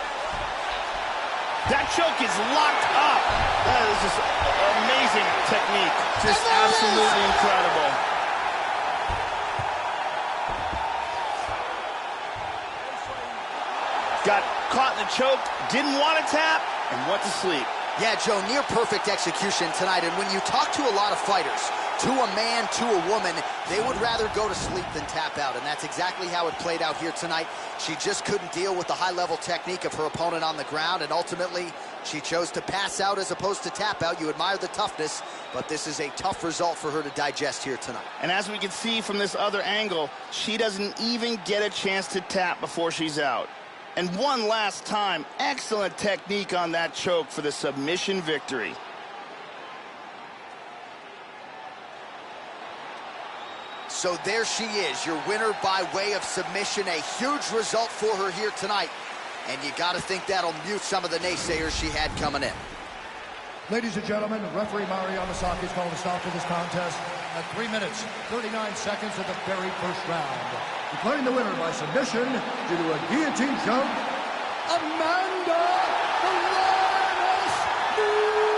That choke is locked up. That is just amazing technique. Just absolutely incredible. Got caught in the choke, didn't want to tap, and went to sleep. Yeah, Joe, near perfect execution tonight. And when you talk to a lot of fighters, to a man, to a woman, they would rather go to sleep than tap out. And that's exactly how it played out here tonight. She just couldn't deal with the high-level technique of her opponent on the ground. And ultimately, she chose to pass out as opposed to tap out. You admire the toughness, but this is a tough result for her to digest here tonight. And as we can see from this other angle, she doesn't even get a chance to tap before she's out. And one last time, excellent technique on that choke for the submission victory. So there she is, your winner by way of submission. A huge result for her here tonight. And you got to think that'll mute some of the naysayers she had coming in. Ladies and gentlemen, referee Mario Yamasaki has called a stop to this contest at 3 minutes, 39 seconds of the very first round. Declaring the winner by submission due to a guillotine choke, Amanda the Lioness Nunes.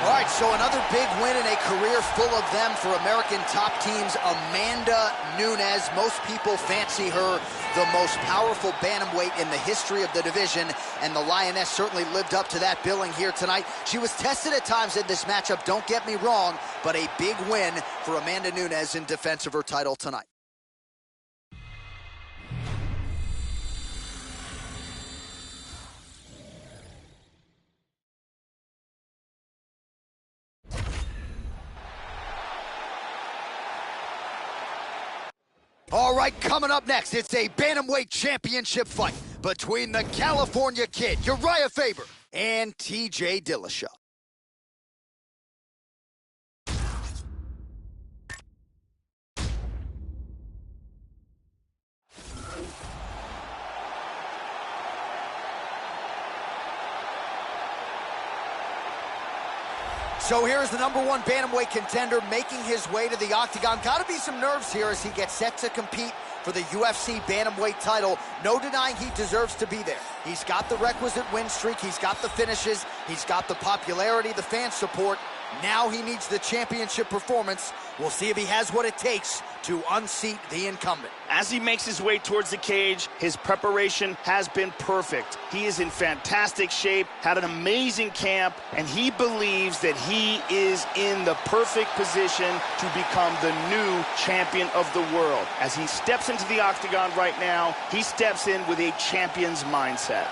All right, so another big win in a career full of them for American top teams. Amanda Nunes, most people fancy her the most powerful bantamweight in the history of the division, and the Lioness certainly lived up to that billing here tonight. She was tested at times in this matchup, don't get me wrong, but a big win for Amanda Nunes in defense of her title tonight. All right, coming up next, it's a bantamweight championship fight between the California Kid, Uriah Faber, and TJ Dillashaw. So here's the #1 bantamweight contender making his way to the octagon. Got to be some nerves here as he gets set to compete for the UFC bantamweight title. No denying he deserves to be there. He's got the requisite win streak. He's got the finishes. He's got the popularity, the fan support. Now he needs the championship performance. We'll see if he has what it takes to unseat the incumbent. As he makes his way towards the cage, his preparation has been perfect. He is in fantastic shape, had an amazing camp, and he believes that he is in the perfect position to become the new champion of the world. As he steps into the octagon right now, he steps in with a champion's mindset.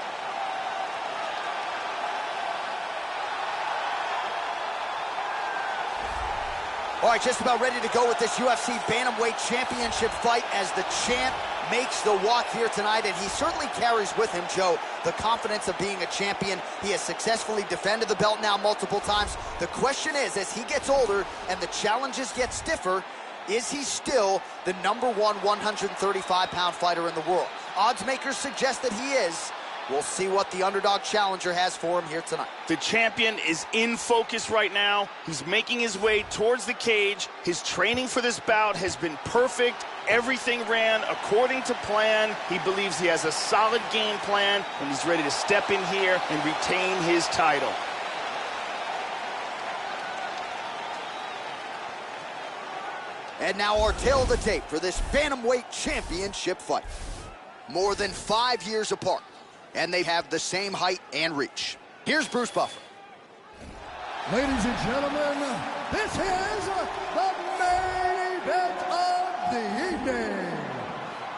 All right, just about ready to go with this UFC Bantamweight Championship fight as the champ makes the walk here tonight, and he certainly carries with him, Joe, the confidence of being a champion. He has successfully defended the belt now multiple times. The question is, as he gets older and the challenges get stiffer, is he still the #1 135-pound fighter in the world? Odds makers suggest that he is. We'll see what the underdog challenger has for him here tonight. The champion is in focus right now. He's making his way towards the cage. His training for this bout has been perfect. Everything ran according to plan. He believes he has a solid game plan, and he's ready to step in here and retain his title. And now our tale of the tape for this Bantamweight Championship fight. More than 5 years apart, and they have the same height and reach. Here's Bruce Buffer. Ladies and gentlemen, this is the main event of the evening.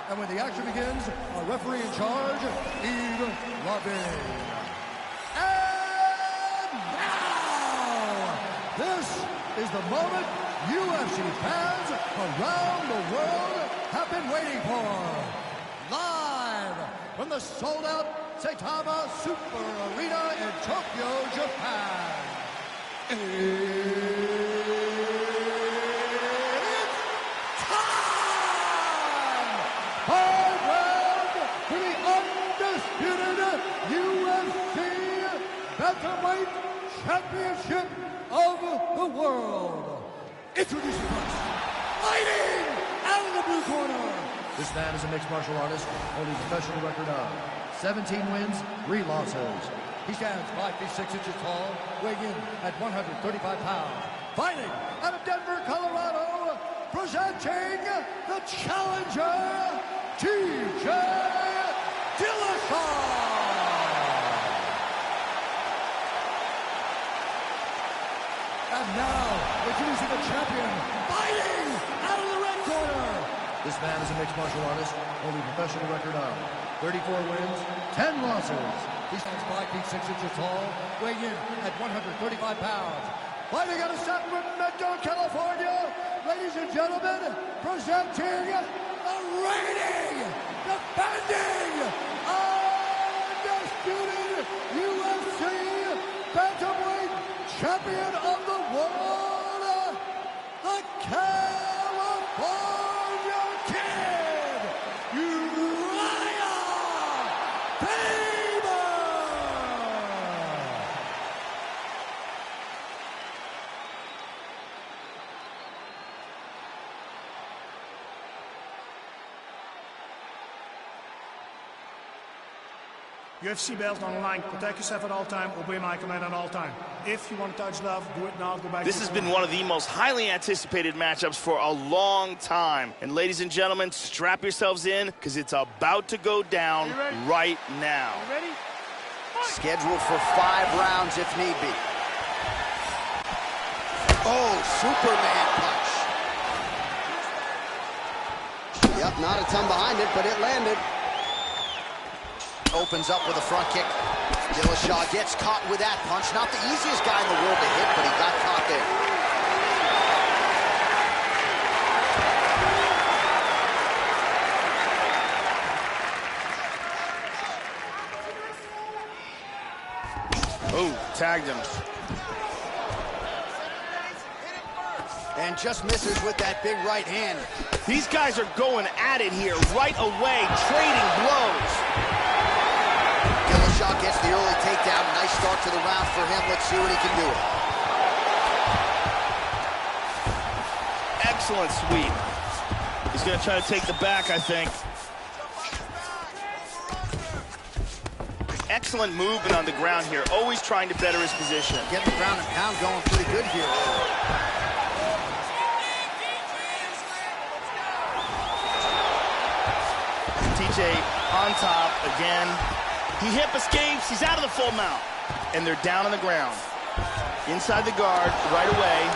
And when the action begins, our referee in charge, Yves Lavigne. And now, this is the moment UFC fans around the world have been waiting for. Live from the sold-out Saitama Super Arena in Tokyo, Japan. It's time! Forward to the undisputed UFC Bantamweight Championship of the world. Introducing first, fighting out of the blue corner. This man is a mixed martial artist, holding a professional record of 17 wins, 3 losses. He stands 5 feet 6 inches tall, weighing in at 135 pounds. Fighting out of Denver, Colorado, presenting the challenger, TJ Dillashaw. And now, introducing the champion, fighting out of the red corner. This man is a mixed martial artist, holding a professional record of 34 wins, 10 losses. He stands 5 feet 6 inches tall, weighing in at 135 pounds. Fighting out of Sacramento, California, ladies and gentlemen, presenting the reigning, defending, undisputed UFC Bantamweight Champion of the world, the California Kid, Uriah Faber! UFC belts on the line. Protect yourself at all time. Obey my command at all time. If you want to touch love, do it now. Go back. This has been one of the most highly anticipated matchups for a long time. And ladies and gentlemen, strap yourselves in because it's about to go down right now. You ready? Scheduled for 5 rounds if need be. Oh, Superman punch. Yep, not a ton behind it, but it landed. Opens up with a front kick. Dillashaw gets caught with that punch. Not the easiest guy in the world to hit, but he got caught there. Oh, tagged him. And just misses with that big right hand. These guys are going at it here right away, trading blows. Dillashaw gets the early takedown. Nice start to the round for him. Let's see what he can do. Excellent sweep. He's going to try to take the back, I think. Excellent movement on the ground here. Always trying to better his position. Getting the ground and pound going pretty good here. TJ on top again. He hip escapes. He's out of the full mount. And they're down on the ground. Inside the guard right away.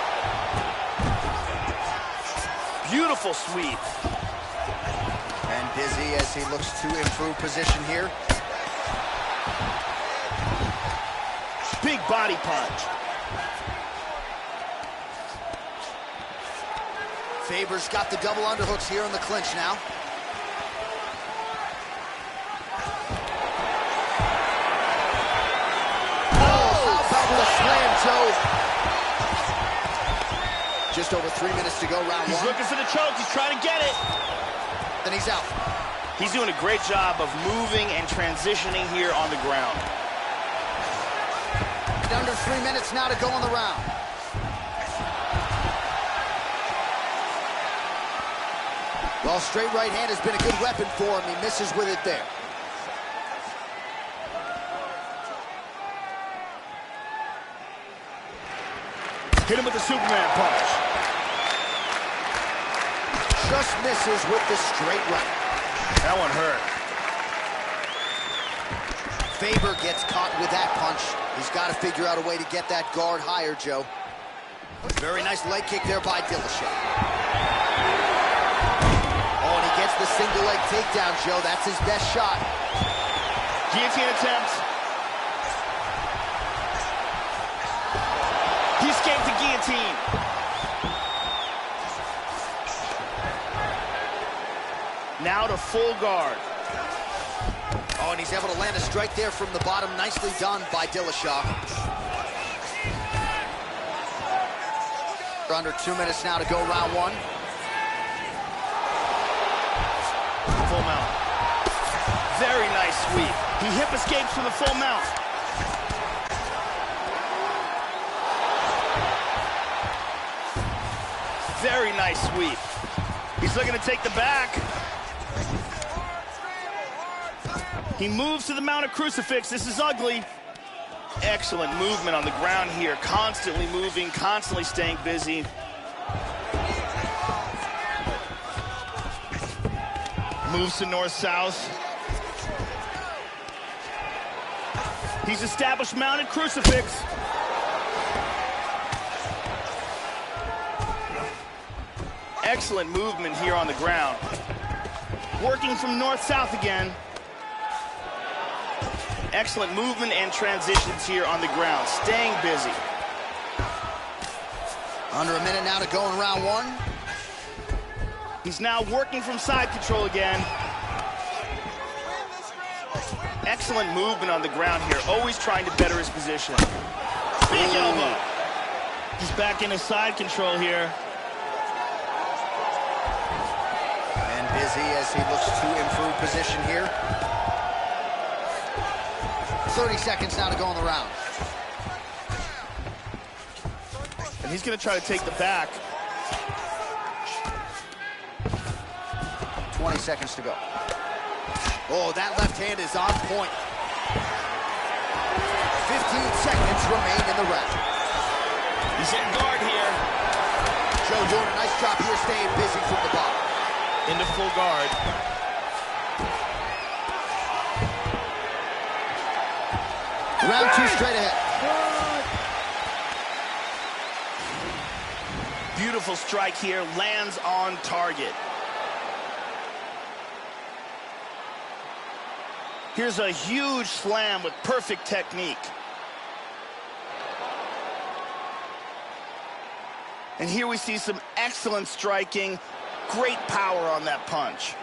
Beautiful sweep. And Dizzy as he looks to improve position here. Big body punch. Faber's got the double underhooks here in the clinch now. Slam, Joe. Just over 3 minutes to go, round 1. He's looking for the choke. He's trying to get it. Then he's out. He's doing a great job of moving and transitioning here on the ground. Under 3 minutes now to go in the round. Well, straight right hand has been a good weapon for him. He misses with it there. Hit him with the Superman punch. Just misses with the straight right. That one hurt. Faber gets caught with that punch. He's got to figure out a way to get that guard higher, Joe. Very nice leg kick there by Dillashaw. Oh, and he gets the single leg takedown, Joe. That's his best shot. Guillotine attempt. He escaped the guillotine. Now to full guard. Oh, and he's able to land a strike there from the bottom. Nicely done by Dillashaw. Under 2 minutes now to go, round one. Full mount. Very nice sweep. He hip escapes from the full mount. Very nice sweep. He's looking to take the back. He moves to the mounted crucifix. This is ugly. Excellent movement on the ground here. Constantly moving, constantly staying busy. Moves to north-south. He's established mounted crucifix. Excellent movement here on the ground. Working from north-south again. Excellent movement and transitions here on the ground. Staying busy. Under a minute now to go in round one. He's now working from side control again. Excellent movement on the ground here. Always trying to better his position. Big elbow. He's back into side control here. And busy as he looks to improve position here. 30 seconds now to go in the round. And he's going to try to take the back. 20 seconds to go. Oh, that left hand is on point. 15 seconds remain in the round. He's in guard here. Joe doing a nice job here, staying busy from the bottom. Into full guard. Round two straight ahead. Beautiful strike here, lands on target. Here's a huge slam with perfect technique. And here we see some excellent striking, great power on that punch.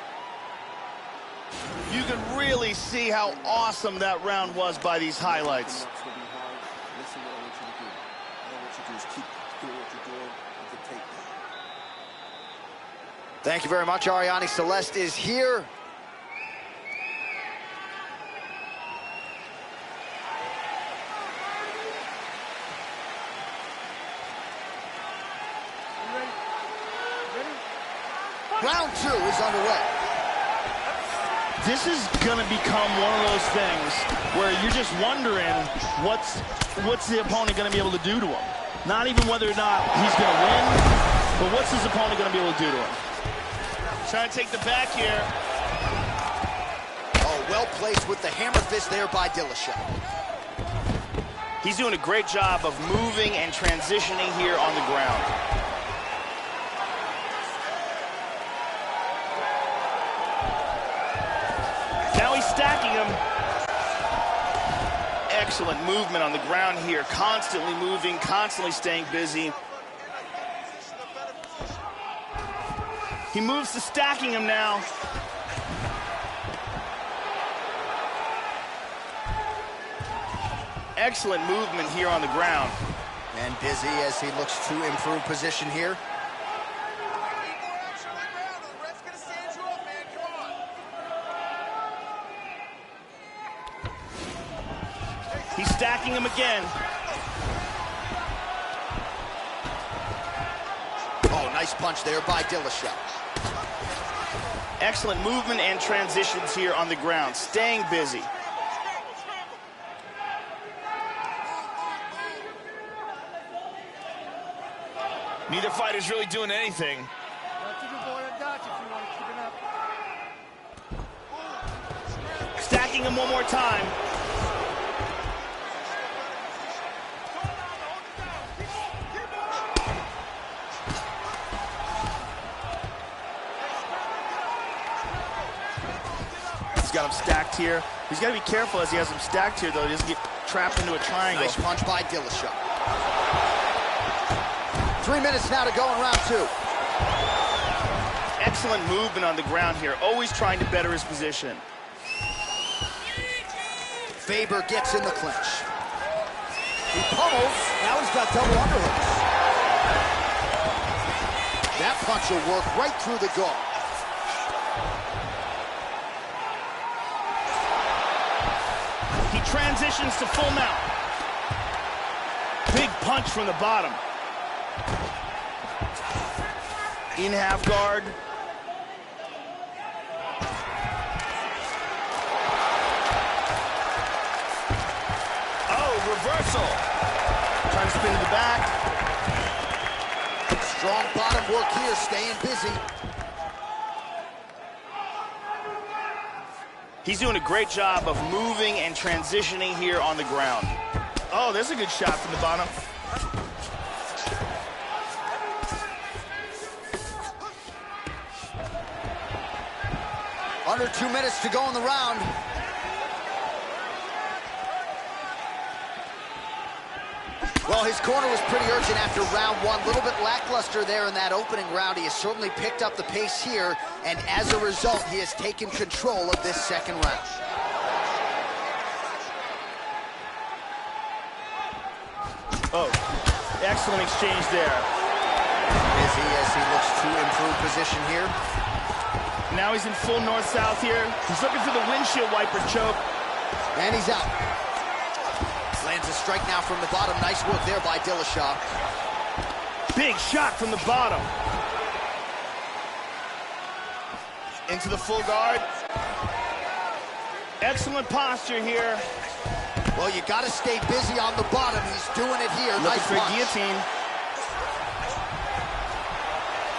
You can really see how awesome that round was by these highlights. Thank you very much. Arianny Celeste is here. Round two is underway. This is going to become one of those things where you're just wondering what's the opponent going to be able to do to him. Not even whether or not he's going to win, but what's his opponent going to be able to do to him. Trying to take the back here. Oh, well placed with the hammer fist there by Dillashaw. He's doing a great job of moving and transitioning here on the ground. Now he's stacking him. Excellent movement on the ground here. Constantly moving, constantly staying busy. He moves to stacking him now. Excellent movement here on the ground. And busy as he looks to improve position here. Attacking him again. Oh, nice punch there by Dillashaw. Excellent movement and transitions here on the ground, staying busy. Neither fighter's really doing anything. Stacking him one more time. He's got him stacked here. He's got to be careful as he has him stacked here, though. He doesn't get trapped into a triangle. Nice punch by Dillashaw. 3 minutes now to go in round 2. Excellent movement on the ground here, always trying to better his position. Faber gets in the clinch. He pummels. Now he's got double underhooks. That punch will work right through the guard. He transitions to full mount. Big punch from the bottom. In half guard. Reversal. Trying to spin to the back. Strong bottom work here, staying busy. He's doing a great job of moving and transitioning here on the ground. Oh, there's a good shot from the bottom. Under 2 minutes to go in the round. Well, his corner was pretty urgent after round 1. A little bit lackluster there in that opening round. He has certainly picked up the pace here, and as a result, he has taken control of this second round. Oh, excellent exchange there. Busy as he looks to improve position here. Now he's in full north-south here. He's looking for the windshield wiper choke. And he's out. Lands a strike now from the bottom. Nice work there by Dillashaw. Big shot from the bottom. Into the full guard. Excellent posture here. Well, you got to stay busy on the bottom. He's doing it here. Looking nice for punch. a guillotine.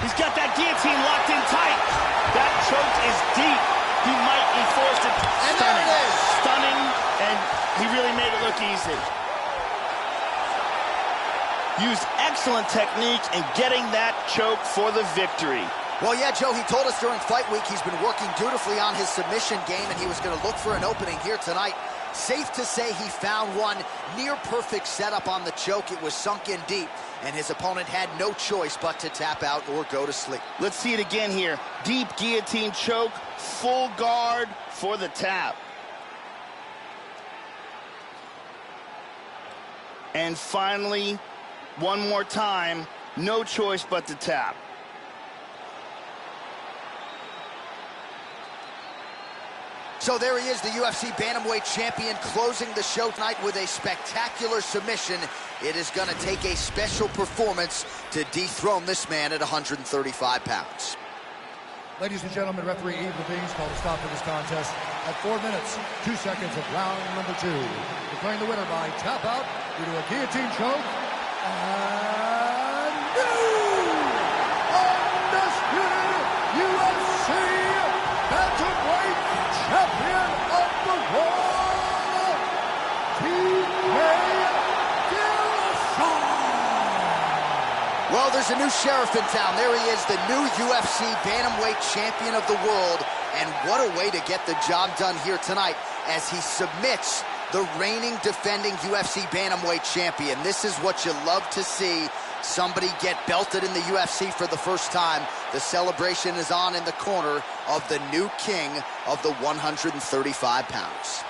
He's got that guillotine locked in tight. That choke is deep. He might be forced to. And there it is. Stunning, and he really made it look easy. Used excellent technique in getting that choke for the victory. Well, yeah, Joe, he told us during fight week he's been working dutifully on his submission game, and he was going to look for an opening here tonight. Safe to say he found one. Near perfect setup on the choke. It was sunk in deep, and his opponent had no choice but to tap out or go to sleep. Let's see it again here. Deep guillotine choke, full guard for the tap. And finally, one more time, no choice but to tap. So there he is, the UFC Bantamweight champion, closing the show tonight with a spectacular submission. It is going to take a special performance to dethrone this man at 135 pounds. Ladies and gentlemen, referee Yves Levine called a stop to this contest at 4 minutes, 2 seconds of round number 2. Declaring the winner by tap out due to a guillotine choke. And new undisputed UFC Bantamweight champion of the world, TK Dillashaw. Well, there's a new sheriff in town. There he is, the new UFC Bantamweight champion of the world. And what a way to get the job done here tonight as he submits the reigning, defending UFC Bantamweight champion. This is what you love to see. Somebody get belted in the UFC for the first time. The celebration is on in the corner of the new king of the 135 pounds.